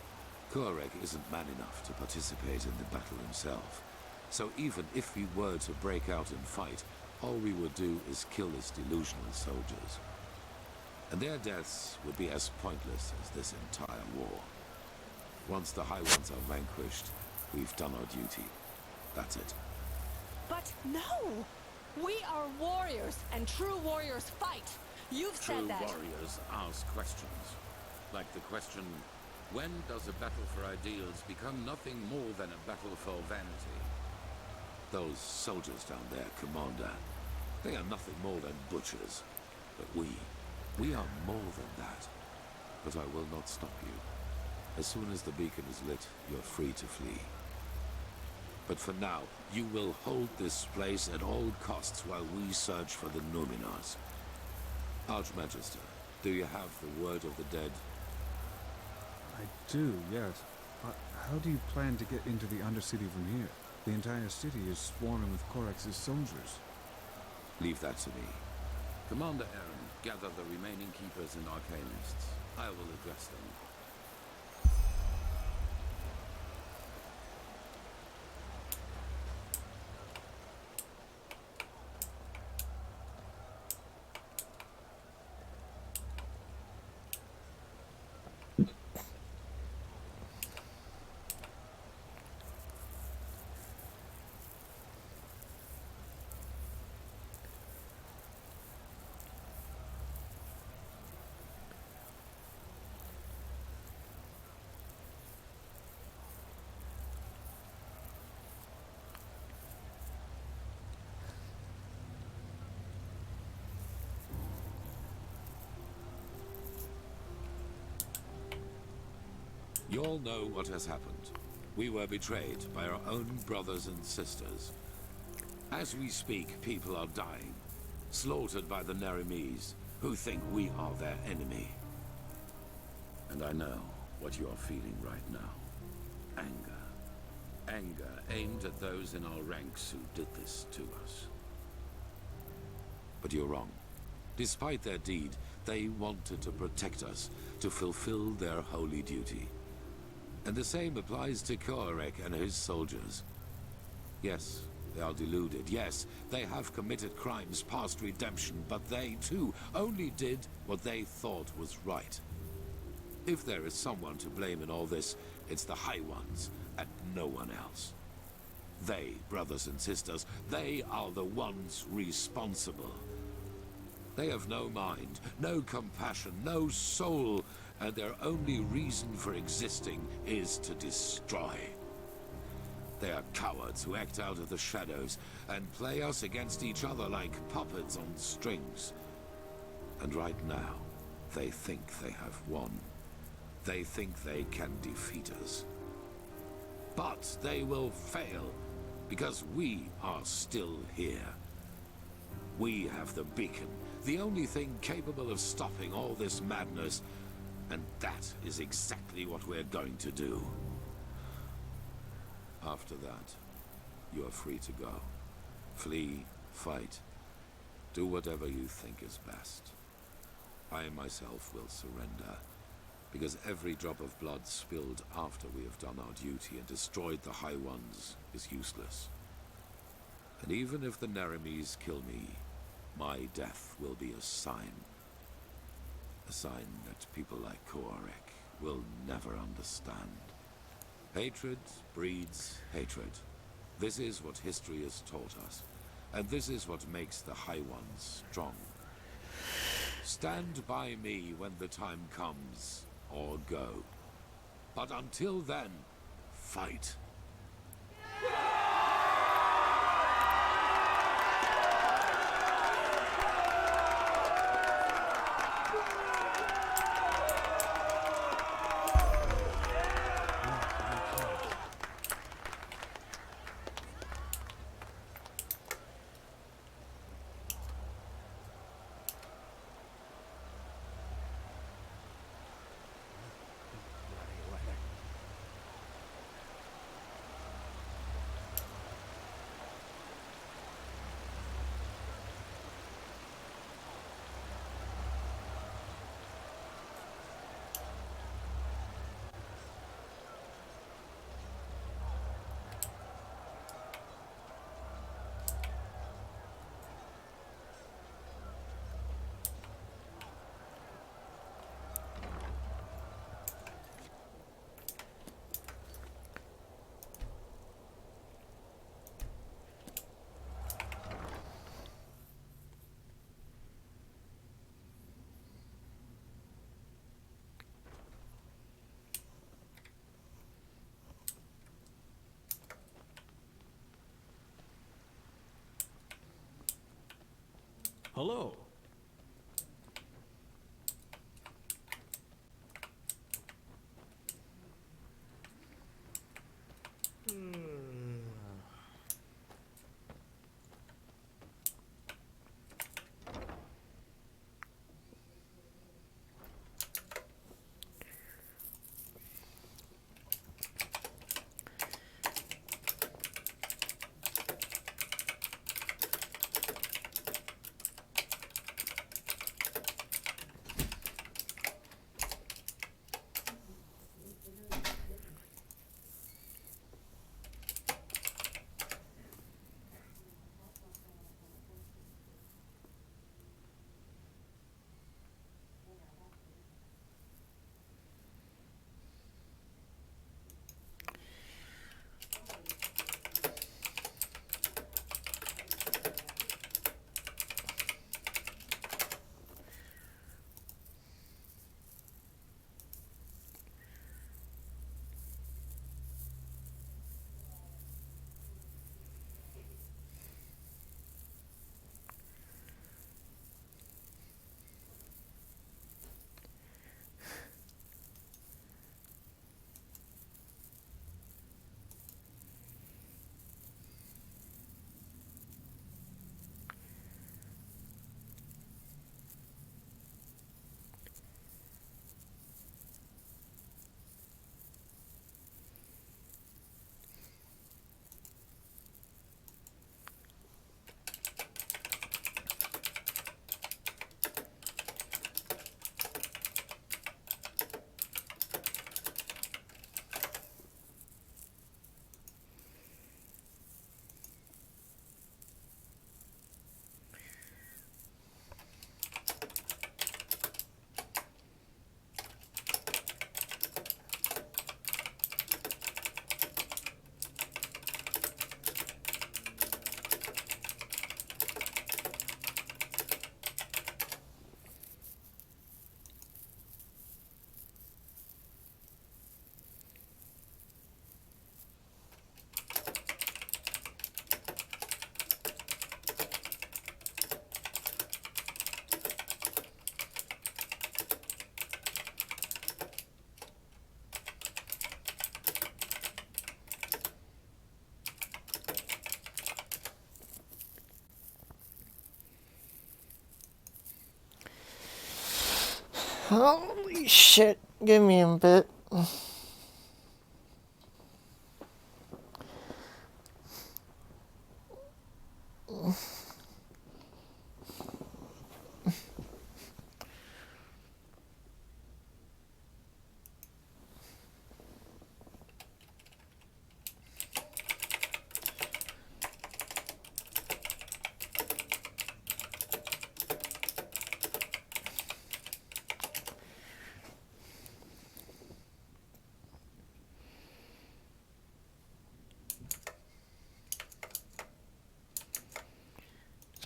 Korek isn't man enough to participate in the battle himself. So even if we were to break out and fight, all we would do is kill his delusional soldiers. And their deaths would be as pointless as this entire war. Once the High Ones are vanquished, we've done our duty. That's it. But no! We are warriors, and true warriors fight. You've said that. True warriors ask questions. Like the question, when does a battle for ideals become nothing more than a battle for vanity? Those soldiers down there, Commander, they are nothing more than butchers. But we are more than that. But I will not stop you. As soon as the beacon is lit, you're free to flee. But for now, you will hold this place at all costs while we search for the Numenors. Archmagister, do you have the word of the dead? I do, yes. How do you plan to get into the Undercity from here? The entire city is swarming with Korek's soldiers. Leave that to me. Commander Aaron, gather the remaining keepers and arcanists. I will address them. You all know what has happened. We were betrayed by our own brothers and sisters. As we speak, people are dying, slaughtered by the Nerimes, who think we are their enemy. And I know what you are feeling right now. Anger. Anger aimed at those in our ranks who did this to us. But you're wrong. Despite their deed, they wanted to protect us, to fulfill their holy duty. And the same applies to Korek and his soldiers. Yes, they are deluded. Yes, they have committed crimes past redemption, but they, too, only did what they thought was right. If there is someone to blame in all this, it's the High Ones, and no one else. They, brothers and sisters, they are the ones responsible. They have no mind, no compassion, no soul, and their only reason for existing is to destroy. They are cowards who act out of the shadows and play us against each other like puppets on strings. And right now, they think they have won. They think they can defeat us. But they will fail, because we are still here. We have the beacon, the only thing capable of stopping all this madness, and that is exactly what we're going to do. After that, you are free to go. Flee, fight, do whatever you think is best. I myself will surrender, because every drop of blood spilled after we have done our duty and destroyed the High Ones is useless. And even if the Naramis kill me, my death will be a sign. A sign that people like Koarek will never understand. Hatred breeds hatred. This is what history has taught us. And this is what makes the High Ones strong. Stand by me when the time comes, or go. But until then, fight. Hello. Holy shit, give me a bit.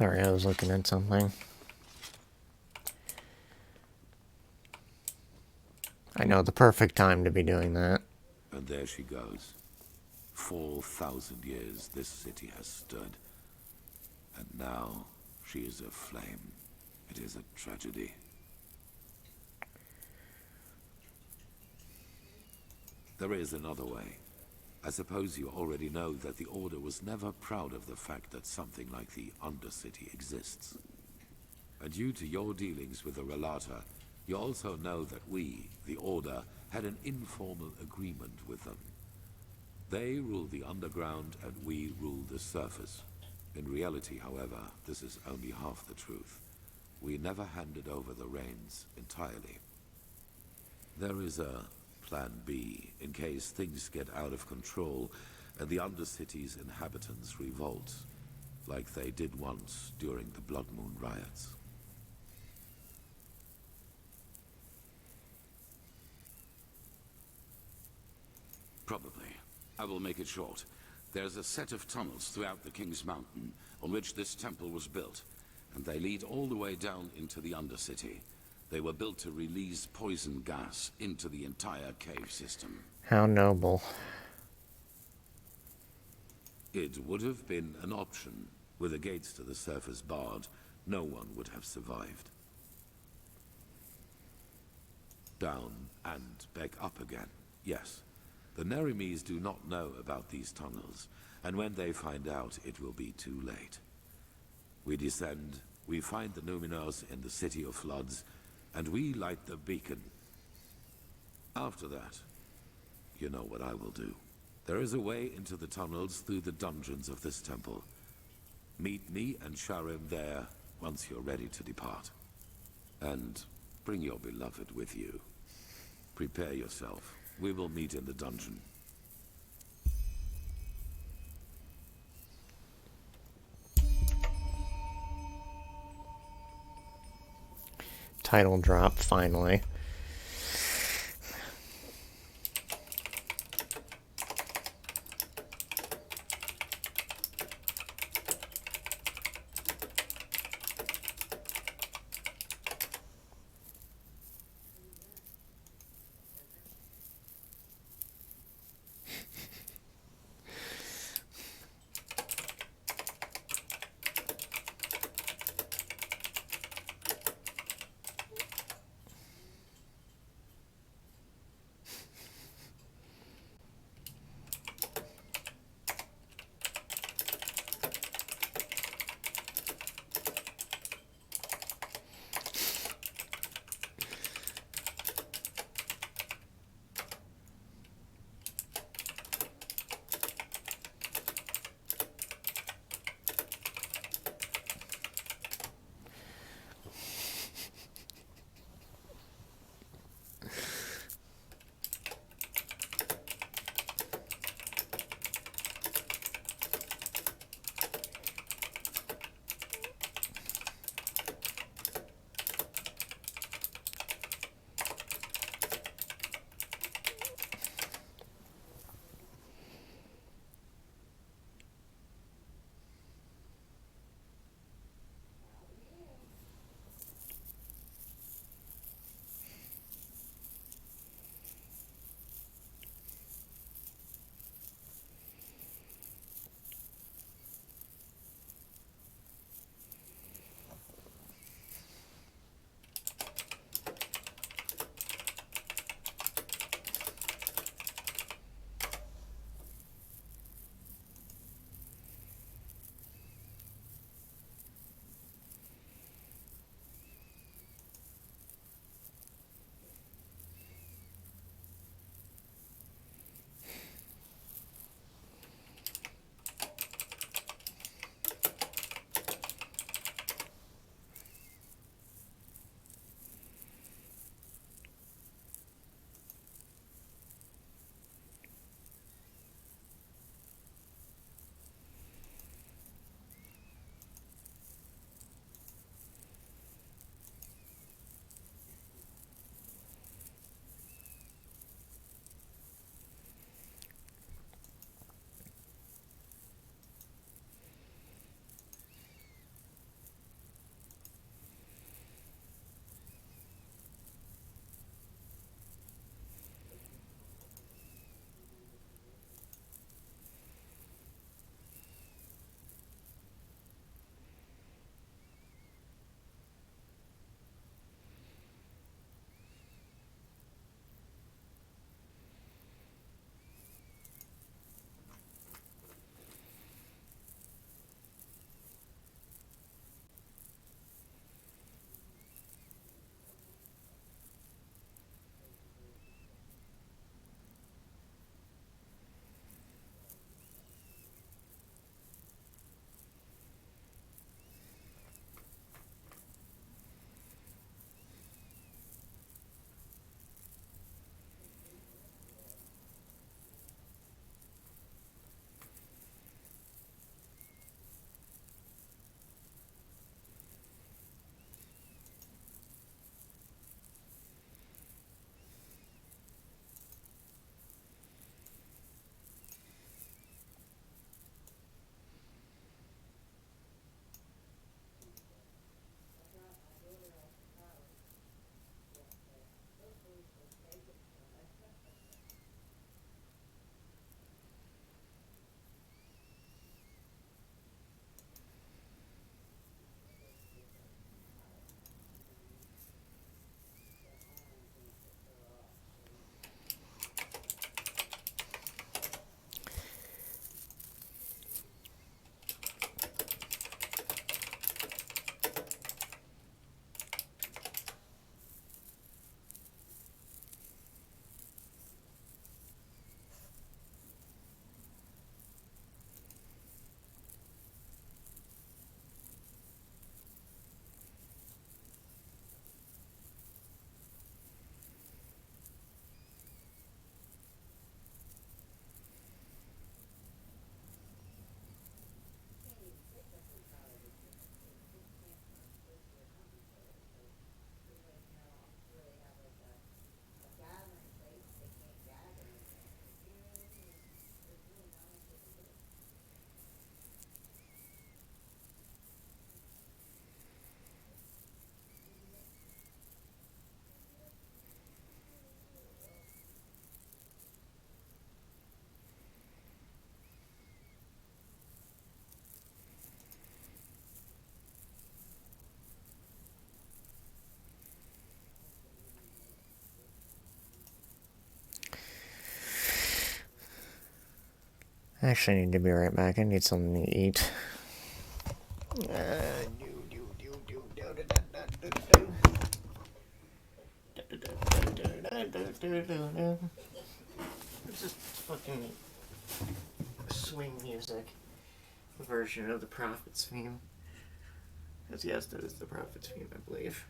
Sorry, I was looking at something. I know the perfect time to be doing that. And there she goes. 4,000 years this city has stood. And now she is aflame. It is a tragedy. There is another way. I suppose you already know that the Order was never proud of the fact that something like the Undercity exists. And due to your dealings with the Relata, you also know that we, the Order, had an informal agreement with them. They rule the underground and we rule the surface. In reality, however, this is only half the truth. We never handed over the reins entirely. There is a Plan B in case things get out of control and the Undercity's inhabitants revolt, like they did once during the Blood Moon riots. Probably. I will make it short. There's a set of tunnels throughout the King's Mountain on which this temple was built, and they lead all the way down into the Undercity. They were built to release poison gas into the entire cave system. How noble. It would have been an option. With the gates to the surface barred, no one would have survived. Down and back up again. Yes. The Nerimes do not know about these tunnels, and when they find out, it will be too late. We descend, we find the Numenors in the City of Floods, and we light the beacon. After that, you know what I will do. There is a way into the tunnels through the dungeons of this temple. Meet me and Sharim there once you're ready to depart. And bring your beloved with you. Prepare yourself. We will meet in the dungeon. Title drop, finally. I actually need to be right back. I need something to eat. This is fucking swing music version of the Prophet's theme. Because yes, that is the Prophet's theme, I believe.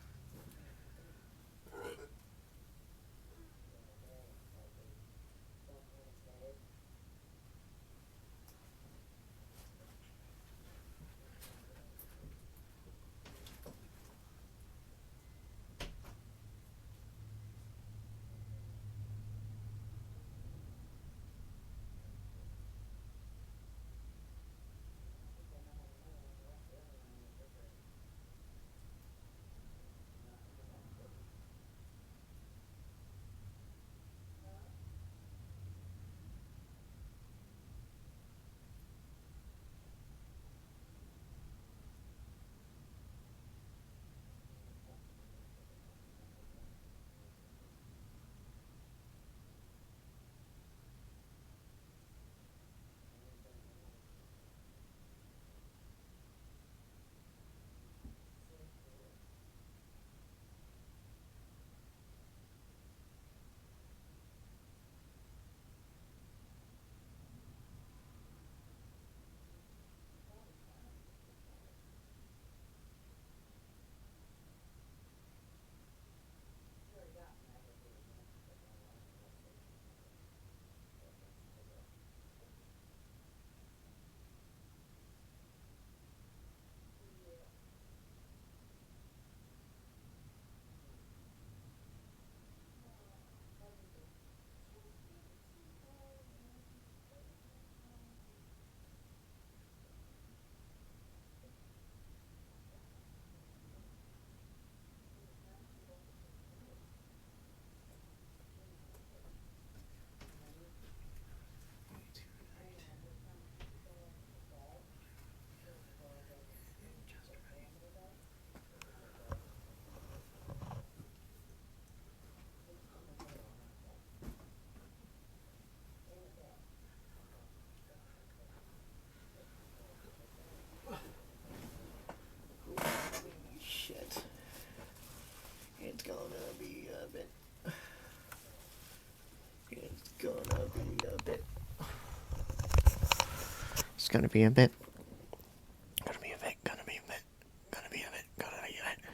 Shit. It's gonna be a bit. It's gonna be a bit. It's gonna be a bit. Gonna be a bit. Gonna be a bit. Gonna be a bit. Gonna be a bit.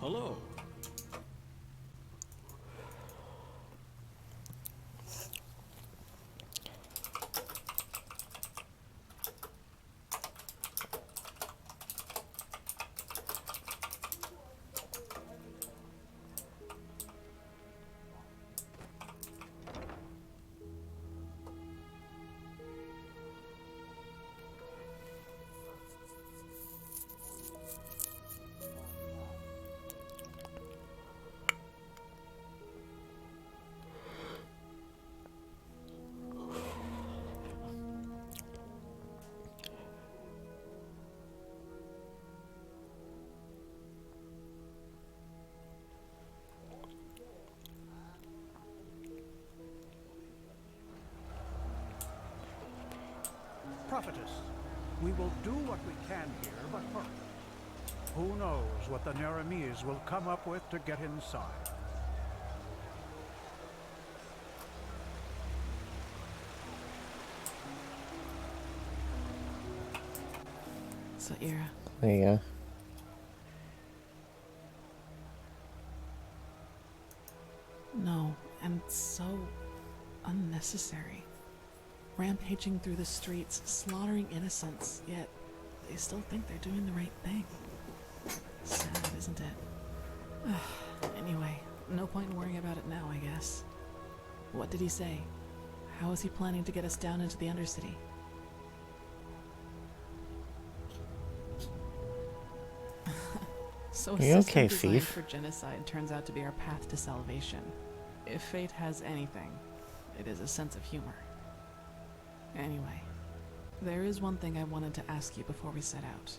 Hello. Prophetess, we will do what we can here, but hurry. Who knows what the Naramis will come up with to get inside? So, Ira. There you go. It's so unnecessary. Rampaging through the streets, slaughtering innocents, yet they still think they're doing the right thing. Sad, isn't it? Anyway, no point in worrying about it now, I guess. What did he say? How is he planning to get us down into the Undercity? So a Are you system okay, designed thief? for genocide turns out to be our path to salvation. If fate has anything, it is a sense of humor. Anyway, there is one thing I wanted to ask you before we set out.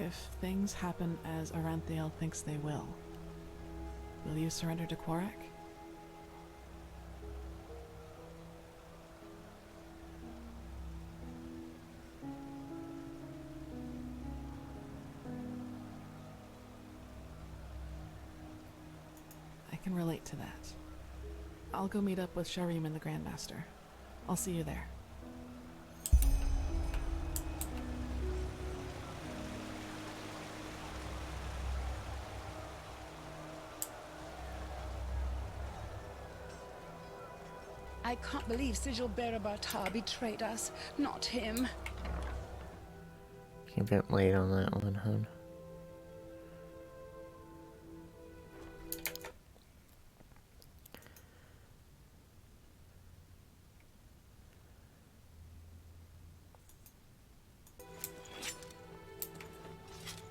If things happen as Aranthiel thinks they will you surrender to Quarak? I can relate to that. I'll go meet up with Sharim and the Grandmaster. I'll see you there. I can't believe Sigil Bearer Bartar betrayed us, not him. A bit late on that one, hun.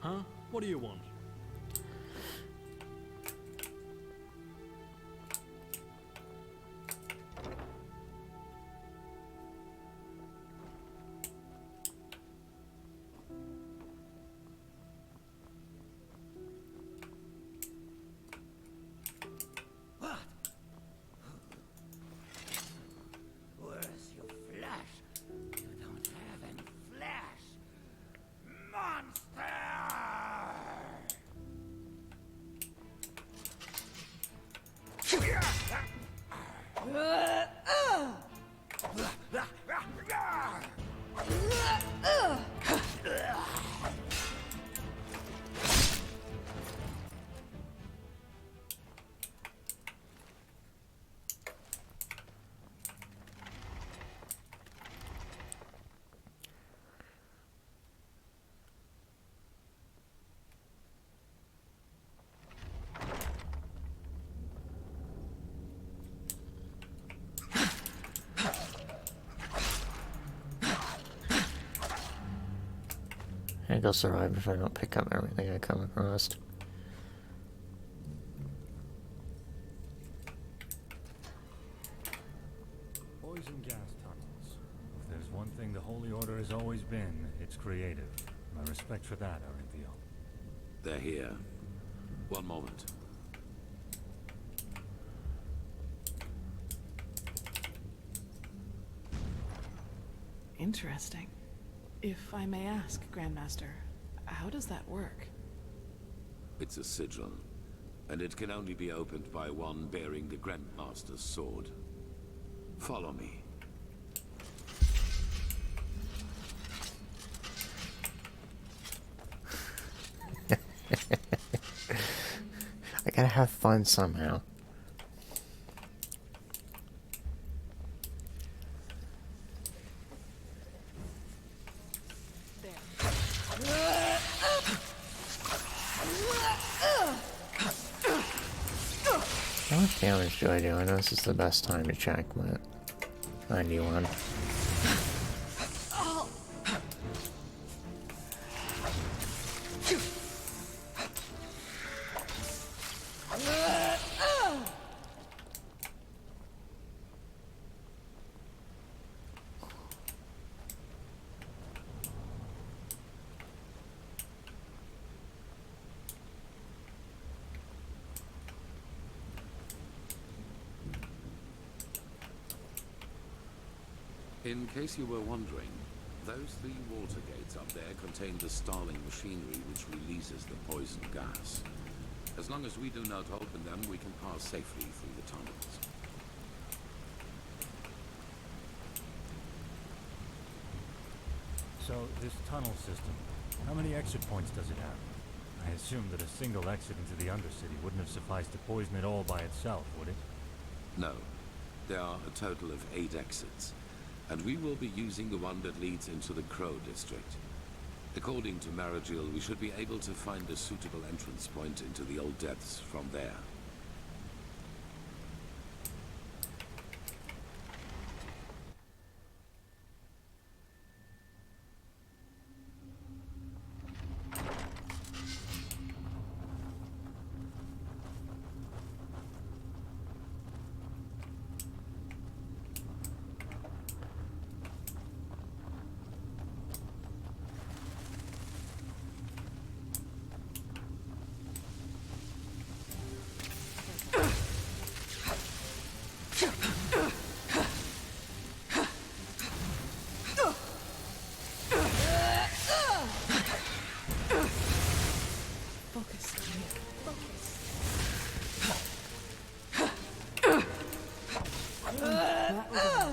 Huh? What do you want? Where's your flesh? You don't have any flesh. Monster! I think I'll survive if I don't pick up everything I come across. Poison gas tunnels. If there's one thing the Holy Order has always been, it's creative. My respect for that, Aranthiel. They're here. One moment. Interesting. If I may ask, Grandmaster, how does that work? It's a sigil, and it can only be opened by one bearing the Grandmaster's sword. Follow me. I gotta have fun somehow. How much damage do I do? I know this is the best time to check, but 91. In case you were wondering, those three water gates up there contain the Starling machinery which releases the poison gas. As long as we do not open them, we can pass safely through the tunnels. So, this tunnel system, how many exit points does it have? I assume that a single exit into the Undercity wouldn't have sufficed to poison it all by itself, would it? No. There are a total of 8 exits, and we will be using the one that leads into the Crow district. According to Maragil, we should be able to find a suitable entrance point into the Old Depths from there. Focus, Mia. Focus. That was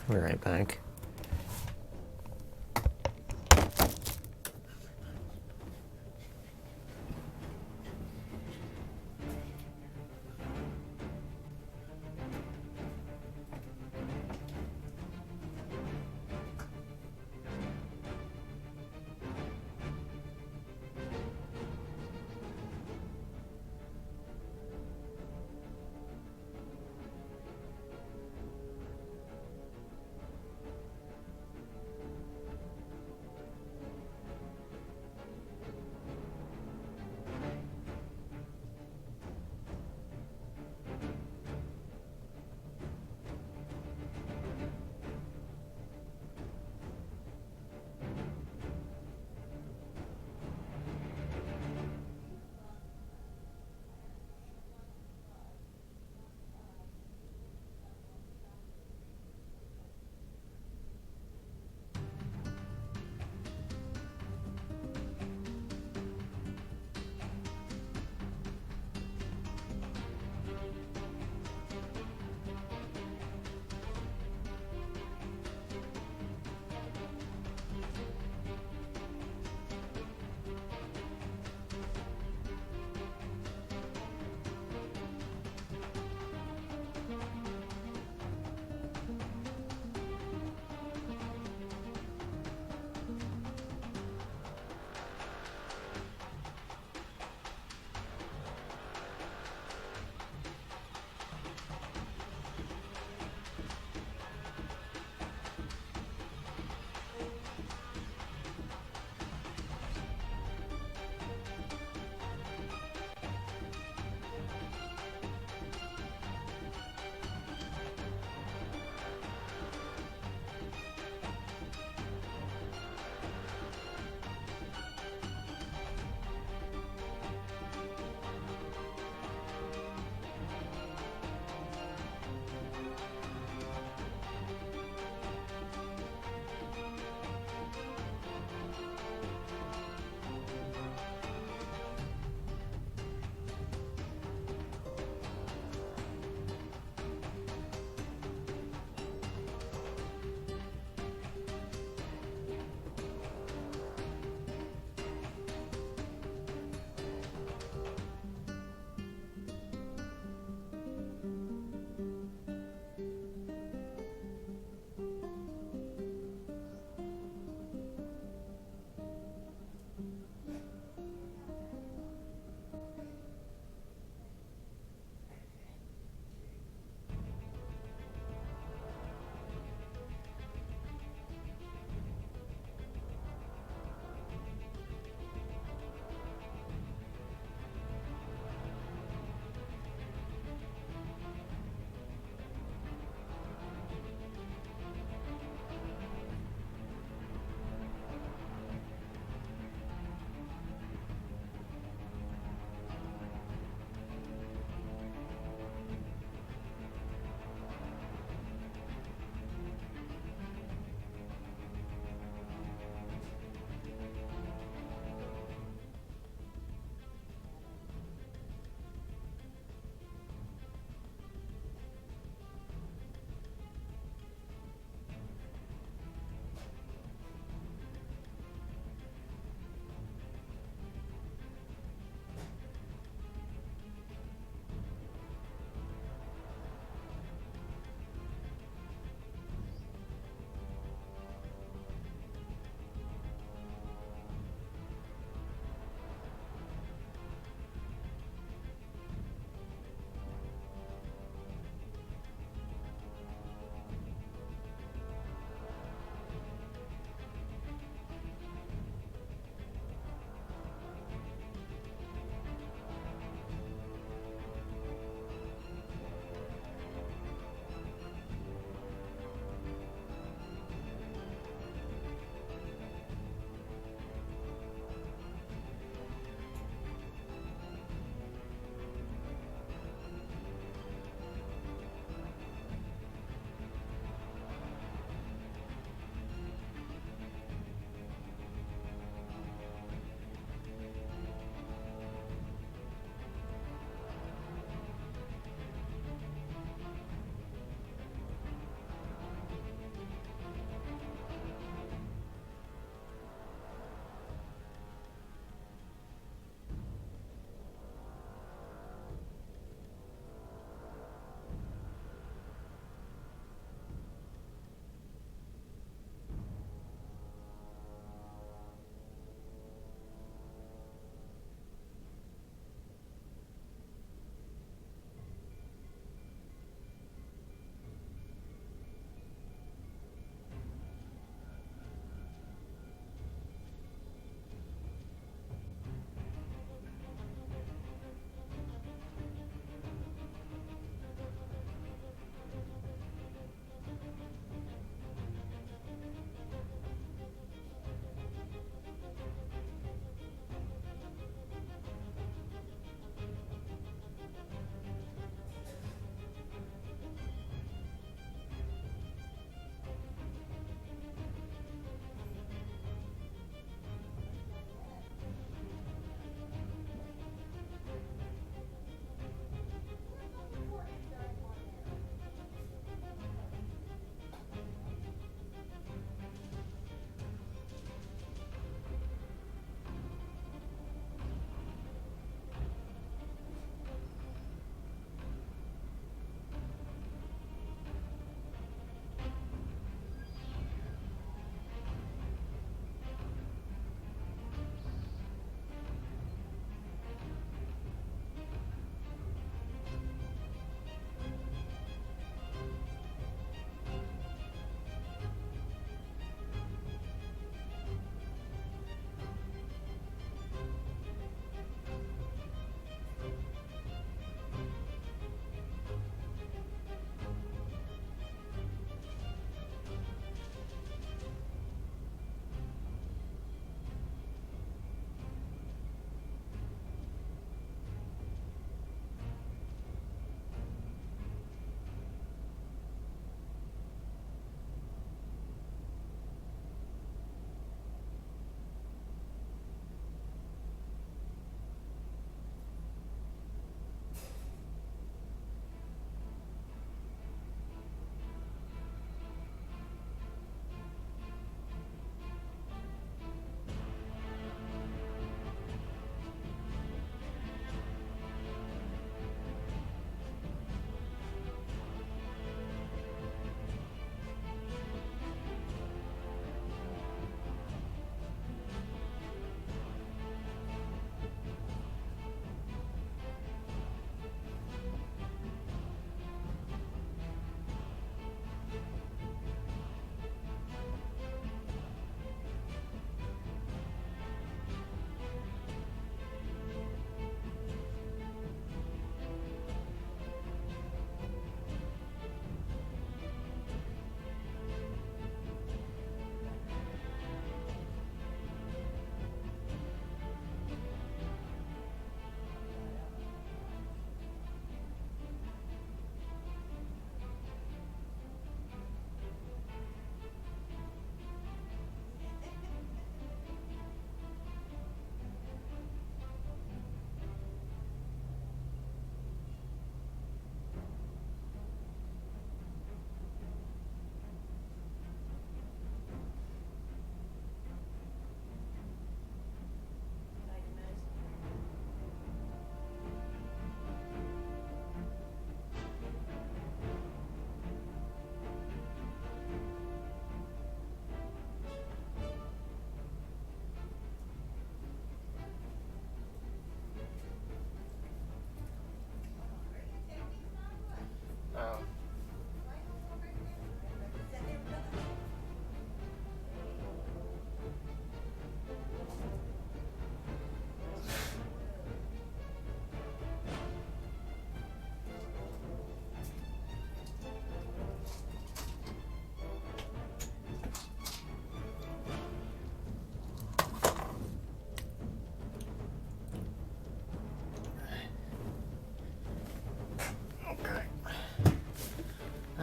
We're right back.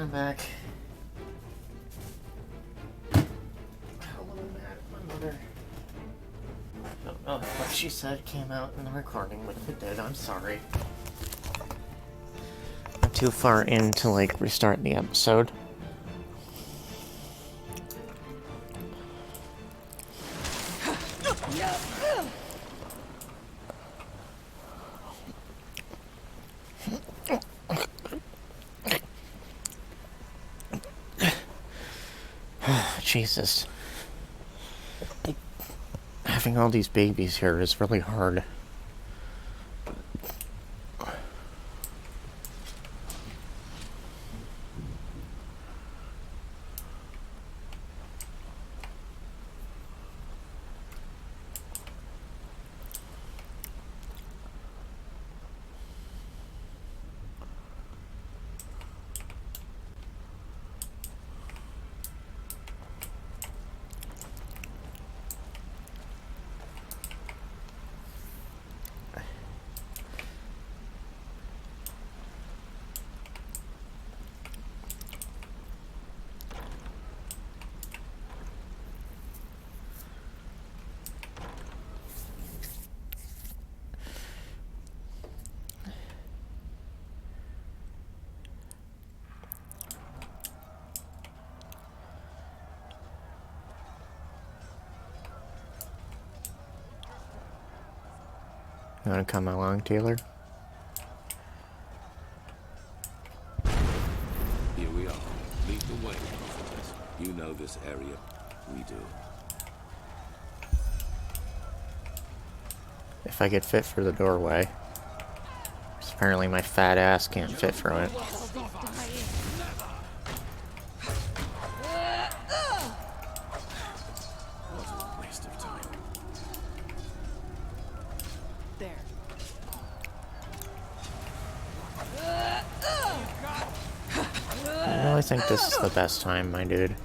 I'm back. A little mad at my mother. I don't know if what she said came out in the recording, but if it did, I'm sorry. I'm too far in to, like, restart the episode. Jesus. Having all these babies here is really hard. You wanna come along, Taylor? Here we are. Lead the way, prophetess. You know this area. We do. If I could fit through the doorway. 'Cause apparently my fat ass can't fit through it. What a waste of time. There. I really think this is the best time, my dude.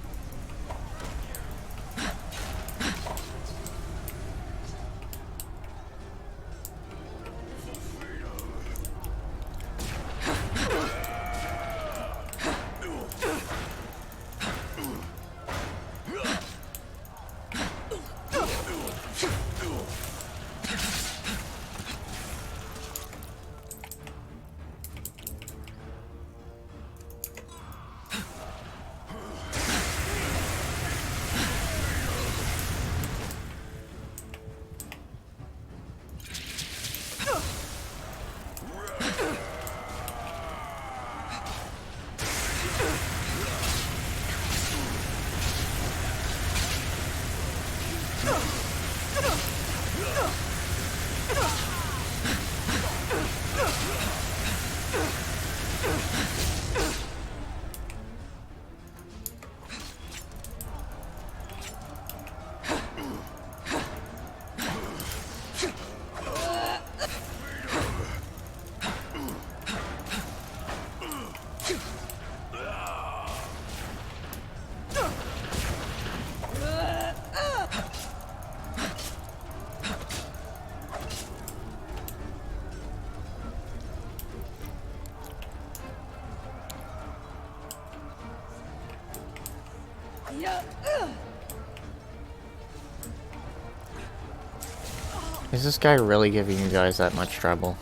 Is this guy really giving you guys that much trouble?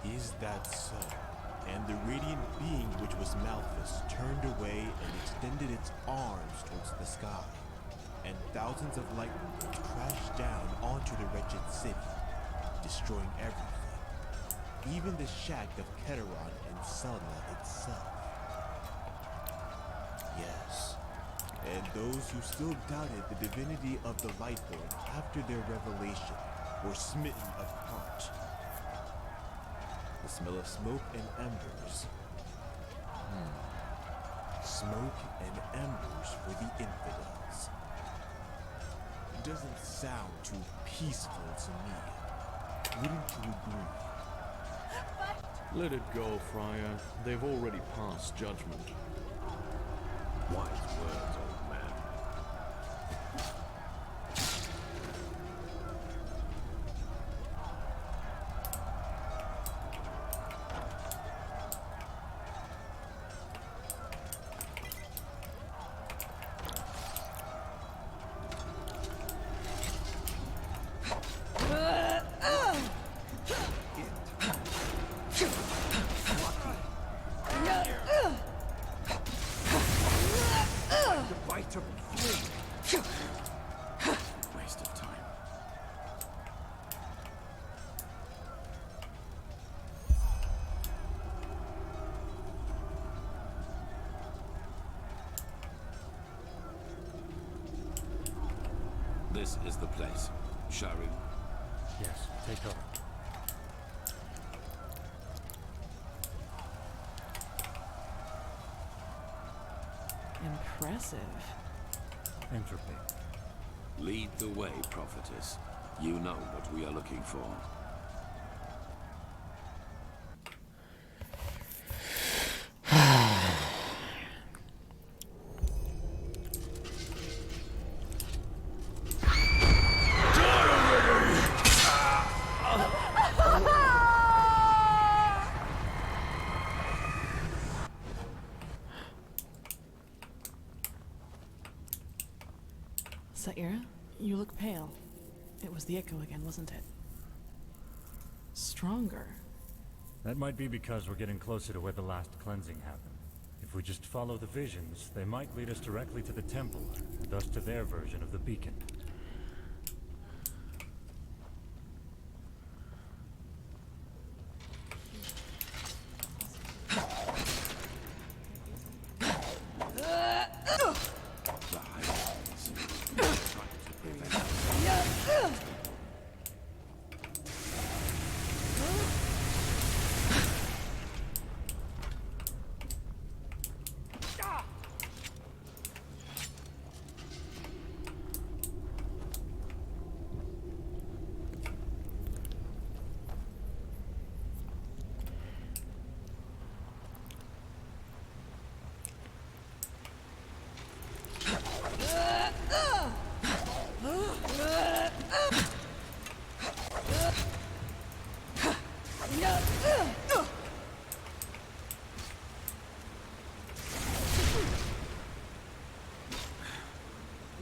Is that so? And the radiant being which was Malthus turned away and extended its arms towards the sky, and thousands of lightning bolts crashed down onto the wretched city, destroying everything, even the shack of Keteron and Selma itself. Yes, and those who still doubted the divinity of the Lightborn after their revelation were smitten of heart. The smell of smoke and embers. Smoke and embers for the infidels. Doesn't sound too peaceful to me. Wouldn't you agree? Let it go, Friar. They've already passed judgment. Wise words, old man. Waste of time. This is the place. Sharing. Yes, take cover. Impressive. Entropy. Lead the way, prophetess. You know what we are looking for. Saira, you look pale. It was the echo again, wasn't it? Stronger. That might be because we're getting closer to where the last cleansing happened. If we just follow the visions, they might lead us directly to the temple, and thus to their version of the beacon.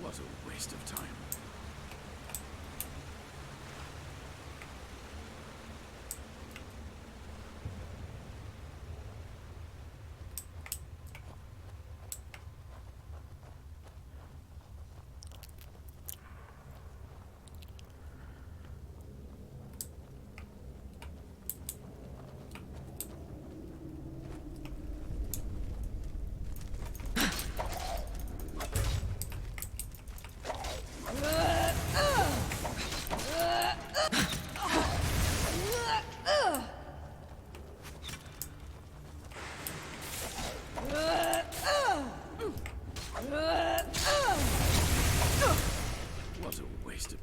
What a waste of time. What a waste of...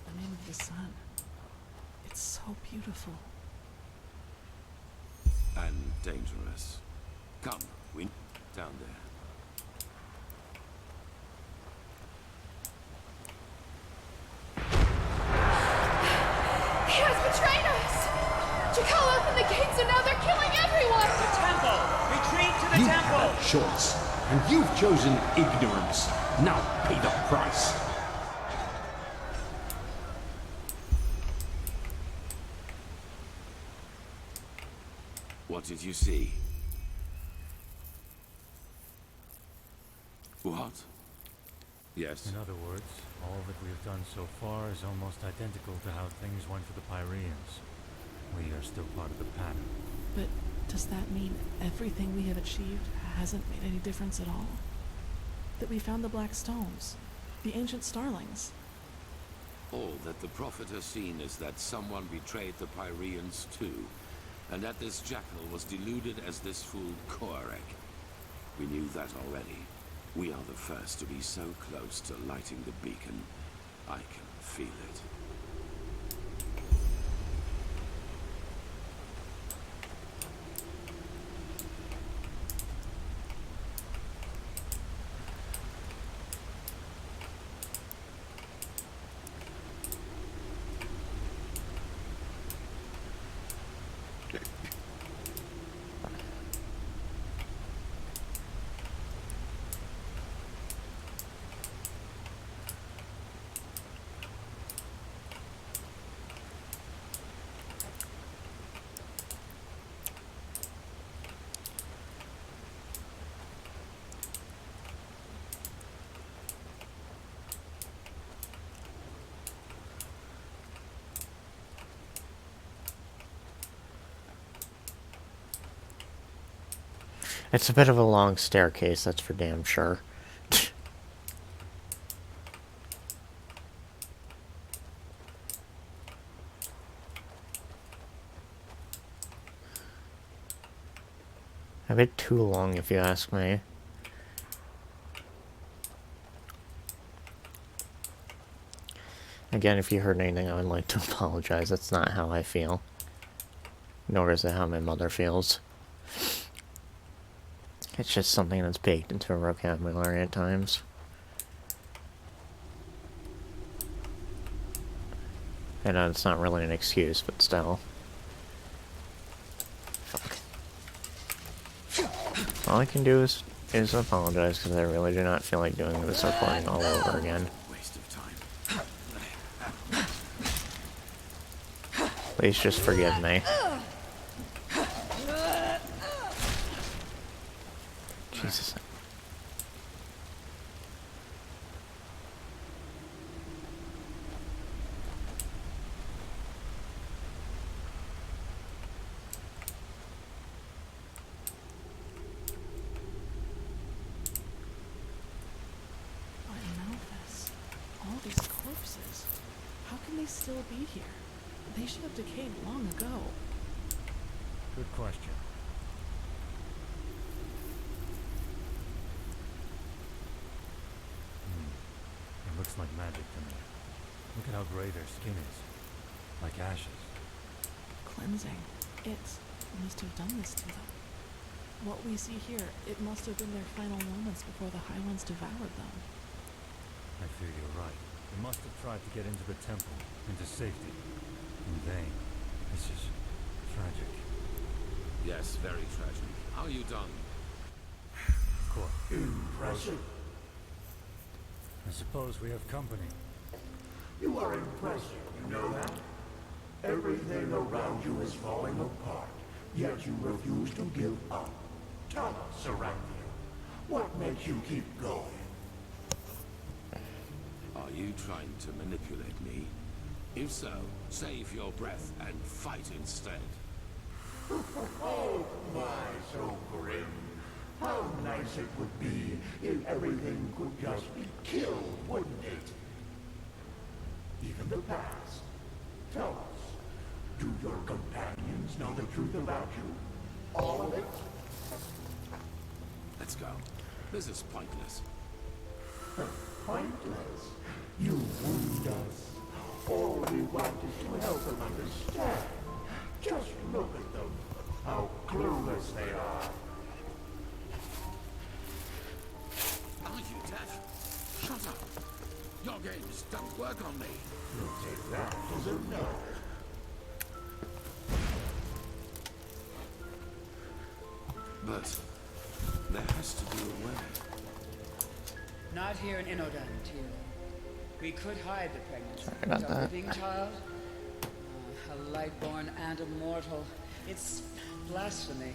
The name of the sun. It's so beautiful. And dangerous. Come, we... down there. He has betrayed us! Jakal opened the gates and now they're killing everyone! The temple! Retreat to the You temple! had a choice, and you've chosen ignorance. Now pay the price. What did you see? What? Yes. In other words, all that we have done so far is almost identical to how things went for the Pyreans. We are still part of the pattern. But Does that mean everything we have achieved hasn't made any difference at all? That we found the Black Stones, the ancient starlings? All that the Prophet has seen is that someone betrayed the Pyreans too, and that this jackal was deluded as this fool Koarek. We knew that already. We are the first to be so close to lighting the beacon. I can feel it. It's a bit of a long staircase, that's for damn sure. A bit too long, if you ask me. Again, if you heard anything, I would like to apologize. That's not how I feel. Nor is it how my mother feels. It's just something that's baked into our vocabulary at times. I know it's not really an excuse, but still. Fuck. All I can do is apologize, because I really do not feel like doing this recording all over again. Waste of time. Please just forgive me. Jesus. All these corpses. How can they still be here? They should have decayed long ago. Good question. It looks like magic to me. Look at how gray their skin is. Like ashes. Cleansing. It must have done this to them. What we see here, it must have been their final moments before the High Ones devoured them. I fear you're right. They must have tried to get into the temple, into safety. In vain. This is tragic. Yes, very tragic. How are you done? Of course. Impressive. I suppose we have company. You are impressive, you know that? Everything around you is falling apart, yet you refuse to give up. Tell us, Serena, what makes you keep going? Are you trying to manipulate me? If so, save your breath and fight instead. Oh my, so grim. How nice it would be if everything could just be killed, wouldn't it? Even the past. Tell us, do your companions know the truth about you? All of it? Let's go. This is pointless. Pointless? You wound us. All we want is to help them understand. Just look at them. How clueless they are. Are you deaf? Shut up. Your games don't work on me. You'll take that as a no. But there has to be a way. Not here in Inodan, Tyr. We could hide the pregnancy. Sorry about But a that. living child? A light-born and immortal. It's blasphemy.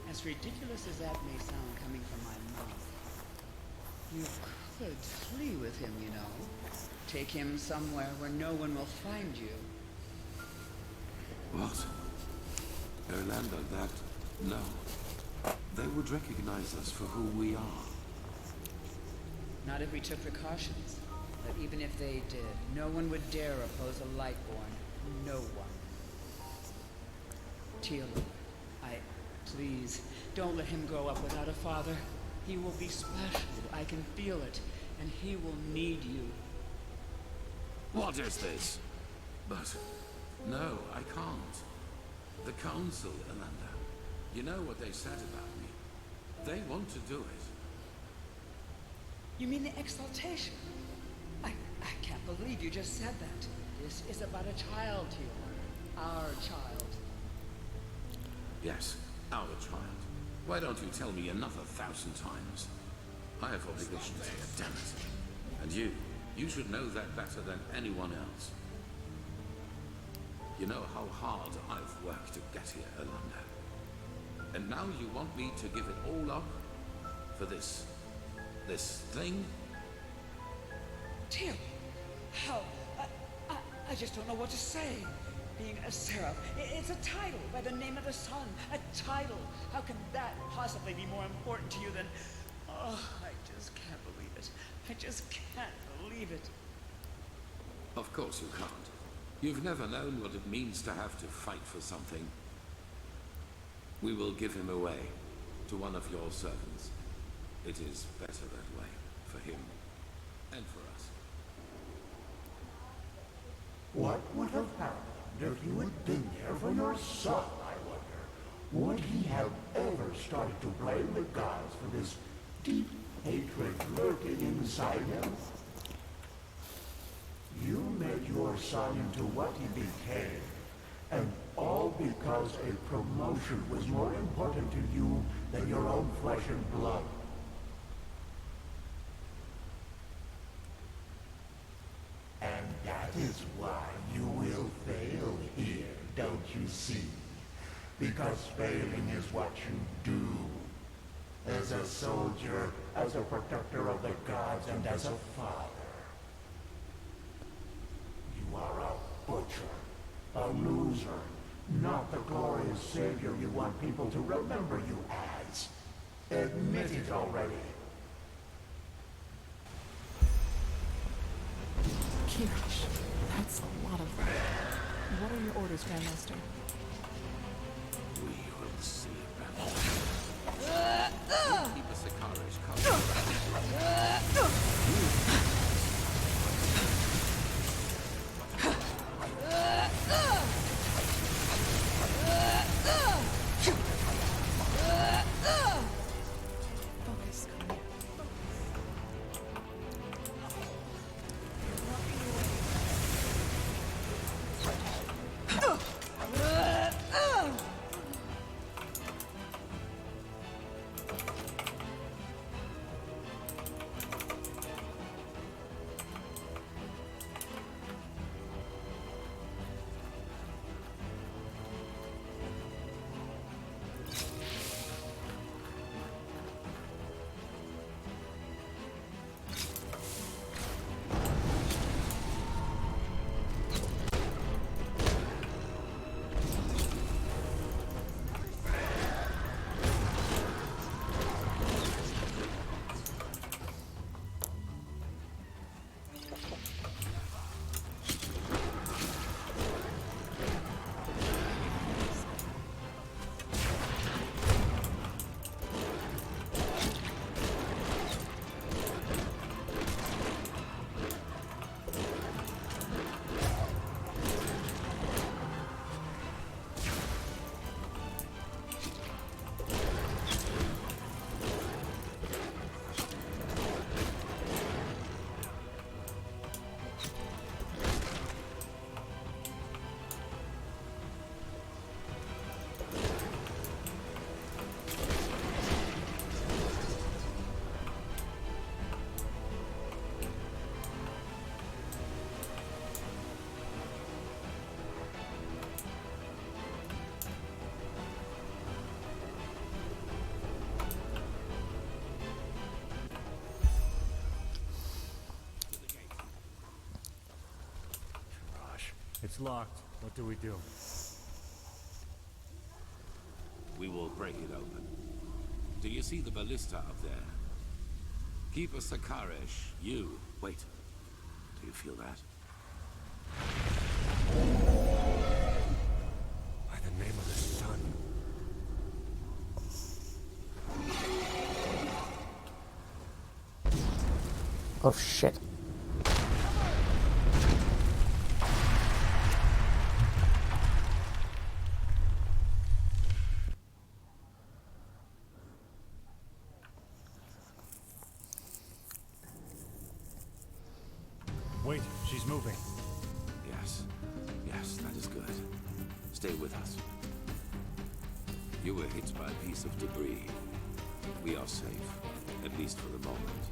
As ridiculous as that may sound coming from my mouth. You could flee with him, you know. Take him somewhere where no one will find you. What? A land like that No. They would recognize us for who we are. Not if we took precautions. But even if they did, no one would dare oppose a Lightborn. No one. Teal, please, don't let him grow up without a father. He will be special. I can feel it. And he will need you. What is this? But, no, I can't. The Council, Elanda. You know what they said about me. They want to do it. You mean the exaltation? I can't believe you just said that. This is about a child, Teal. Our child. Yes, our child. Why don't you tell me another 1,000 times? I have obligations here, damn it. And you should know that better than anyone else. You know how hard I've worked to get here, Elanda. And now you want me to give it all up? For this thing? Teal, how? I just don't know what to say. Being a seraph, it's a title by the name of the sun. A title. How can that possibly be more important to you than... Oh, I just can't believe it. I just can't believe it. Of course you can't. You've never known what it means to have to fight for something. We will give him away to one of your servants. It is better that way, for him and for us. What would have happened if you had been there for your son, I wonder? Would he have ever started to blame the gods for this deep hatred lurking inside him? You made your son into what he became, and all because a promotion was more important to you than your own flesh and blood. And that is why you will fail here, don't you see? Because failing is what you do. As a soldier, as a protector of the gods, and as a father. You are a butcher, a loser, not the glorious savior you want people to remember you as. Admit it already. Kirish, that's a lot of them. What are your orders, Grandmaster? We will see about that. Keep the Sicari's covered. Focus, Connie. It's locked. What do? We We will break it open. Do you see the ballista up there? Keep a Sakaresh. You. Wait. Do you feel that? By the name of the sun. Oh shit. Wait, she's moving. Yes. Yes, that is good. Stay with us. You were hit by a piece of debris. We are safe, at least for the moment.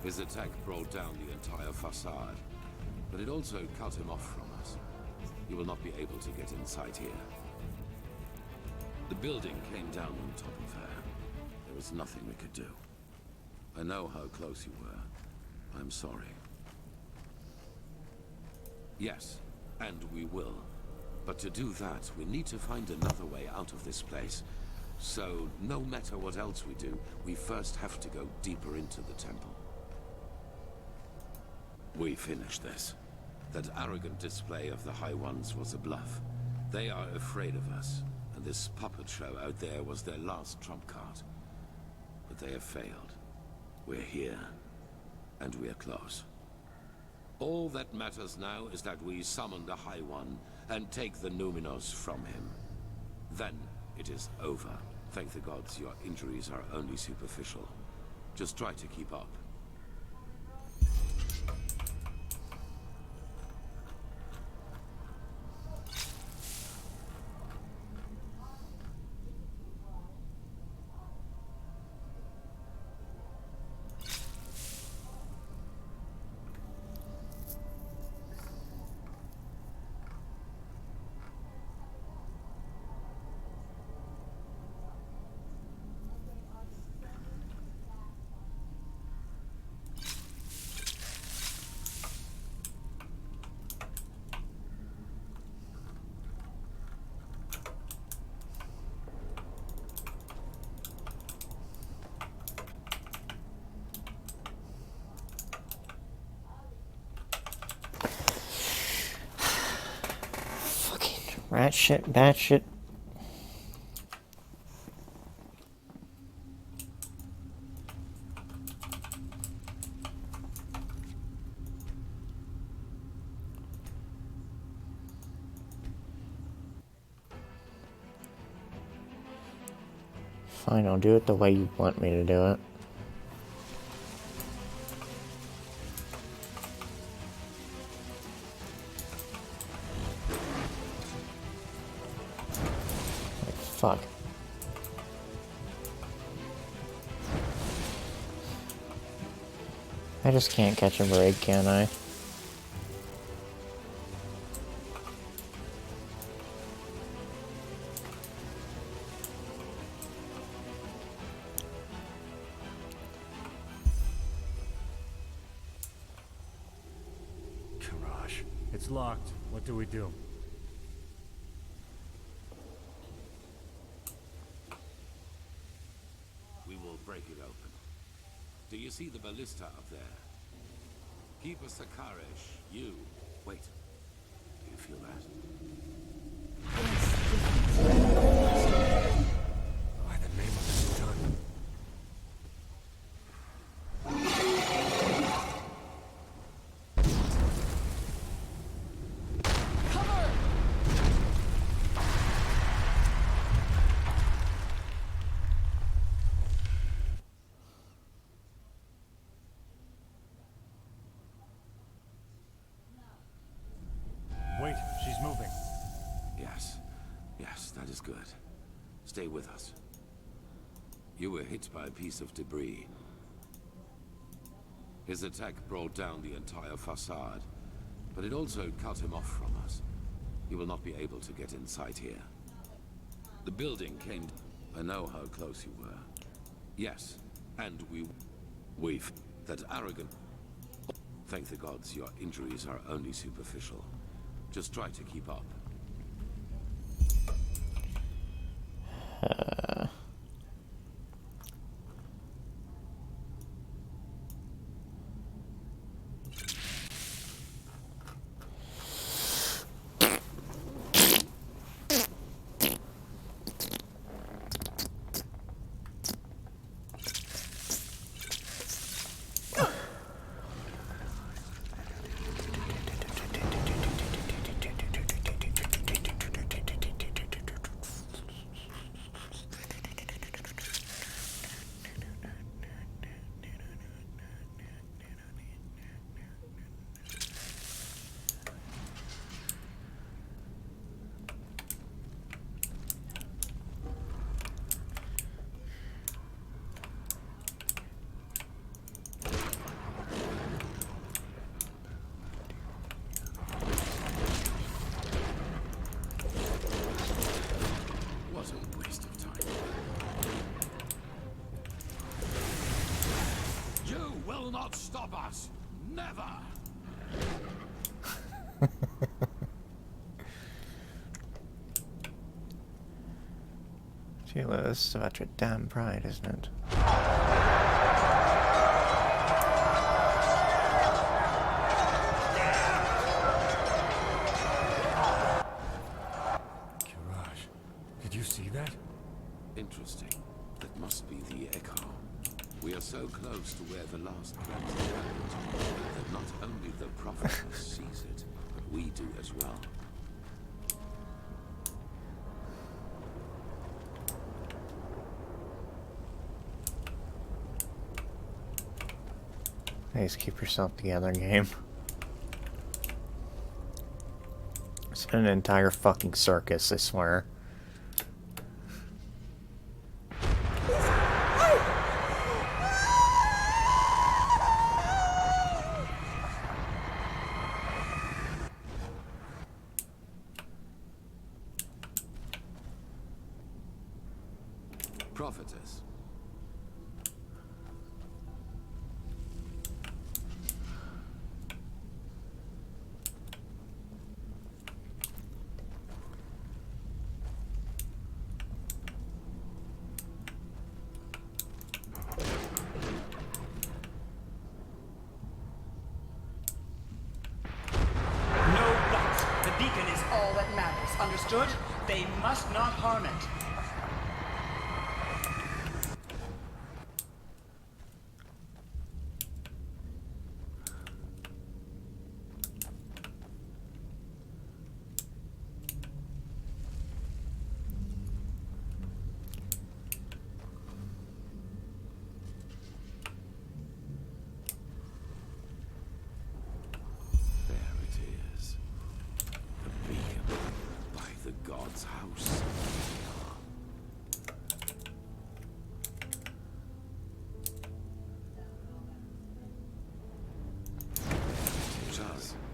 His attack brought down the entire facade, but it also cut him off from us. He will not be able to get inside here. The building came down on top of her. There was nothing we could do. I know how close you were. I'm sorry. Yes, and we will. But to do that, we need to find another way out of this place. So, no matter what else we do, we first have to go deeper into the temple. We finish this. That arrogant display of the High Ones was a bluff. They are afraid of us, and this puppet show out there was their last trump card. But they have failed. We're here, and we're close. All that matters now is that we summon the High One and take the Numinos from him. Then it is over. Thank the gods your injuries are only superficial. Just try to keep up. Rat shit, bat shit. Fine, I'll do it the way you want me to do it. Fuck. I just can't catch a break, can I? Garage. It's locked. What do we do? Break it open. Do you see the ballista up there? Keep a Sakaresh. You. Wait. Do you feel that? By the name of the sun. Wait, she's moving. Yes. Yes, that is good. Stay with us. You were hit by a piece of debris. His attack brought down the entire facade, but it also cut him off from us. He will not be able to get inside here. The building came... I know how close you were. Yes, and we've... That arrogant... Thank the gods your injuries are only superficial. Just try to keep up. Not stop us! Never! Sheila, this is about your damn pride, isn't it? Kiraj, did you see that? Interesting. That must be the echo. We are so close to where the last cleansing happened that not only the prophetess sees it, but we do as well. Please keep yourself together, game. It's been an entire fucking circus, I swear. Prophetess. Understood? They must not harm it.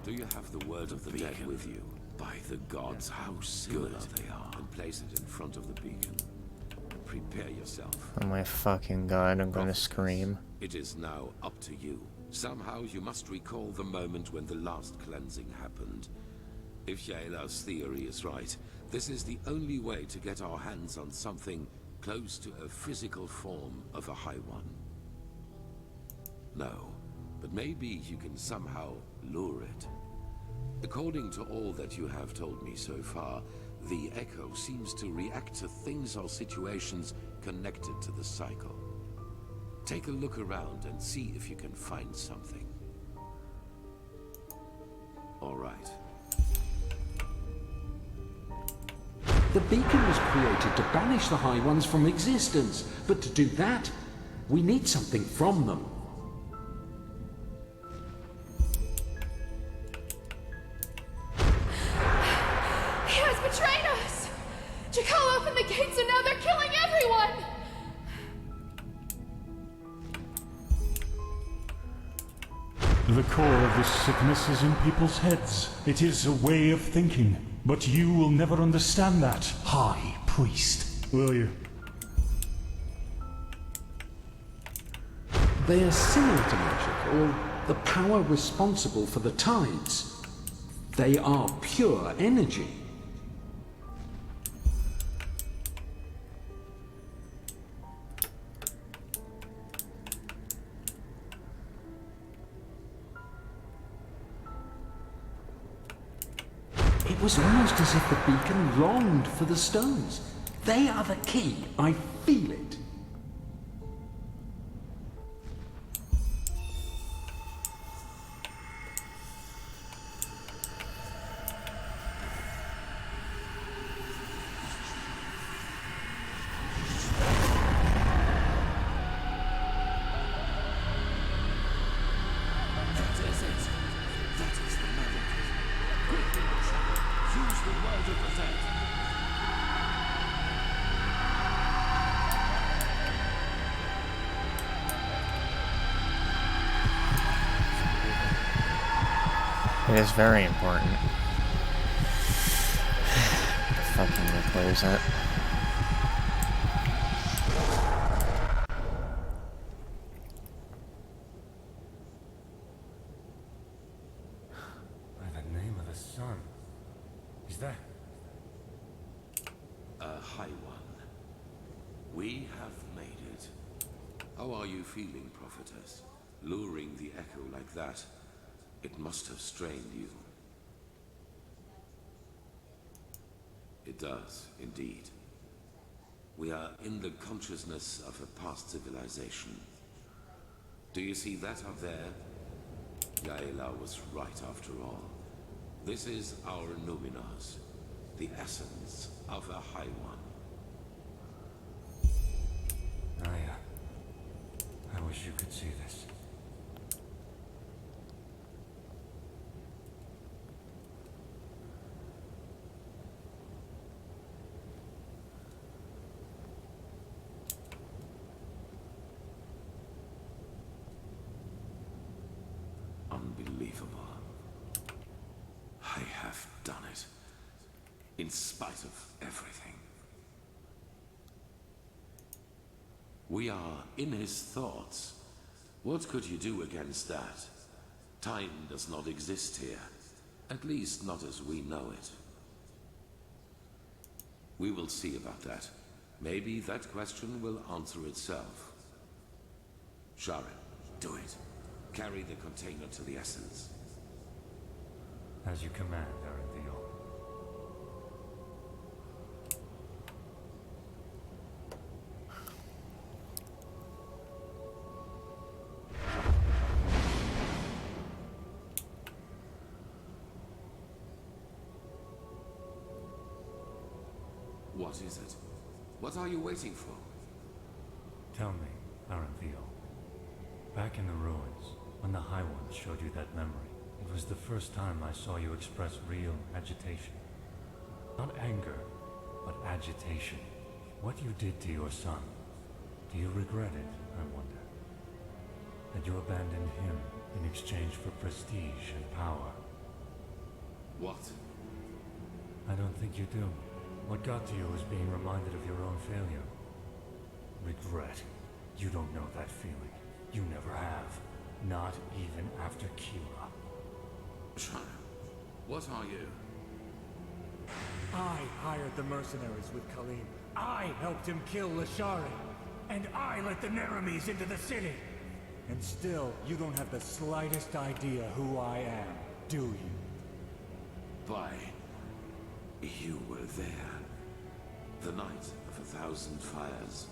Do you have the word of the dead with you? By the god's house. Good. They are. And place it in front of the beacon. Prepare yourself. Oh my fucking god, I'm gonna scream. It is now up to you. Somehow you must recall the moment when the last cleansing happened. If Yaela's theory is right, this is the only way to get our hands on something close to a physical form of a High One. No, but maybe you can somehow lure it. According to all that you have told me so far, the Echo seems to react to things or situations connected to the cycle. Take a look around and see if you can find something. All right. The beacon was created to banish the High Ones from existence, but to do that, we need something from them. He has betrayed us! Jakal opened the gates and now they're killing everyone! The core of this sickness is in people's heads. It is a way of thinking. But you will never understand that, High Priest, will you? They are similar to magic, or the power responsible for the tides. They are pure energy. It was almost as if the beacon longed for the stones. They are the key. I feel it. It is very important. Fucking replays it. By the name of the sun. Is that... A high one. We have made it. How are you feeling, prophetess? Luring the echo like that, it must have strained you. It does, indeed. We are in the consciousness of a past civilization. Do you see that up there? Yaela was right after all. This is our Numinars, the essence of a High One. I wish you could see this. Unbelievable. I have done it. In spite of everything. We are in his thoughts. What could you do against that? Time does not exist here. At least not as we know it. We will see about that. Maybe that question will answer itself. Sharon, do it. Carry the container to the essence. As you command, Aranthio. What is it? What are you waiting for? Tell me, Aranthio. Back in the ruins, when the High Ones showed you that memory, it was the first time I saw you express real agitation. Not anger, but agitation. What you did to your son, do you regret it, I wonder? That you abandoned him in exchange for prestige and power? What? I don't think you do. What got to you was being reminded of your own failure. Regret. You don't know that feeling. You never have. Not even after Kira. Child, what are you? I hired the mercenaries with Khalim. I helped him kill Lashari. And I let the Neramis into the city. And still, you don't have the slightest idea who I am, do you? Why, you were there. The night of 1,000 fires.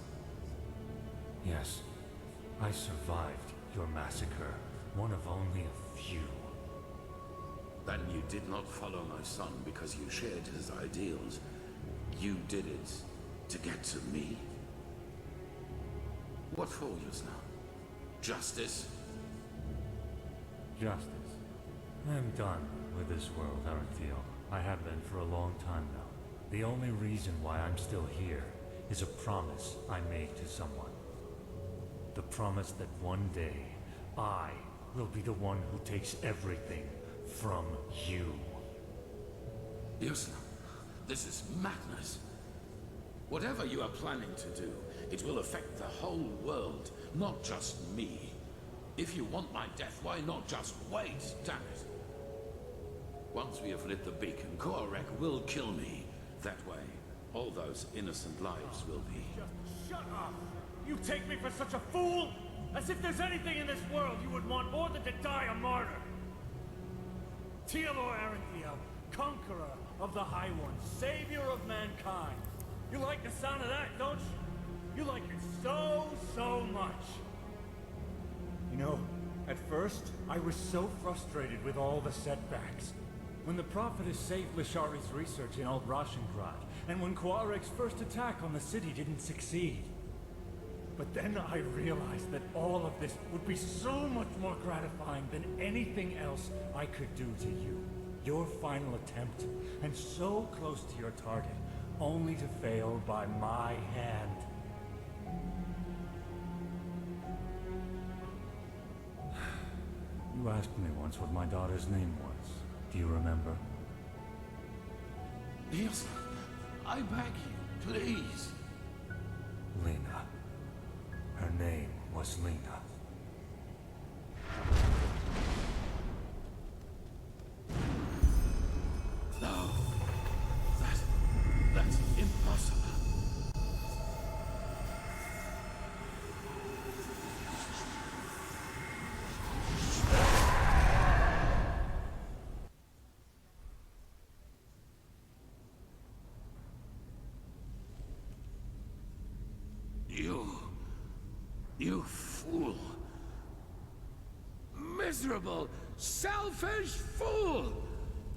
Yes. I survived your massacre. One of only a few. Then you did not follow my son because you shared his ideals. You did it to get to me? What for just now? Justice? Justice. I'm done with this world, Aranthio. I have been for a long time now. The only reason why I'm still here is a promise I made to someone. The promise that one day, I will be the one who takes everything from you. Yusna, this is madness. Whatever you are planning to do, it will affect the whole world, not just me. If you want my death, why not just wait, damn it? Once we have lit the beacon, Korek will kill me. That way, all those innocent lives will be... Just shut up! You take me for such a fool? As if there's anything in this world you would want more than to die a martyr! Tiamor Aranthiel, conqueror of the High Ones, savior of mankind. You like the sound of that, don't you? You like it so much. You know, at first, I was so frustrated with all the setbacks. When the Prophetess saved Lashari's research in Old Roshengrad, and when Quarek's first attack on the city didn't succeed. But then I realized that all of this would be so much more gratifying than anything else I could do to you. Your final attempt, and so close to your target, only to fail by my hand. You asked me once what my daughter's name was. Do you remember? Yes, I beg you, please. Lena. Her name was Lena. No. That's impossible. You fool. Miserable, selfish fool!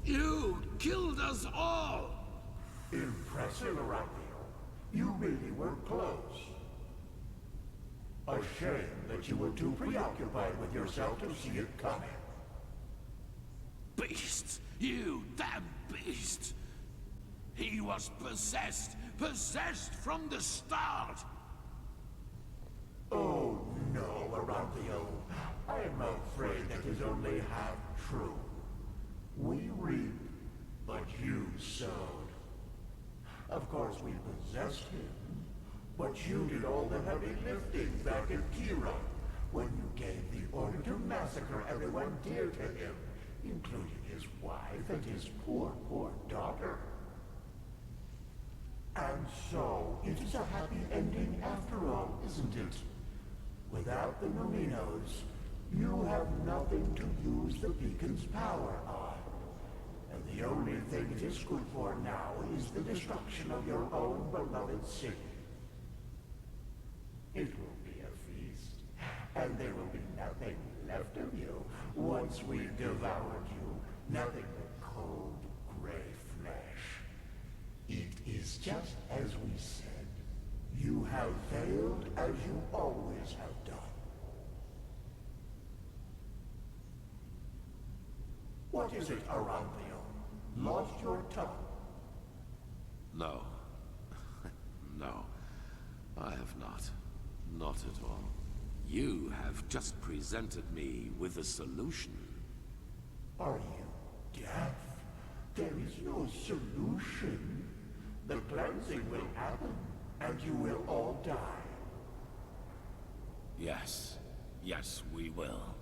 You killed us all! Impressive, Arachio. You really were close. A shame that you were too preoccupied with yourself to see it coming. Beast! You damn beast! He was possessed! Possessed from the start! Oh no, Arachio. I'm afraid that is only half true. We reap, but you sowed. Of course we possessed him, but you did all the heavy lifting back in Kira, when you gave the order to massacre everyone dear to him, including his wife and his poor daughter. And so, it is a happy ending after all, isn't it? Without the Numinos, you have nothing to use the beacon's power on. And the only thing it is good for now is the destruction of your own beloved city. It will be a feast, and there will be nothing left of you once we've devoured you. Nothing but cold, gray flesh. It is just as we said. You have failed as you always have done. What is it, Aranthio? Lost your tongue? No. No. I have not. Not at all. You have just presented me with a solution. Are you deaf? There is no solution. The cleansing will happen, and you will all die. Yes. Yes, we will.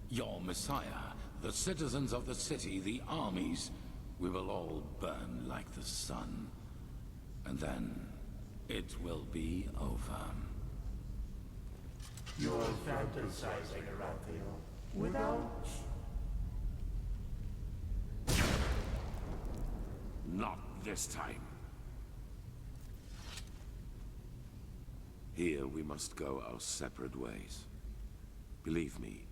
Your Messiah, the citizens of the city, the armies, we will all burn like the sun. And then, it will be over. You're fantasizing, Aranthio. Without... Not this time. Here we must go our separate ways. Believe me,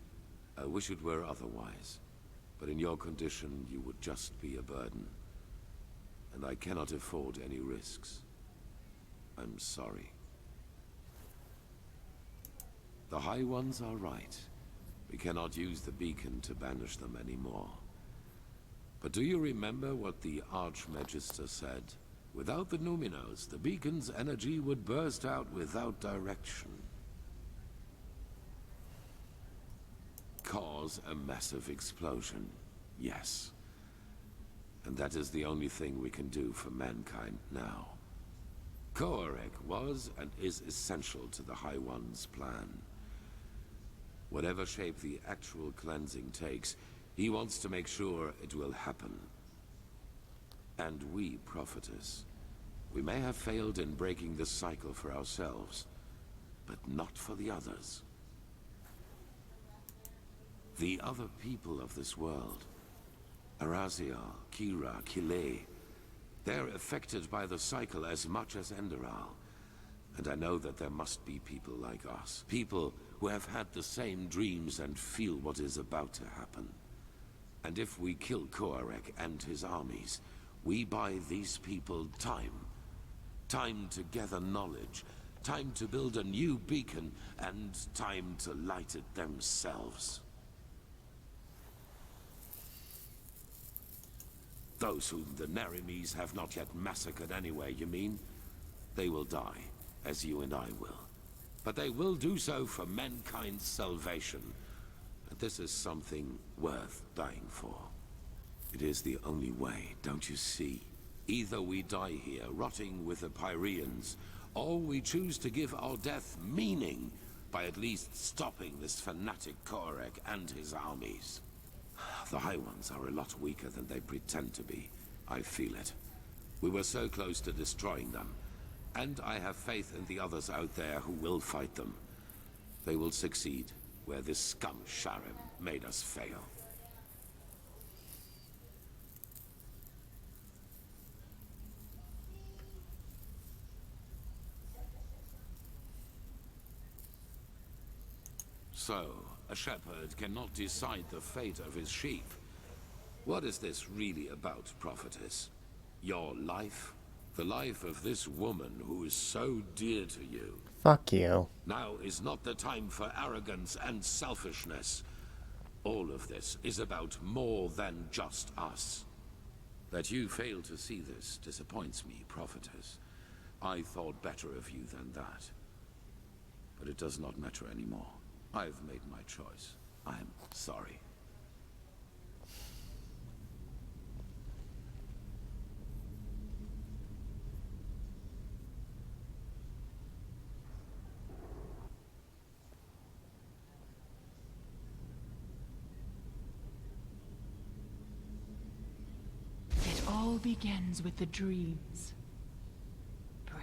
I wish it were otherwise. But in your condition, you would just be a burden. And I cannot afford any risks. I'm sorry. The High Ones are right. We cannot use the beacon to banish them anymore. But do you remember what the Archmagister said? Without the Numinos, the beacon's energy would burst out without direction. Cause a massive explosion, yes. And that is the only thing we can do for mankind now. Korek was and is essential to the High One's plan. Whatever shape the actual cleansing takes, He wants to make sure it will happen. And we, prophetess, we may have failed in breaking the cycle for ourselves, but not for the others. The other people of this world, Araziel, Kira, Kile, they're affected by the cycle as much as Enderal. And I know that there must be people like us. People who have had the same dreams and feel what is about to happen. And if we kill Koarek and his armies, we buy these people time. Time to gather knowledge. Time to build a new beacon. And time to light it themselves. Those whom the Narimes have not yet massacred anyway, you mean? They will die, as you and I will. But they will do so for mankind's salvation. And this is something worth dying for. It is the only way, don't you see? Either we die here, rotting with the Pyreans, or we choose to give our death meaning by at least stopping this fanatic Koarek and his armies. The High Ones are a lot weaker than they pretend to be. I feel it. We were so close to destroying them. And I have faith in the others out there who will fight them. They will succeed where this scum Sharim made us fail. So, a shepherd cannot decide the fate of his sheep. What is this really about, prophetess? Your life? The life of this woman who is so dear to you. Fuck you. Now is not the time for arrogance and selfishness. All of this is about more than just us. That you fail to see this disappoints me, prophetess. I thought better of you than that. But it does not matter anymore. I've made my choice. I'm sorry. It all begins with the dreams. Breathe.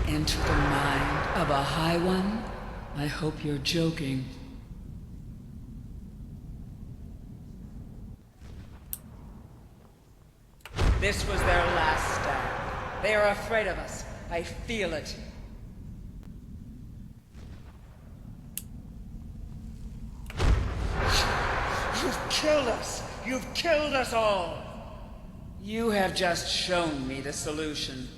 Enter the mind of a High One? I hope you're joking. This was their last stand. They are afraid of us. I feel it. You've killed us! You've killed us all! You have just shown me the solution.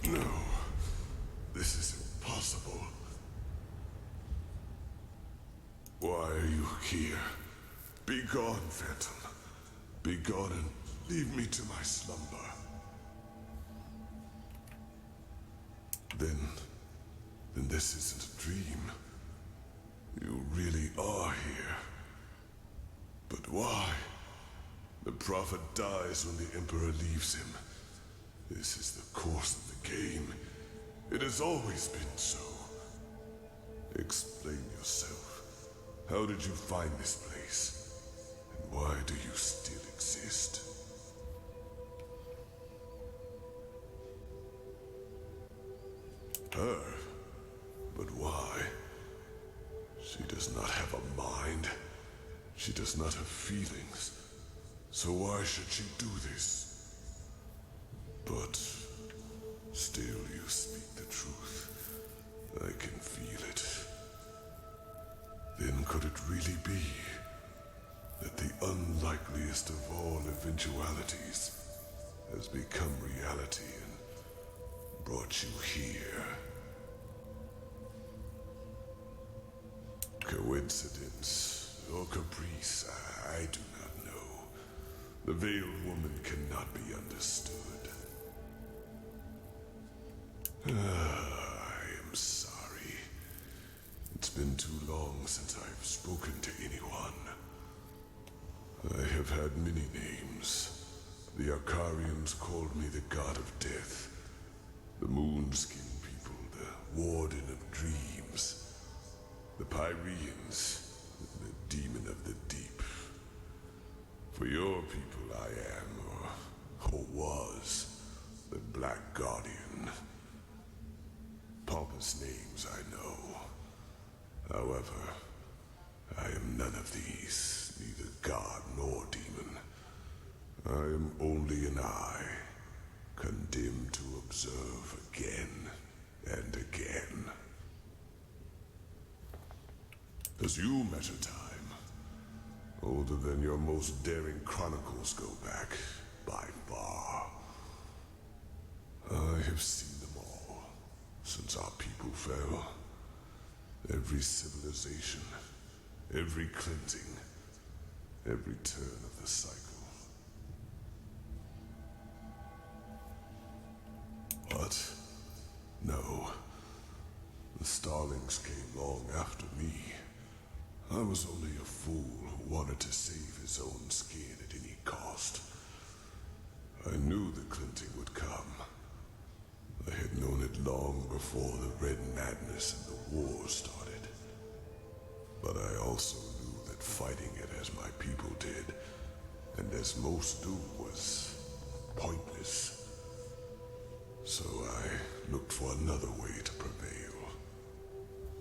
No. This is impossible. Why are you here? Be gone, Phantom. Be gone and leave me to my slumber. Then this isn't a dream. You really are here. But why? The Prophet dies when the Emperor leaves him. This is the course of the game. It has always been so. Explain yourself. How did you find this place? And why do you still exist? Her? But why? She does not have a mind. She does not have feelings. So why should she do this? But still you speak the truth. I can feel it. Then could it really be that the unlikeliest of all eventualities has become reality and brought you here? Coincidence or caprice, I do not know. The veiled woman cannot be understood. I am sorry. It's been too long since I've spoken to anyone. I have had many names. The Arcarians called me the God of Death. The Moonskin people, the Warden of Dreams. The Pyreans, the Demon of the Deep. For your people I am, or was, the Black Guardian. Pompous names, I know. However, I am none of these, neither god nor demon. I am only an eye, condemned to observe again and again. Does you measure time? Older than your most daring chronicles go back, by far. I have seen them all, since our people fell. Every civilization, every cleansing, every turn of the cycle. But, no. The Starlings came long after me. I was only a fool who wanted to save his own skin at any cost. I knew the cleansing would come. I had known it long before the Red Madness and the war started. But I also knew that fighting it as my people did, and as most do, was pointless. So I looked for another way to prevail.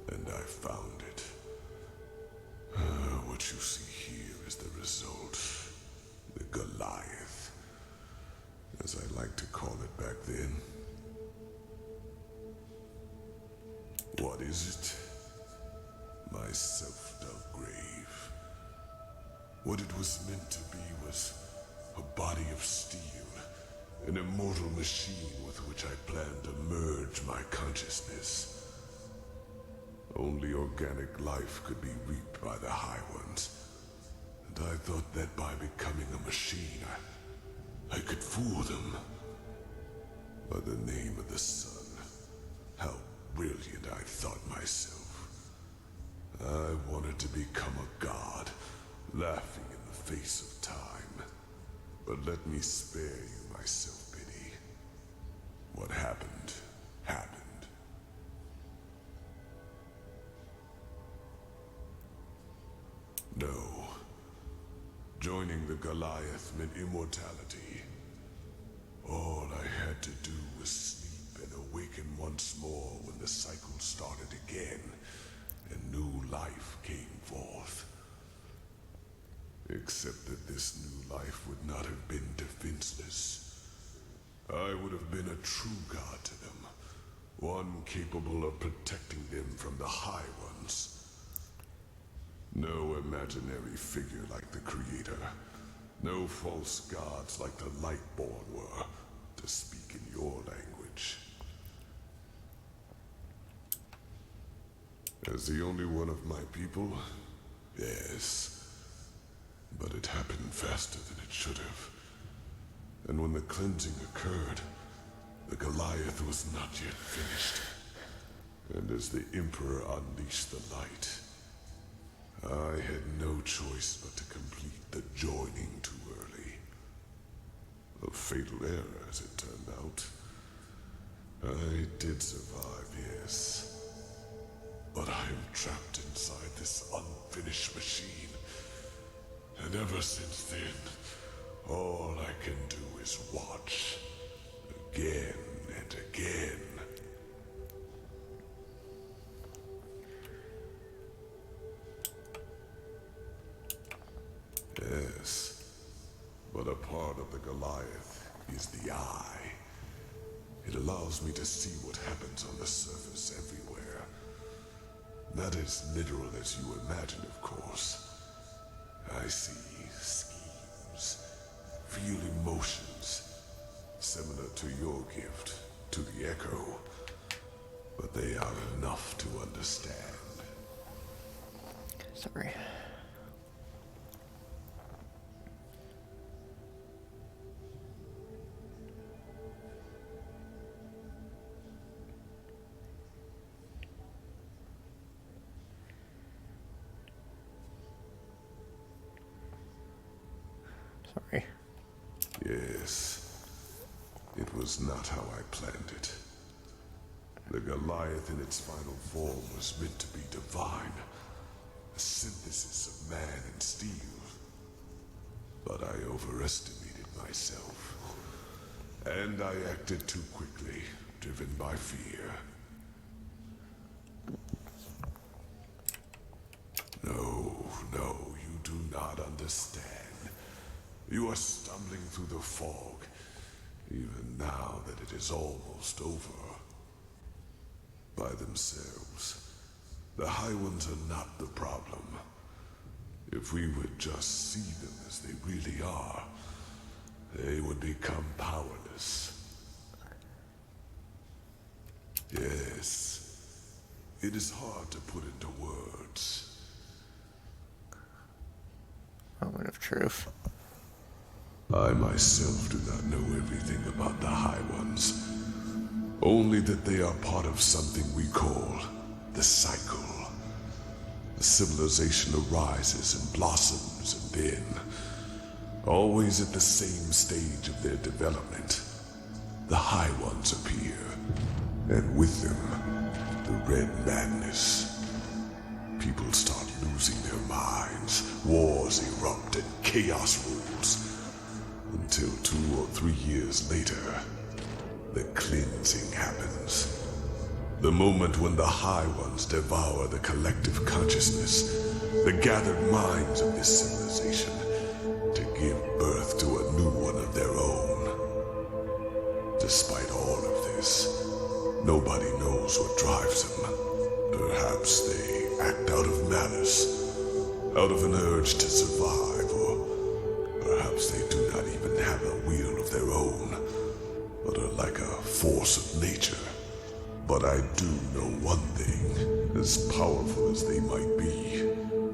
And I found it. What you see here is the result. The Goliath. As I like to call it back then. What is it? My self-dug grave. What it was meant to be was a body of steel. An immortal machine with which I planned to merge my consciousness. Only organic life could be reaped by the High Ones. And I thought that by becoming a machine, I could fool them. By the name of the sun, how brilliant I thought myself. I wanted to become a god, laughing in the face of time. But let me spare you my self-pity. What happened, happened. No. Joining the Goliath meant immortality. All I had to do was sleep and awaken once more when the cycle started again, and new life came forth. Except that this new life would not have been defenseless. I would have been a true god to them, one capable of protecting them from the High Ones. No imaginary figure like the Creator. No false gods like the Lightborn were, to speak in your language. As the only one of my people, yes. But it happened faster than it should have. And when the cleansing occurred, the Goliath was not yet finished. And as the Emperor unleashed the light, I had no choice but to complete the joining too early. A fatal error, as it turned out. I did survive, yes. But I am trapped inside this unfinished machine. And ever since then, all I can do is watch. Again and again. Yes, but a part of the Goliath is the eye. It allows me to see what happens on the surface everywhere. Not as literal as you imagine, of course. I see schemes, feel emotions, similar to your gift, to the Echo. But they are enough to understand. Sorry. Sorry. Yes, it was not how I planned it. The Goliath in its final form was meant to be divine, a synthesis of man and steel. But I overestimated myself, and I acted too quickly, driven by fear. No, you do not understand. You are stumbling through the fog, even now that it is almost over. By themselves, the High Ones are not the problem. If we would just see them as they really are, they would become powerless. Yes, it is hard to put into words. Moment of truth. I myself do not know everything about the High Ones. Only that they are part of something we call the cycle. The civilization arises and blossoms, and then, always at the same stage of their development, the High Ones appear, and with them, the Red Madness. People start losing their minds, wars erupt, and chaos rules. Until 2 or 3 years later, the cleansing happens. The moment when the High Ones devour the collective consciousness, the gathered minds of this civilization, to give birth to a new one of their own. Despite all of this, nobody knows what drives them. Perhaps they act out of malice, out of an urge to survive, or perhaps they do not even have a will of their own, but are like a force of nature. But I do know one thing. As powerful as they might be,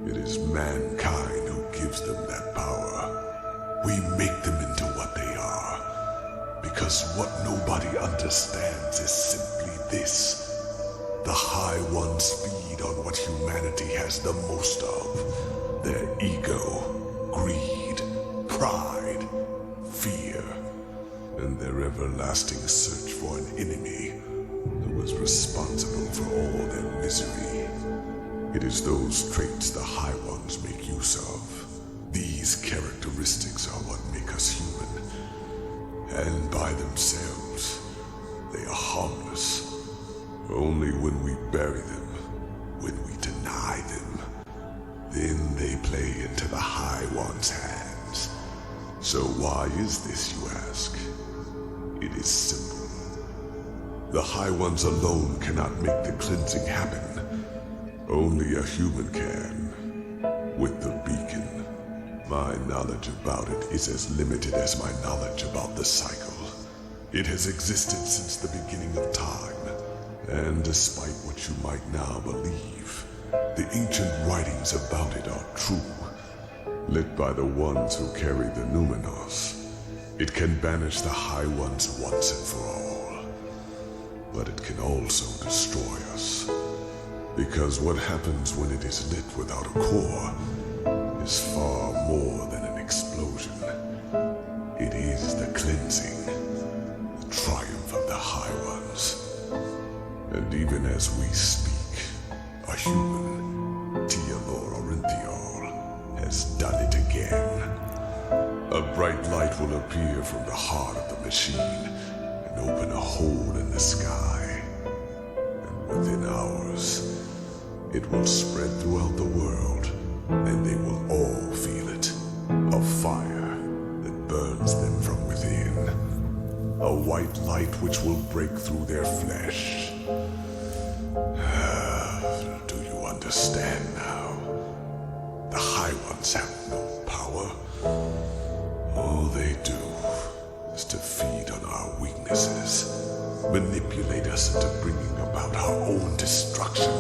it is mankind who gives them that power. We make them into what they are. Because what nobody understands is simply this. The High Ones feed on what humanity has the most of. Their ego, greed, pride, fear, and their everlasting search for an enemy who is responsible for all their misery. It is those traits the High Ones make use of. These characteristics are what make us human. And by themselves, they are harmless. Only when we bury them, when we deny them, then they play into the High One's hands. So why is this, you ask? It is simple. The High Ones alone cannot make the cleansing happen. Only a human can. With the beacon, my knowledge about it is as limited as my knowledge about the cycle. It has existed since the beginning of time, and despite what you might now believe, the ancient writings about it are true. Lit by the ones who carry the Numenos, it can banish the High Ones once and for all. But it can also destroy us. Because what happens when it is lit without a core is far more than an explosion. It is the cleansing, the triumph of the High Ones. And even as we speak, a human, Teolor Orinthiol, has done it again. A bright light will appear from the heart of the machine and open a hole in the sky. And within hours, it will spread throughout the world, and they will all feel it. A fire that burns them from within. A white light which will break through their flesh. Do you understand now? The High Ones have no power. All they do is to feed on our weaknesses, manipulate us into bringing about our own destruction.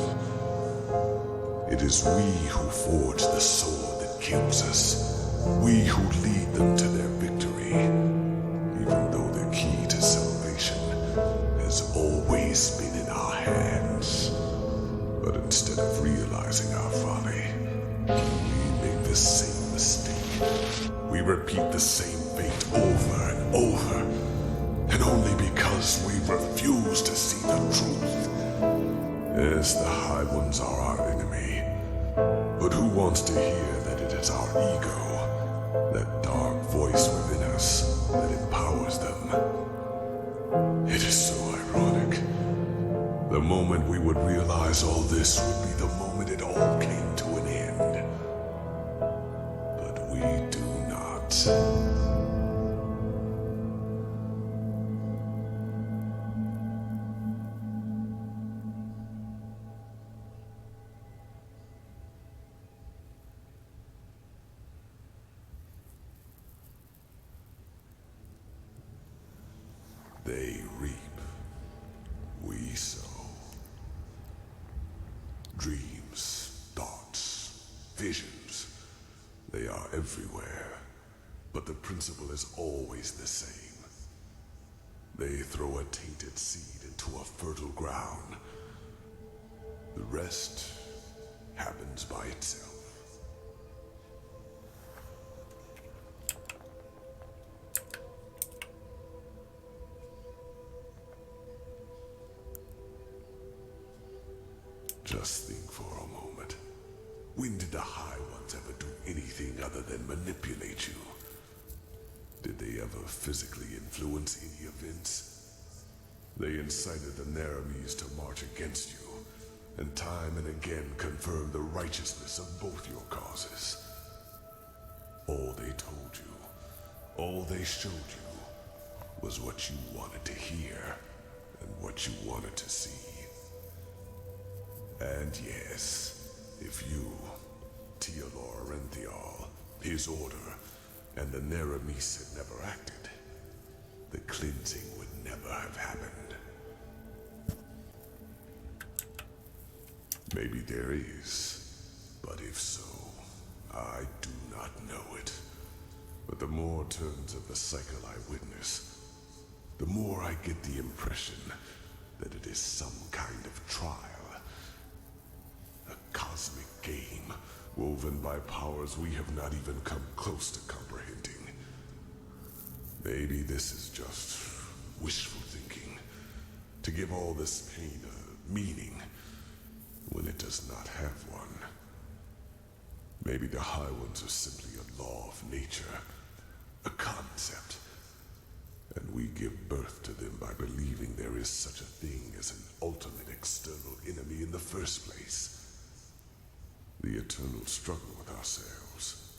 It is we who forge the sword that kills us, we who lead them to their victory, even though the key to salvation has always been in our hands. But instead of realizing our folly, we make the same mistake. We repeat the same fate over and over, and only because we refuse to see the truth. Yes, the High Ones are our enemy, but who wants to hear that it is our ego, that dark voice within us, that empowers them? It is so ironic. The moment we would realize all this would be the moment it all came to an end. But we do not. They reap, we sow. Dreams, thoughts, visions, they are everywhere, but the principle is always the same. They throw a tainted seed into a fertile ground. The rest happens by itself. Just think for a moment. When did the High Ones ever do anything other than manipulate you? Did they ever physically influence any events? They incited the Naramis to march against you, and time and again confirmed the righteousness of both your causes. All they told you, all they showed you, was what you wanted to hear, and what you wanted to see. And yes, if you, Teolor Orinthiol, his order, and the Naramis had never acted, the cleansing would never have happened. Maybe there is, but if so, I do not know it. But the more turns of the cycle I witness, the more I get the impression that it is some kind of trial. A cosmic game, woven by powers we have not even come close to comprehending. Maybe this is just wishful thinking, to give all this pain a meaning, when it does not have one. Maybe the High Ones are simply a law of nature, a concept, and we give birth to them by believing there is such a thing as an ultimate external enemy in the first place. The eternal struggle with ourselves.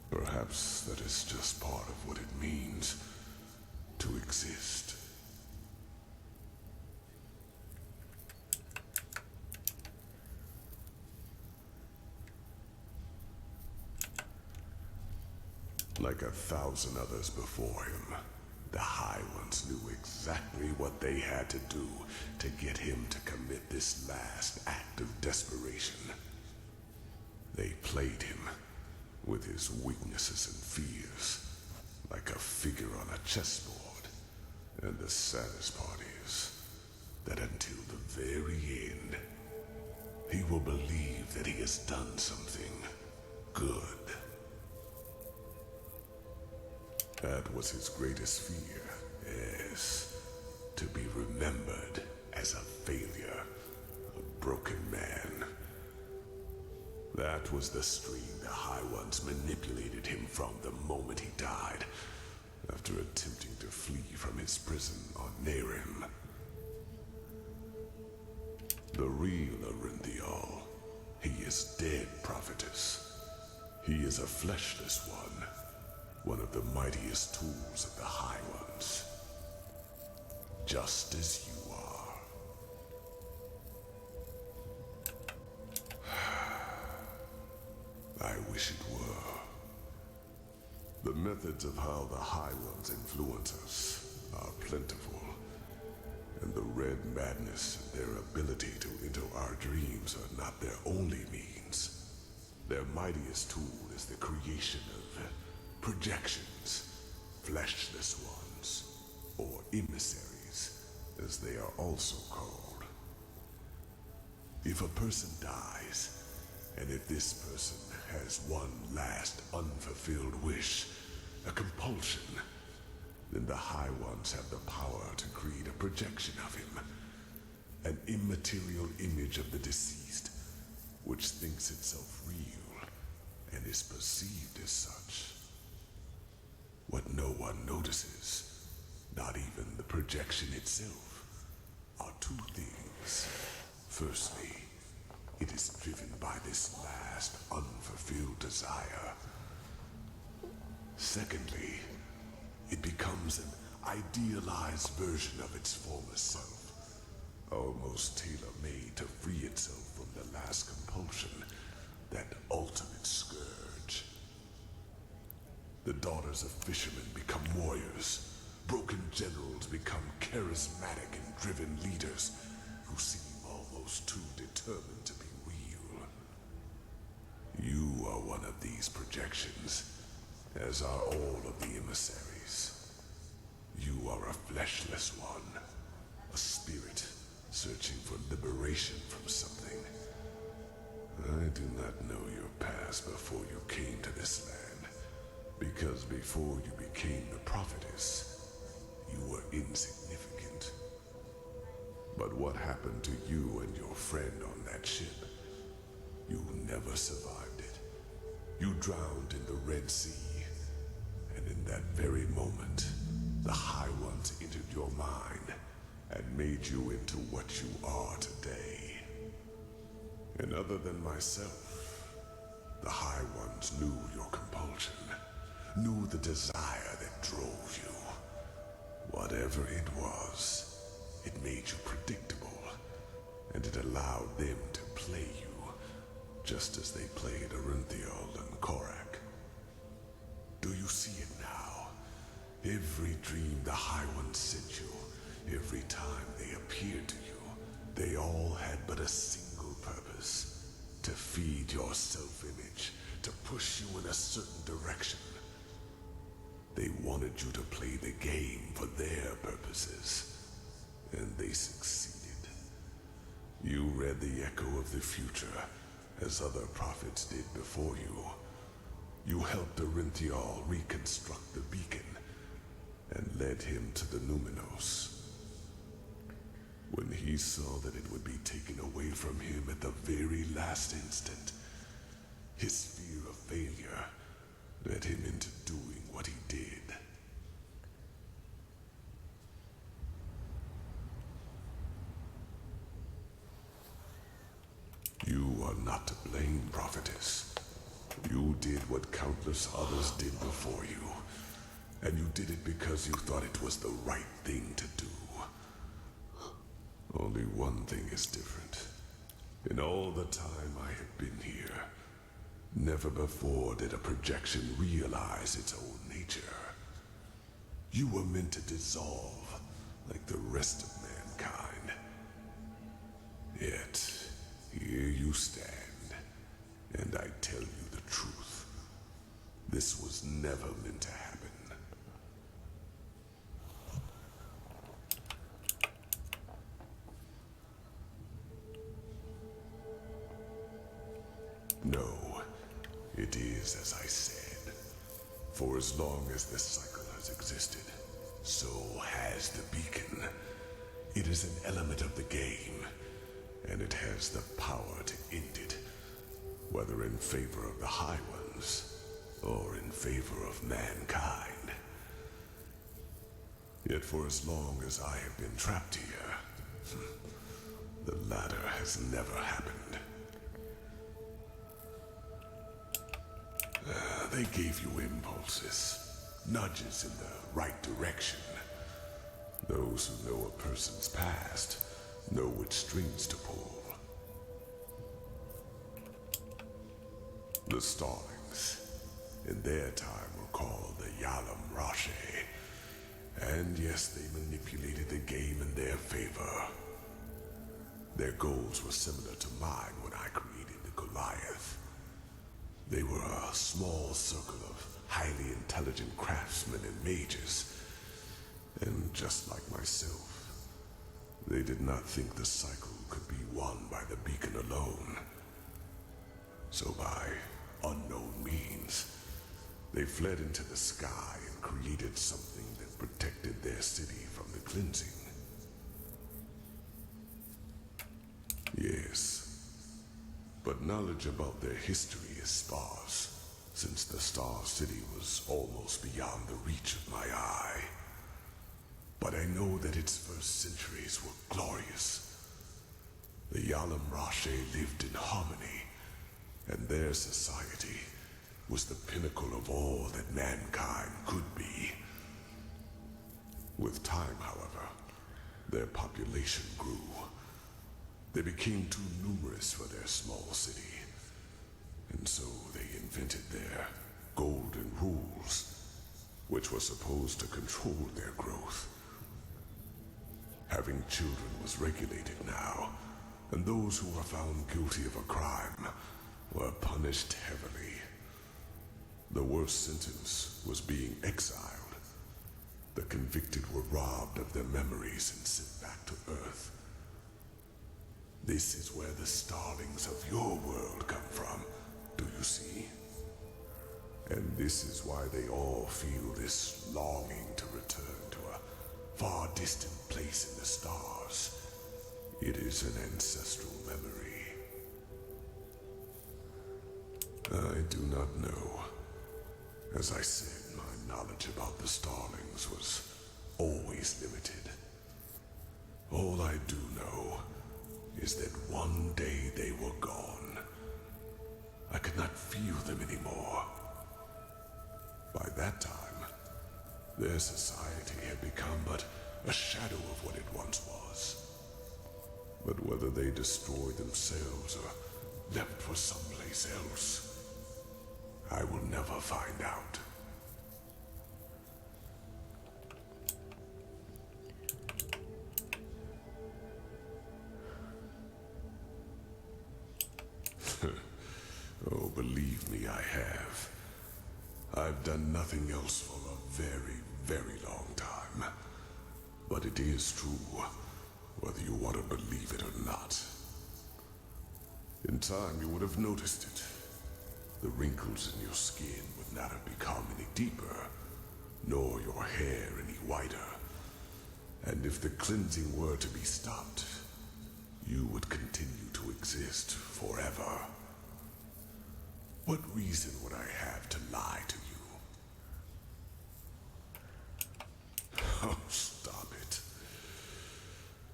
Perhaps that is just part of what it means to exist. Like 1,000 others before him, the High Ones knew exactly what they had to do to get him to commit this last act of desperation. They played him with his weaknesses and fears, like a figure on a chessboard. And the saddest part is that until the very end, he will believe that he has done something good. That was his greatest fear, yes. To be remembered as a failure, a broken man. That was the stream the High Ones manipulated him from the moment he died, after attempting to flee from his prison on Nehrim. The real Arinthial, he is dead, prophetess. He is a fleshless one of the mightiest tools of the High Ones. Just as you are. I wish it were. The methods of how the High Ones influence us are plentiful, and the Red Madness and their ability to enter our dreams are not their only means. Their mightiest tool is the creation of projections, fleshless ones, or emissaries, as they are also called. If a person dies, and if this person has one last unfulfilled wish, a compulsion, then the High Ones have the power to create a projection of him, an immaterial image of the deceased, which thinks itself real and is perceived as such. What no one notices, not even the projection itself, are two things. Firstly, it is driven by this last unfulfilled desire. Secondly, it becomes an idealized version of its former self, almost tailor-made to free itself from the last compulsion, that ultimate scourge. The daughters of fishermen become warriors. Broken generals become charismatic and driven leaders who seem almost too determined to be real. You are one of these projections, as are all of the emissaries. You are a fleshless one, a spirit searching for liberation from something. I do not know your past before you came to this land, because before you became the prophetess, you were insignificant. But what happened to you and your friend on that ship? You never survived it. You drowned in the Red Sea, and in that very moment, the High Ones entered your mind and made you into what you are today. And other than myself, the High Ones knew your compulsion, knew the desire that drove you. Whatever it was, it made you predictable, and it allowed them to play you, just as they played Arinthial and Korak. Do you see it now? Every dream the High Ones sent you, every time they appeared to you, they all had but a single purpose: to feed your self-image, to push you in a certain direction. They wanted you to play the game for their purposes, and they succeeded. You read the echo of the future, as other prophets did before you. You helped Arinthial reconstruct the beacon, and led him to the Numinos. When he saw that it would be taken away from him at the very last instant, his fear of failure led him into doing what he did. You are not to blame, prophetess. You did what countless others did before you, and you did it because you thought it was the right thing to do. Only one thing is different. In all the time I have been here, never before did a projection realize its own nature. You were meant to dissolve like the rest of mankind. Yet, here you stand, and I tell you the truth. This was never meant to happen. No, it is as I said. For as long as this cycle has existed, so has the beacon. It is an element of the game, and it has the power to end it. whether in favor of the High Ones or in favor of mankind. Yet for as long as I have been trapped here, the latter has never happened. They gave you impulses, nudges in the right direction. Those who know a person's past know which strings to pull. The Starlings, in their time, were called the Yalam Rashe. And yes, they manipulated the game in their favor. Their goals were similar to mine when I created the Goliath. They were a small circle of highly intelligent craftsmen and mages. And just like myself, they did not think the cycle could be won by the beacon alone. So by unknown means, they fled into the sky and created something that protected their city from the cleansing. Yes, but knowledge about their history is sparse, since the Star City was almost beyond the reach of my eye. But I know that its first centuries were glorious. The Yalam Rashe lived in harmony, and their society was the pinnacle of all that mankind could be. With time, however, their population grew. They became too numerous for their small city, and so they invented their golden rules, which were supposed to control their growth. Having children was regulated now, and those who were found guilty of a crime were punished heavily. The worst sentence was being exiled. The convicted were robbed of their memories and sent back to Earth. This is where the Starlings of your world come from, do you see? And this is why they all feel this longing to return to a far distant place in the stars. It is an ancestral memory. I do not know. As I said, my knowledge about the Starlings was always limited. All I do know is that one day they were gone. I could not feel them anymore. By that time, their society had become but a shadow of what it once was. But whether they destroyed themselves or left for someplace else, I will never find out. Oh, believe me, I have. I've done nothing else for a very, very long time. But it is true, whether you want to believe it or not. In time, you would have noticed it. The wrinkles in your skin would not have become any deeper, nor your hair any whiter. And if the cleansing were to be stopped, you would continue to exist forever. What reason would I have to lie to you? Oh, stop it.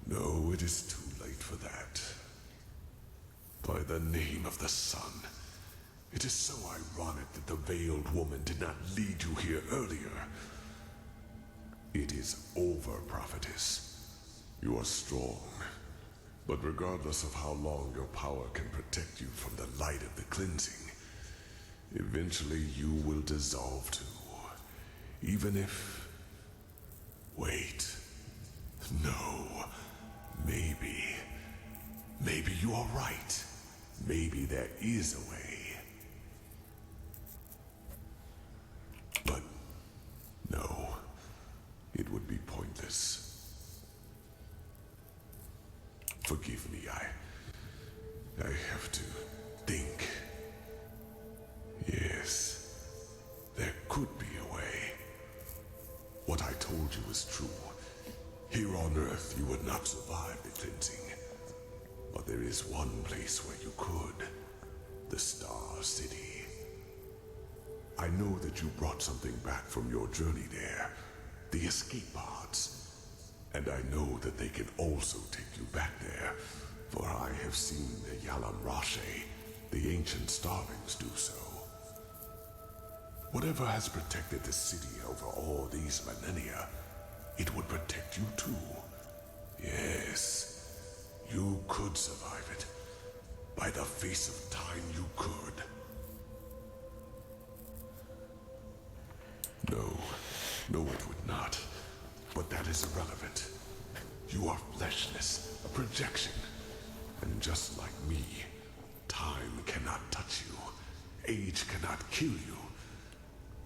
No, it is too late for that. By the name of the sun, it is so ironic that the veiled woman did not lead you here earlier. It is over, prophetess. You are strong. But regardless of how long your power can protect you from the light of the cleansing, eventually you will dissolve too. Even if... Wait. No. Maybe you are right. Maybe there is a way. But no. It would be pointless. Forgive me, I have to think. Yes, there could be a way. What I told you is true. Here on Earth, you would not survive the cleansing. But there is one place where you could. the Star City. I know that you brought something back from your journey there, the escape pods. And I know that they can also take you back there, for I have seen the Yalam Rashe, the ancient starlings, do so. Whatever has protected the city over all these millennia, it would protect you too. Yes, you could survive it. By the face of time, you could. No, it would not. But that is irrelevant. You are fleshless, a projection. And just like me, time cannot touch you. Age cannot kill you.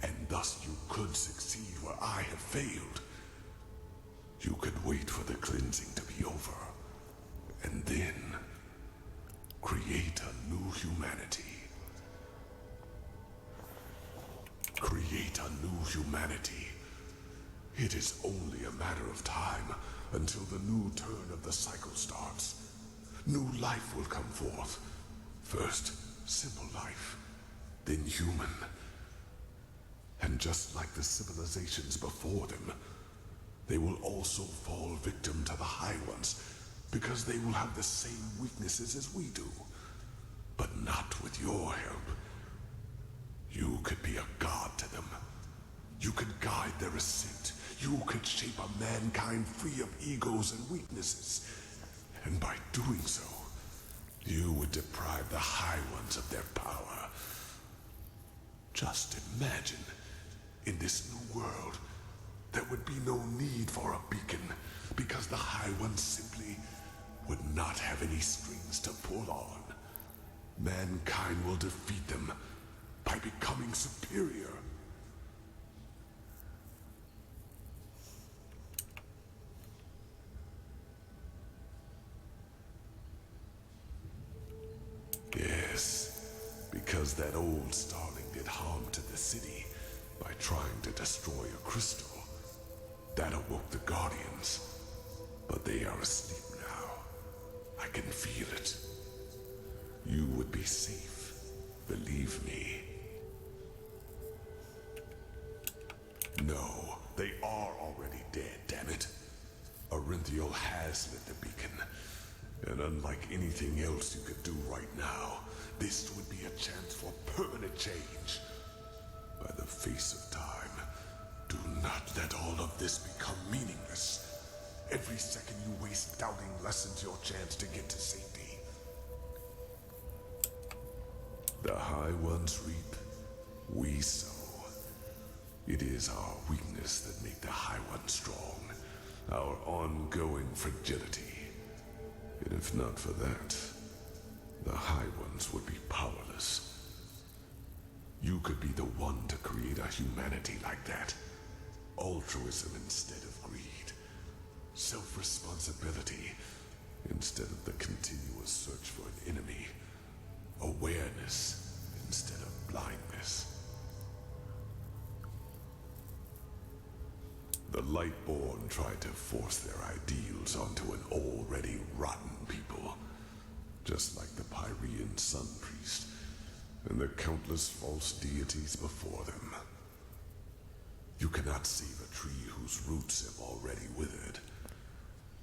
And thus you could succeed where I have failed. You could wait for the cleansing to be over. And then create a new humanity. Create a new humanity. It is only a matter of time until the new turn of the cycle starts. New life will come forth. First, simple life, then human. And just like the civilizations before them, they will also fall victim to the High Ones, because they will have the same weaknesses as we do. But not with your help. You could be a god to them. You could guide their ascent. You could shape a mankind free of egos and weaknesses. And by doing so, you would deprive the High Ones of their power. Just imagine, in this new world, there would be no need for a beacon, because the High Ones simply would not have any strings to pull on. Mankind will defeat them by becoming superior. Yes, because that old starling did harm to the city by trying to destroy a crystal. That awoke the Guardians, but they are asleep now. I can feel it. You would be safe, believe me. No, they are already dead, damn it. Orinthiel has lit the beacon. And unlike anything else you could do right now, this would be a chance for permanent change. By the face of time, do not let all of this become meaningless. Every second you waste doubting lessens your chance to get to safety. The High Ones reap, we sow. It is our weakness that make the High Ones strong, our ongoing fragility. And if not for that, the High Ones would be powerless. You could be the one to create a humanity like that. Altruism instead of greed. Self-responsibility instead of the continuous search for an enemy. Awareness instead of blindness. The Lightborn tried to force their ideals onto an already rotten people, just like the Pyrean Sun Priest and the countless false deities before them. You cannot save a tree whose roots have already withered,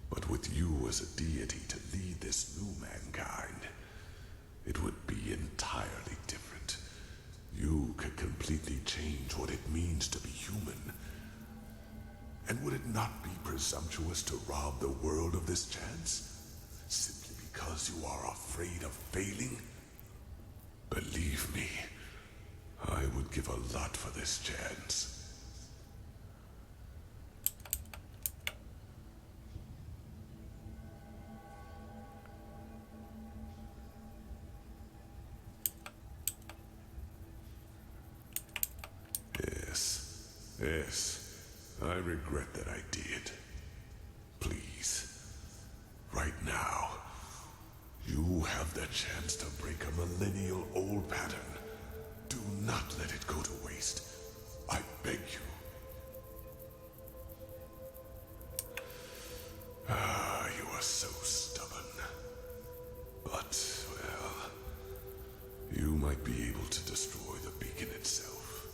but with you as a deity to lead this new mankind, it would be entirely different. You could completely change what it means to be human. And would it not be presumptuous to rob the world of this chance? Simply because you are afraid of failing? Believe me, I would give a lot for this chance. Yes, I regret that I did. Please, right now, you have the chance to break a millennial-old pattern. Do not let it go to waste. I beg you. Ah, you are so stubborn. But, well, you be able to destroy the beacon itself.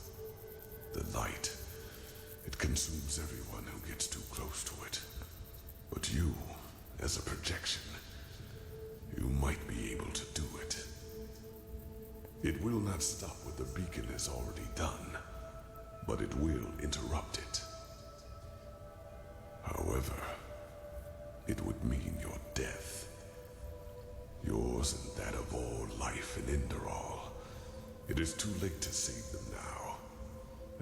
The light, it consumes everyone who gets too close to it. But you, as a projection, you might be able to do it. It will not stop what the beacon has already done, but it will interrupt it. However, it would mean your death. Yours and that of all life in Enderal. It is too late to save them now.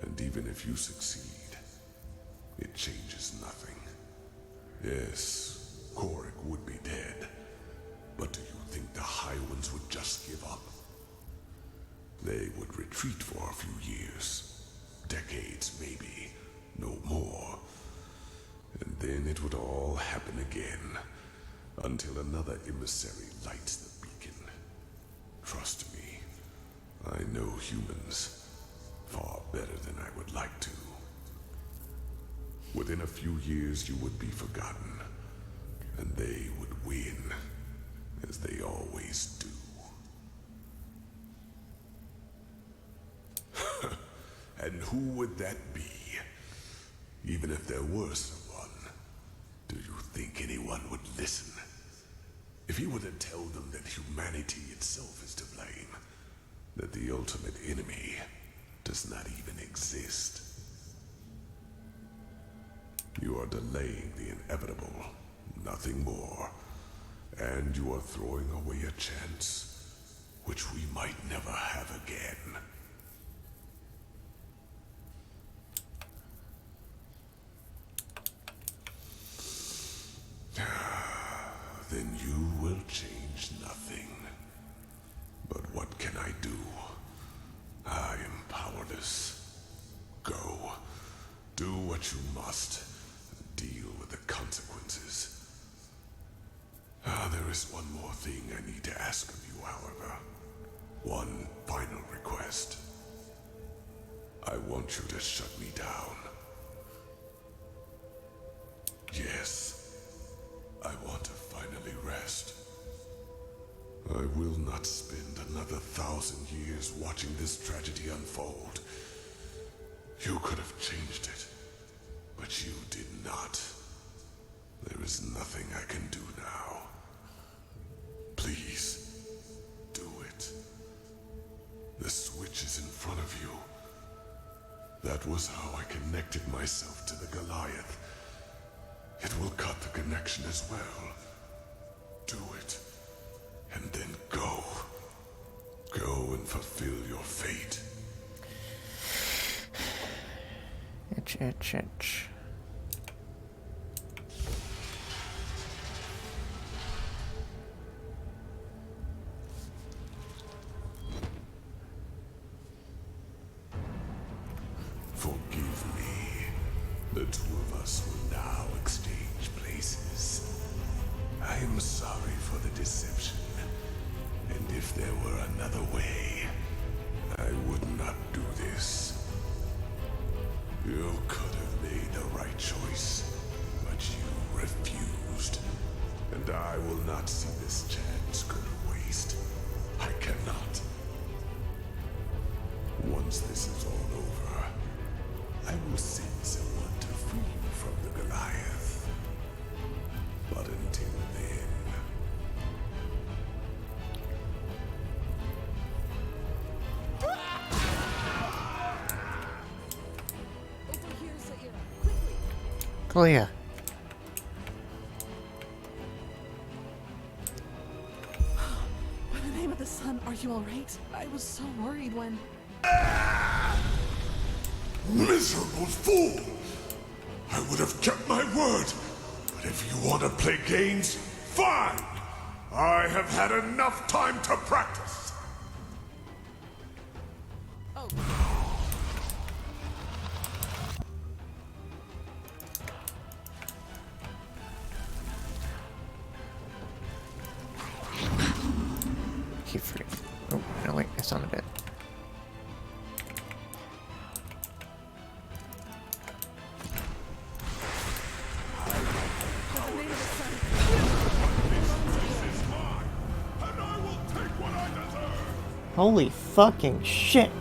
And even if you succeed, it changes nothing. Yes, Korik would be dead. But do you think the High Ones would just give up? They would retreat for a few years. Decades, maybe. No more. And then it would all happen again. Until another emissary lights the beacon. Trust me, I know humans far better than I would like to. Within a few years you would be forgotten, and they would win, as they always do. And who would that be? Even if there were someone, do you think anyone would listen? If you were to tell them that humanity itself is to blame, that the ultimate enemy does not even exist. You are delaying the inevitable, nothing more. And you are throwing away a chance, which we might never have again. Then you will change nothing. But what can I do? I am powerless. Go. Do what you must. Deal with the consequences. There is one more thing I need to ask of you, however. One final request. I want you to shut me down. Yes. I want to finally rest. I will not spend another 1,000 years watching this tragedy unfold. You could have changed it, but you did not. There is nothing I can do now. Please, do it. The switch is in front of you. That was how I connected myself to the Goliath. It will cut the connection as well. Do it, and then go. Go and fulfill your fate. Itch. Forgive me. The two of us will now exchange places. I am sorry for the deception. And if there were another way, I would not do this. You could have made the right choice, but you refused. And I will not see this chance go to waste. I cannot. Once this is all over, I will send someone to free you from the Goliath. But until then... Clea. By the name of the sun, are you alright? I was so worried when... Miserable fool! I would have kept my word. But if you want to play games, fine! I have had enough time to practice. Oh. Keep free. Oh, no, wait, I sounded it. Holy fucking shit.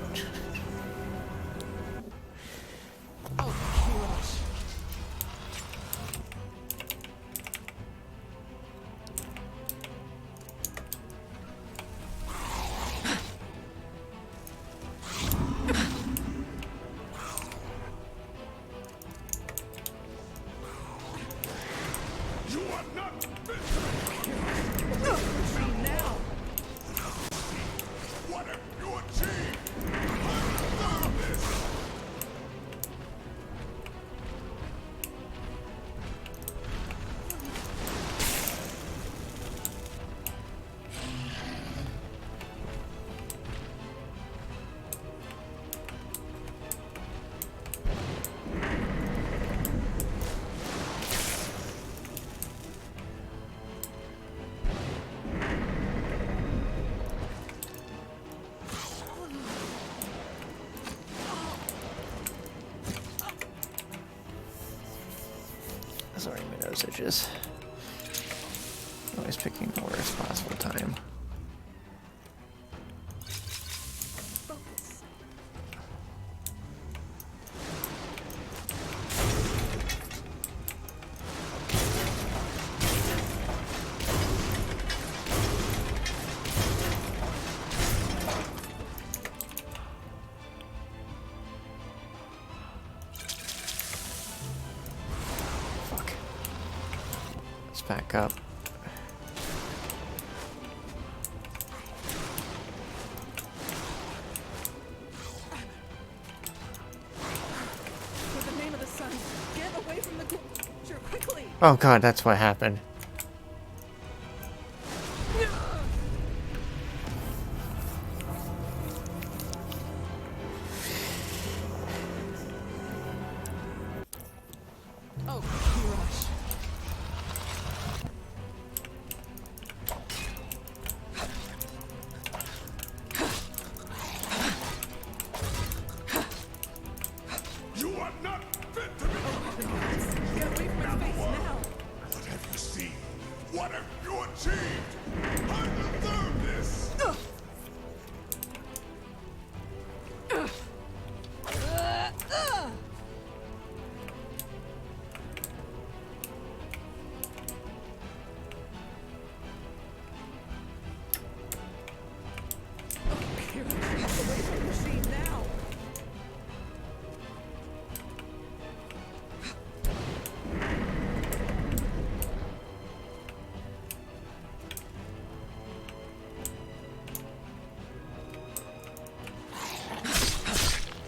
Sorry, my nose itches. Always picking the worst possible time. Back up. For the name of the sun, get away from the creature quickly. Oh god, that's what happened. Oh, gosh.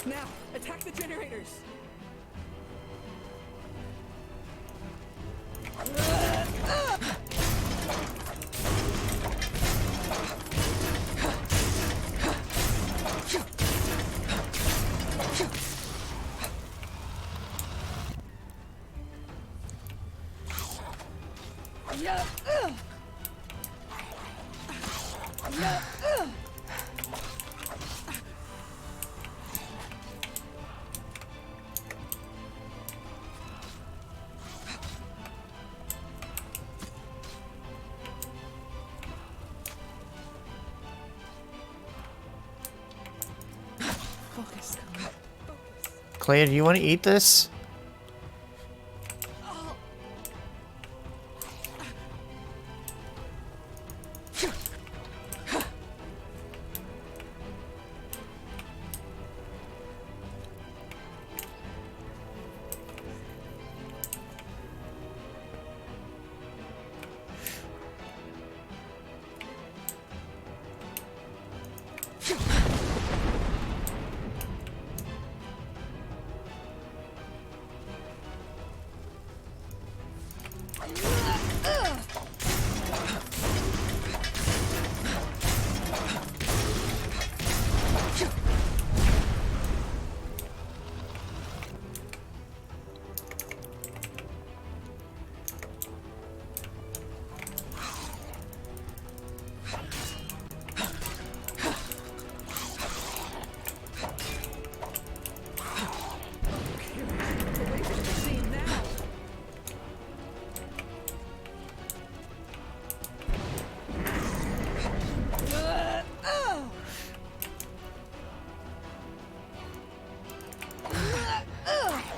Now, attack the generators! Clay, do you want to eat this?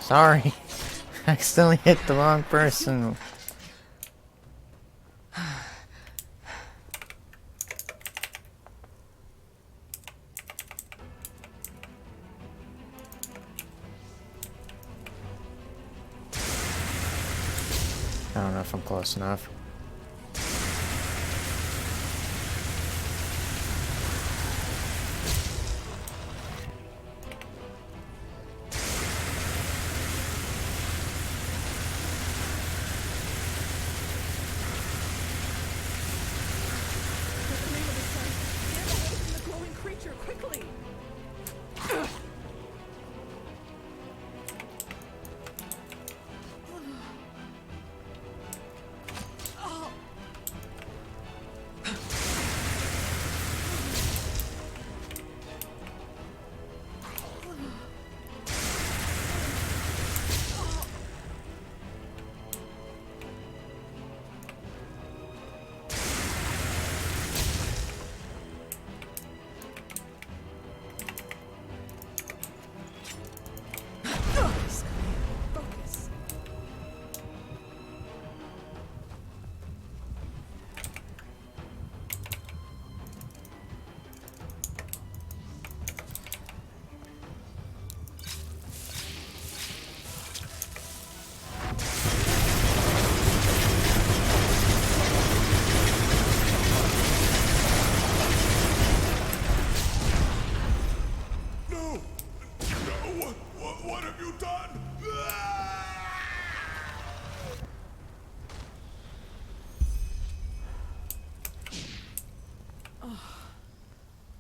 Sorry. I accidentally hit the wrong person. I don't know if I'm close enough.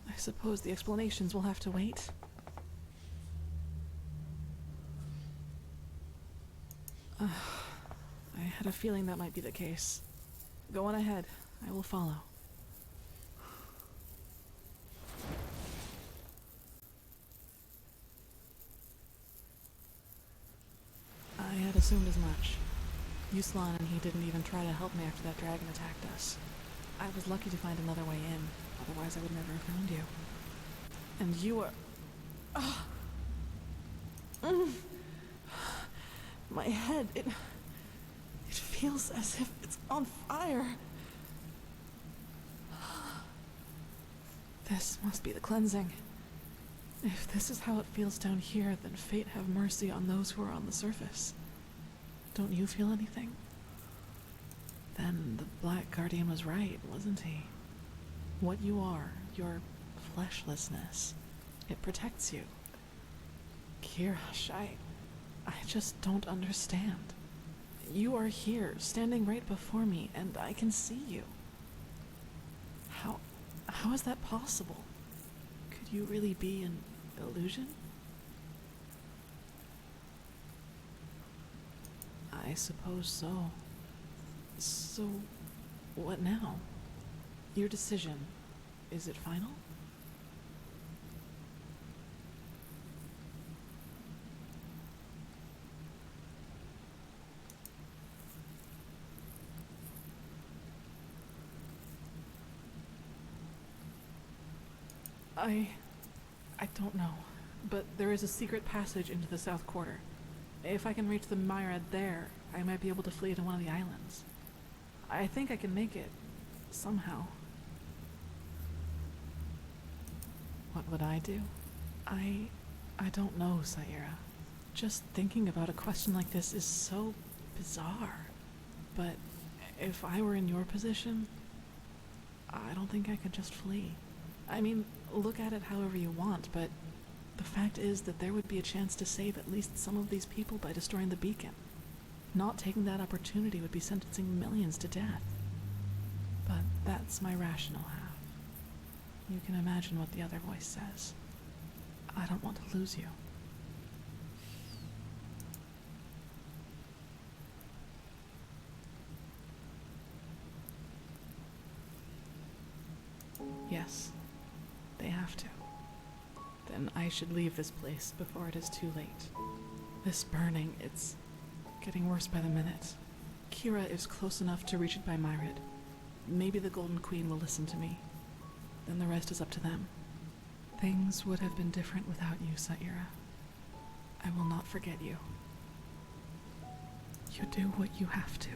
I suppose the explanations will have to wait. I had a feeling that might be the case. Go on ahead. I will follow. I had assumed as much. Yuslan and he didn't even try to help me after that dragon attacked us. I was lucky to find another way in, otherwise I would never have found you. And you are... My head, it feels as if it's on fire. This must be the cleansing. If this is how it feels down here, then fate have mercy on those who are on the surface. Don't you feel anything? Then the Black Guardian was right, wasn't he? What you are, your fleshlessness, it protects you. Kirash, I just don't understand. You are here, standing right before me, and I can see you. How is that possible? Could you really be an illusion? I suppose so. So, what now? Your decision, is it final? I don't know, but there is a secret passage into the South Quarter. If I can reach the Myriad there, I might be able to flee to one of the islands. I think I can make it, somehow. What would I do? I don't know, Saira. Just thinking about a question like this is so bizarre. But if I were in your position, I don't think I could just flee. I mean, look at it however you want, but the fact is that there would be a chance to save at least some of these people by destroying the beacon. Not taking that opportunity would be sentencing millions to death. But that's my rational half. You can imagine what the other voice says. I don't want to lose you. Yes, they have to. Then I should leave this place before it is too late. This burning, it's getting worse by the minute. Kira is close enough to reach it by Myriad. Maybe the Golden Queen will listen to me. Then the rest is up to them. Things would have been different without you, Saira. I will not forget you. You do what you have to.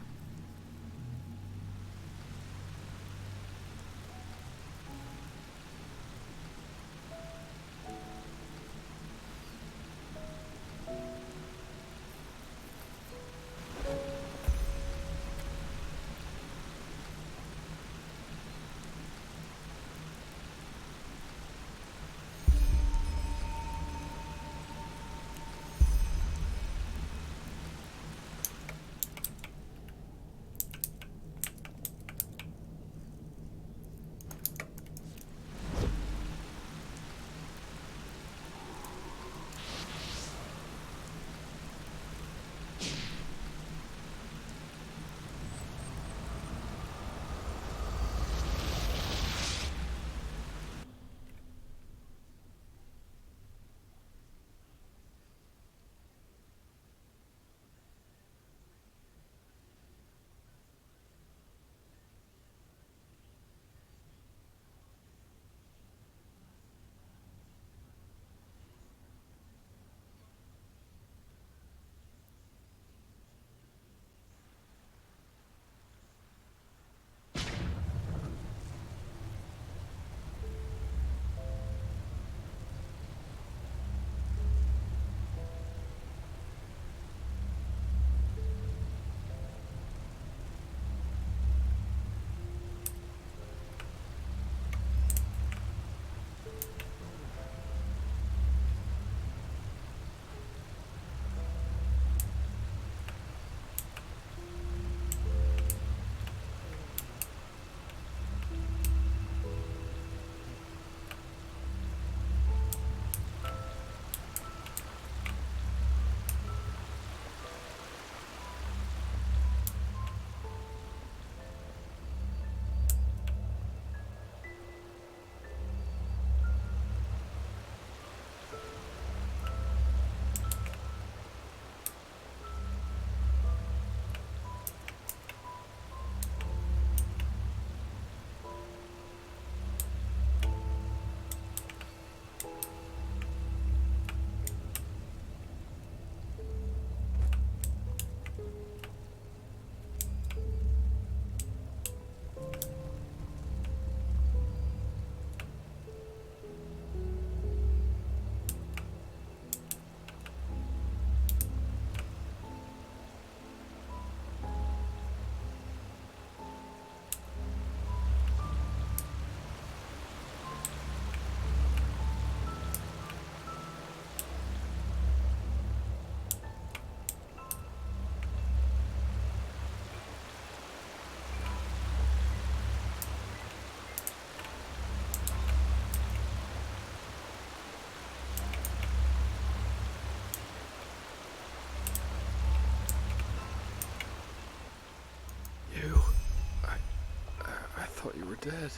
I thought you were dead.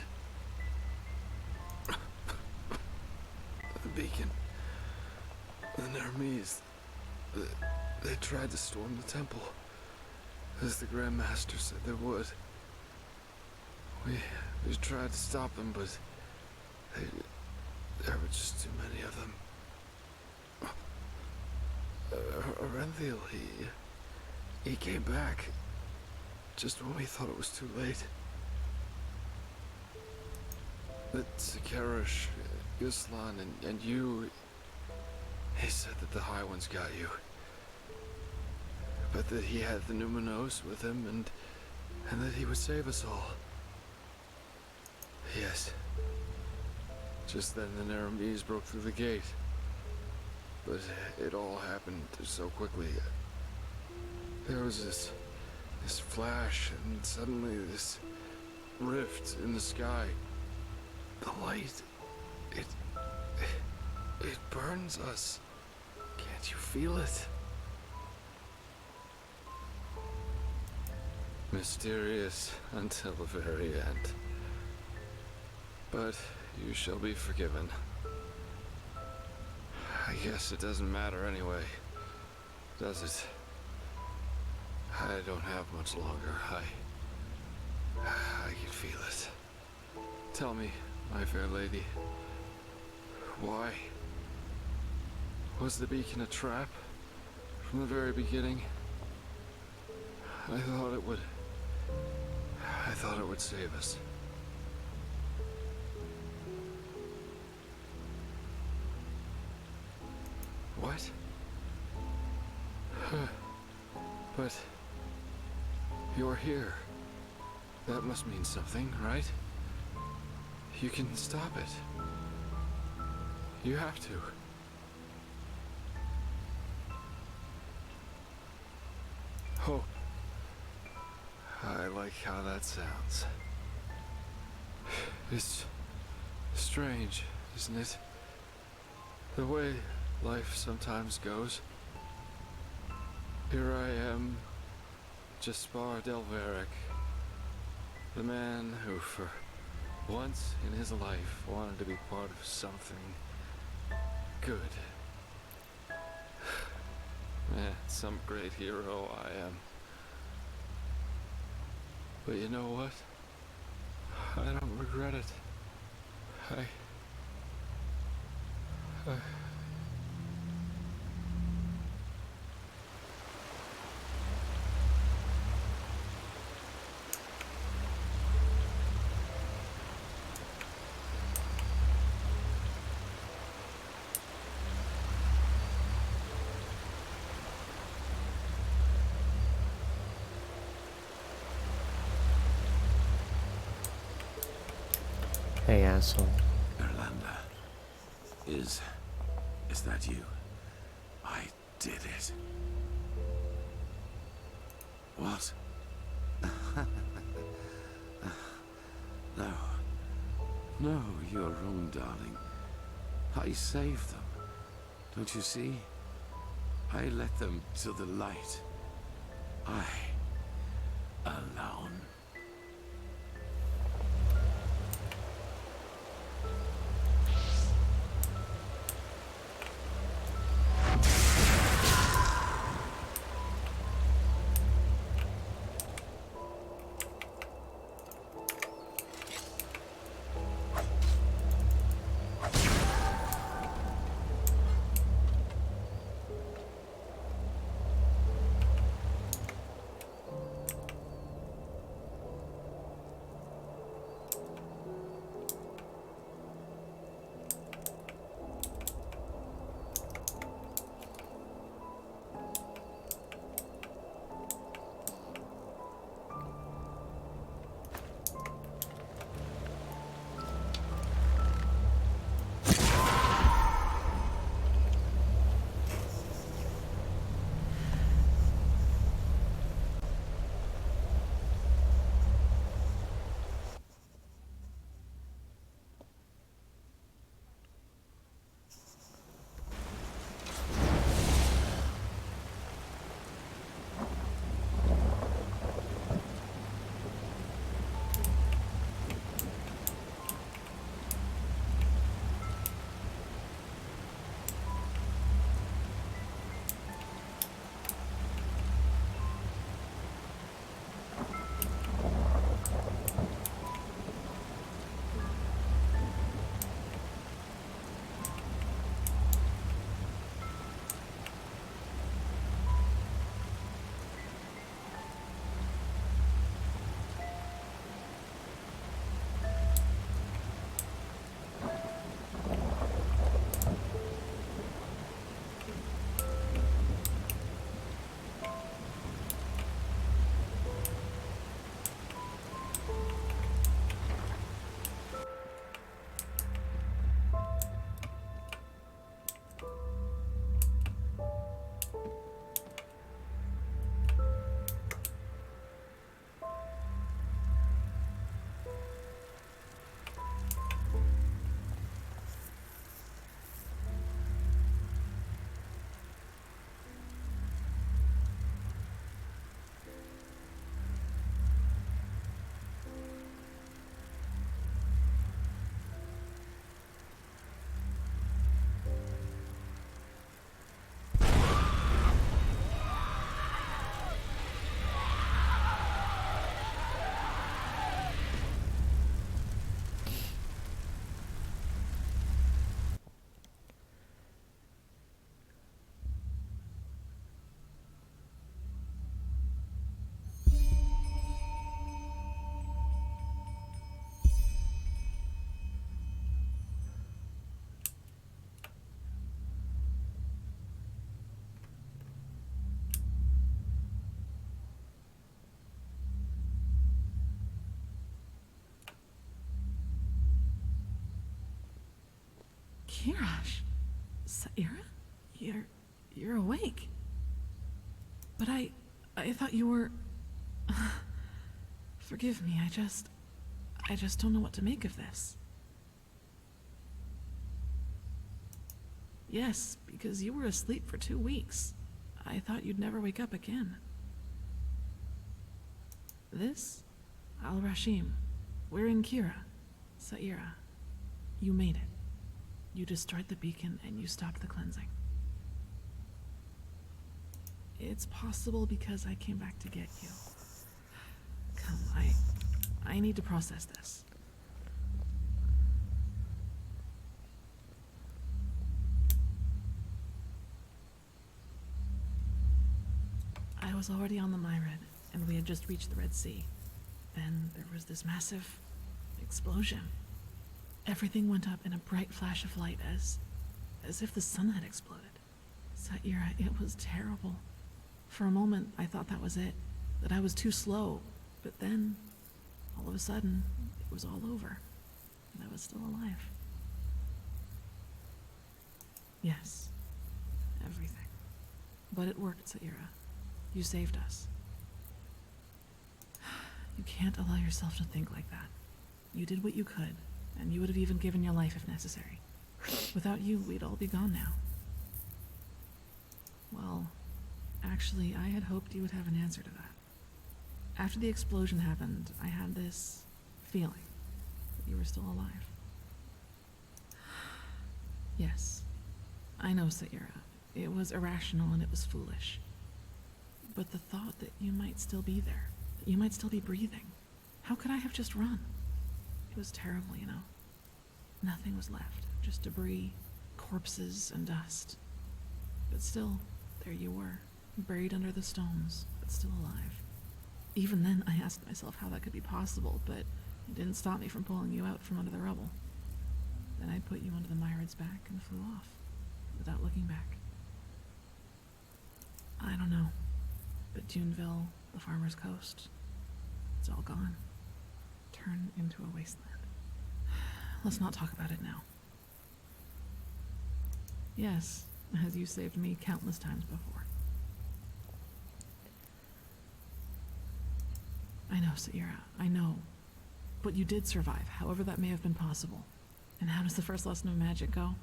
The beacon. The Nermese. They tried to storm the temple, as the Grand Master said they would. We tried to stop them, but there were just too many of them. Aren'Thil, he came back just when we thought it was too late. But Sakarish, Yuslan, and you, he said that the High Ones got you. But that he had the Numinos with him, and that he would save us all. Yes. Just then the Nermese broke through the gate. But it all happened so quickly. There was this flash, and suddenly this rift in the sky. The light, it burns us. Can't you feel it? Mysterious until the very end. But you shall be forgiven. I guess it doesn't matter anyway, does it? I don't have much longer. I can feel it. Tell me, my fair lady, why? Was the beacon a trap from the very beginning? I thought it would save us. What? But you're here. That must mean something, right? You can stop it. You have to. Hope. I like how that sounds. It's strange, isn't it? The way life sometimes goes. Here I am, Jaspar Delveric, the man who for once in his life wanted to be part of something good. Man, some great hero I am. But you know what? I don't regret it. I Hey, asshole. Erlander. Is that you? I did it. What? No. No, you're wrong, darling. I saved them. Don't you see? I led them to the light. I... alone. Kirash. Saira? You're awake. But I thought you were... Forgive me, I just don't know what to make of this. Yes, because you were asleep for 2 weeks. I thought you'd never wake up again. This? Al-Rashim. We're in Kira. Saira. You made it. You destroyed the beacon and you stopped the cleansing. It's possible because I came back to get you. Come, I need to process this. I was already on the Myrid, and we had just reached the Red Sea. Then there was this massive explosion. Everything went up in a bright flash of light as if the sun had exploded. Saira, it was terrible. For a moment, I thought that was it, that I was too slow, but then, all of a sudden, it was all over, and I was still alive. Yes, everything. But it worked, Saira. You saved us. You can't allow yourself to think like that. You did what you could, and you would have even given your life if necessary. Without you, we'd all be gone now. Well, actually, I had hoped you would have an answer to that. After the explosion happened, I had this feeling that you were still alive. Yes, I know, Saira. It was irrational and it was foolish. But the thought that you might still be there, that you might still be breathing, how could I have just run? It was terrible, you know. Nothing was left, just debris, corpses, and dust. But still, there you were, buried under the stones, but still alive. Even then, I asked myself how that could be possible, but it didn't stop me from pulling you out from under the rubble. Then I put you onto the Myrid's back and flew off, without looking back. I don't know, but Juneville, the Farmer's Coast, it's all gone. Turned into a wasteland. Let's not talk about it now. Yes, as you saved me countless times before. I know, Saira, I know. But you did survive, however that may have been possible. And how does the first lesson of magic go?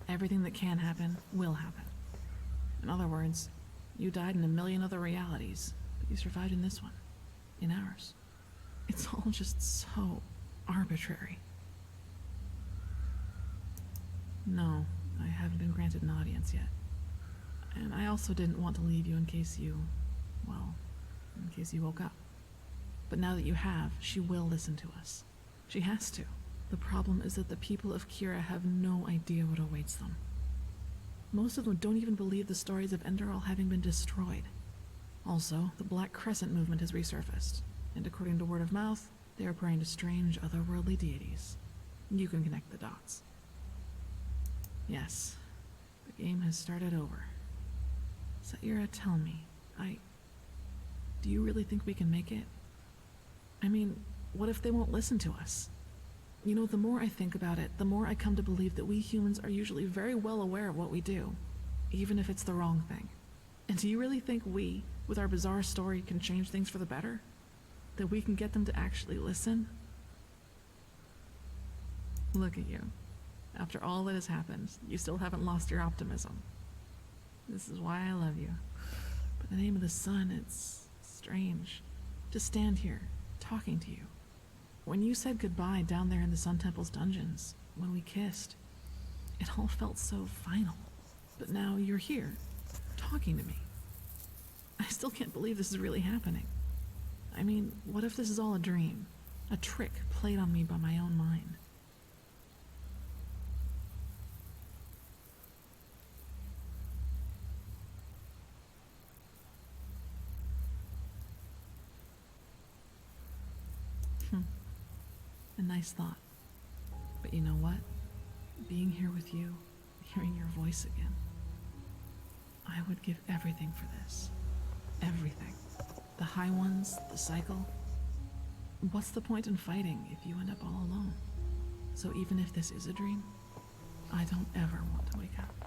Everything that can happen, will happen. In other words, you died in a million other realities, but you survived in this one. In ours. It's all just so arbitrary. No, I haven't been granted an audience yet. And I also didn't want to leave you in case you woke up. But now that you have, she will listen to us. She has to. The problem is that the people of Kira have no idea what awaits them. Most of them don't even believe the stories of Enderal having been destroyed. Also, the Black Crescent movement has resurfaced, and according to word of mouth, they are praying to strange otherworldly deities. You can connect the dots. Yes, the game has started over. Saira, tell me, do you really think we can make it? I mean, what if they won't listen to us? You know, the more I think about it, the more I come to believe that we humans are usually very well aware of what we do, even if it's the wrong thing. And do you really think we, with our bizarre story, can change things for the better? That we can get them to actually listen? Look at you. After all that has happened, you still haven't lost your optimism. This is why I love you. But in the name of the sun, it's strange to stand here, talking to you. When you said goodbye down there in the Sun Temple's dungeons, when we kissed, it all felt so final. But now you're here, talking to me. I still can't believe this is really happening. I mean, what if this is all a dream? A trick played on me by my own mind? A nice thought. But you know what? Being here with you, hearing your voice again, I would give everything for this. Everything. The High Ones, the cycle. What's the point in fighting if you end up all alone? So even if this is a dream, I don't ever want to wake up.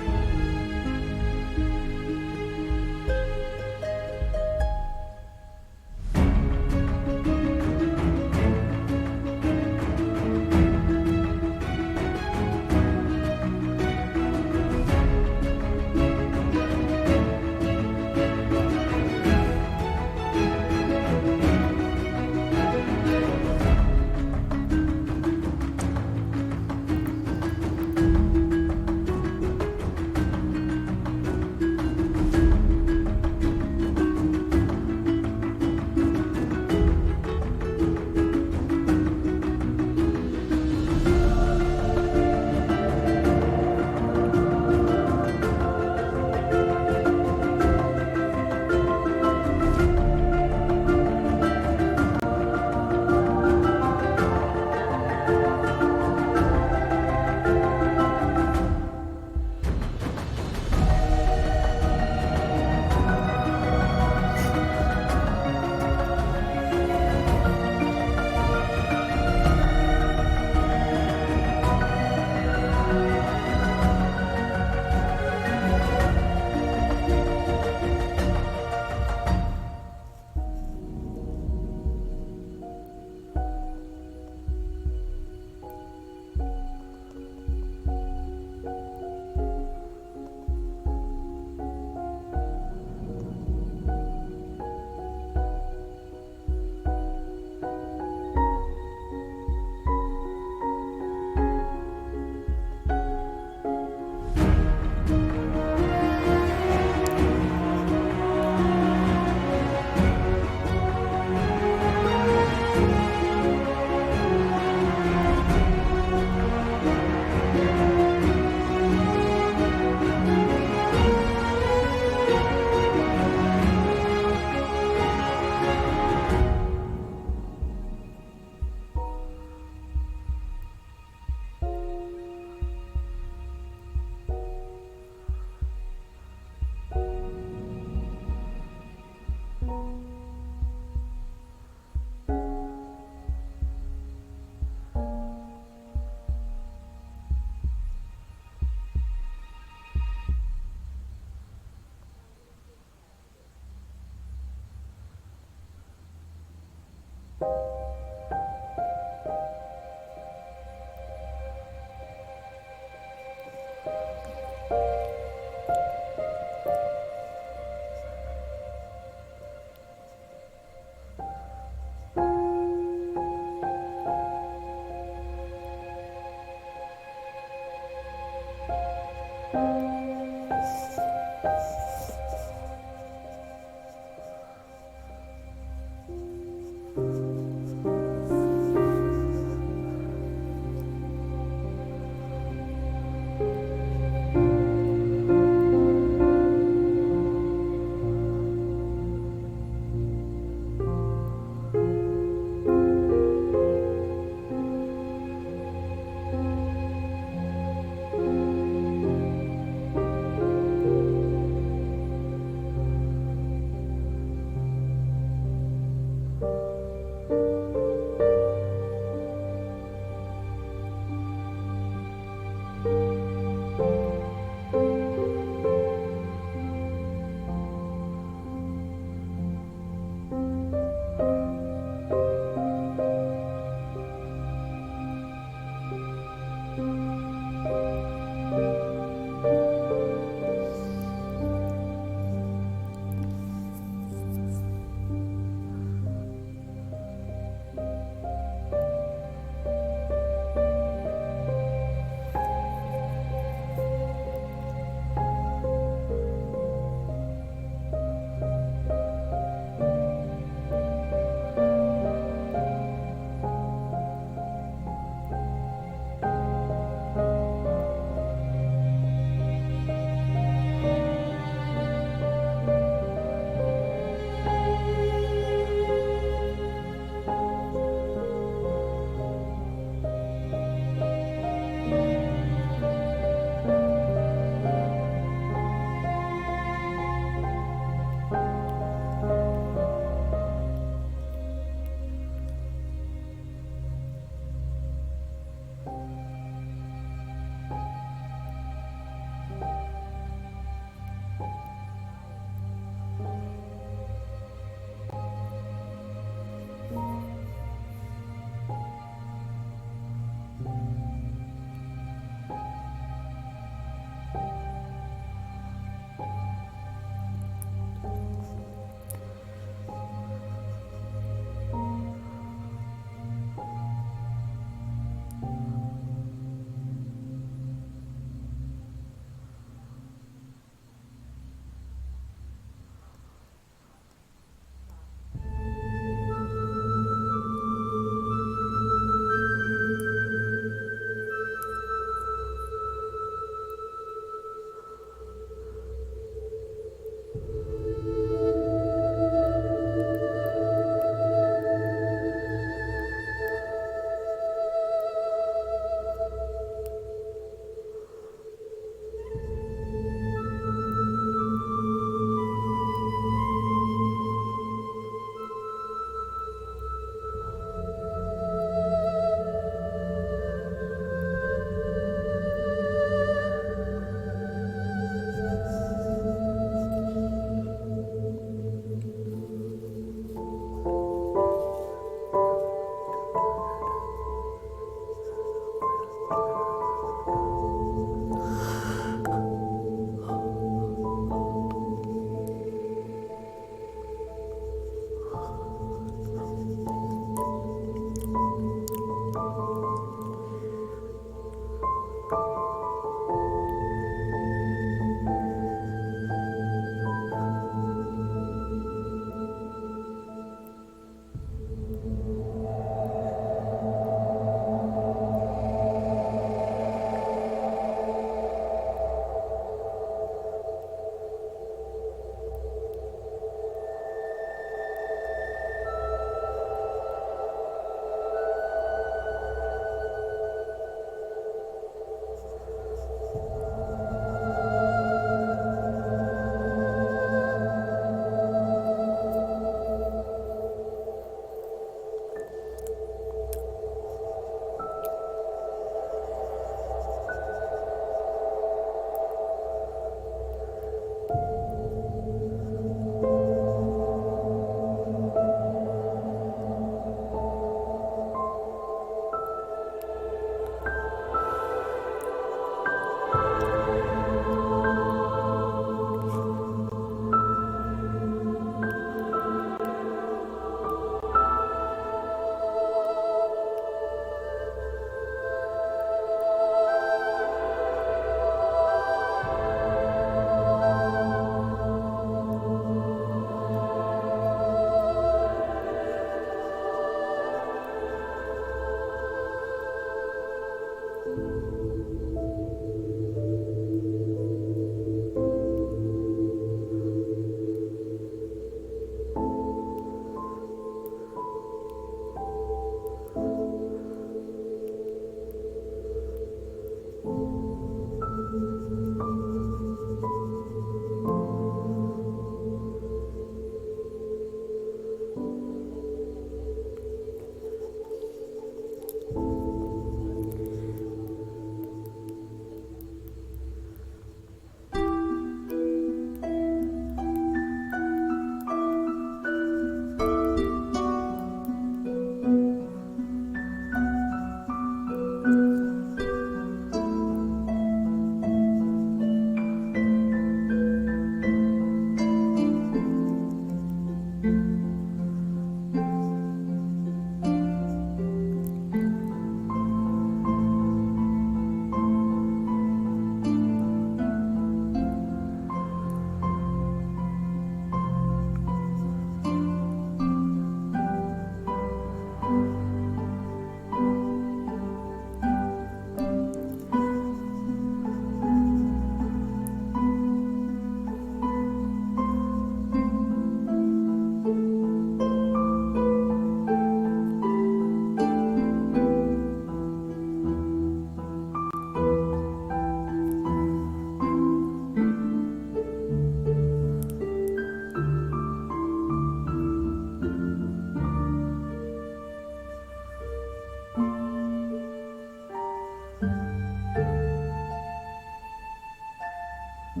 Oh.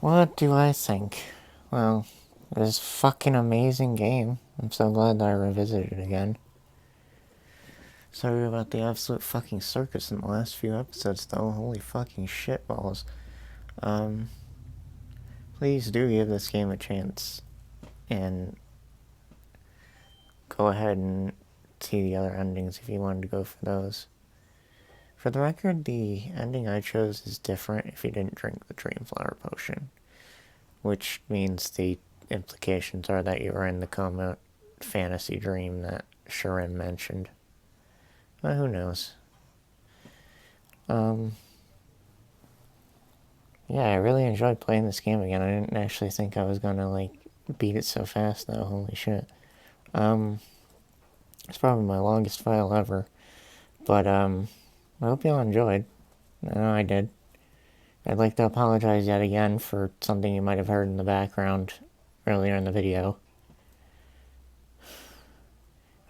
What do I think? Well, this fucking amazing game. I'm so glad that I revisited it again. Sorry about the absolute fucking circus in the last few episodes, though. Holy fucking shitballs. Please do give this game a chance. And go ahead and see the other endings if you wanted to go for those. For the record, the ending I chose is different if you didn't drink the Dreamflower Potion. Which means the implications are that you were in the coma fantasy dream that Sharon mentioned. But who knows? Yeah, I really enjoyed playing this game again. I didn't actually think I was gonna, like, beat it so fast, though. Holy shit. It's probably my longest file ever. But, I hope y'all enjoyed. I know I did. I'd like to apologize yet again for something you might have heard in the background earlier in the video.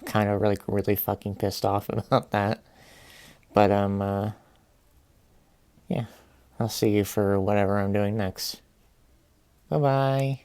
Kind of really fucking pissed off about that. But, yeah. I'll see you for whatever I'm doing next. Bye-bye.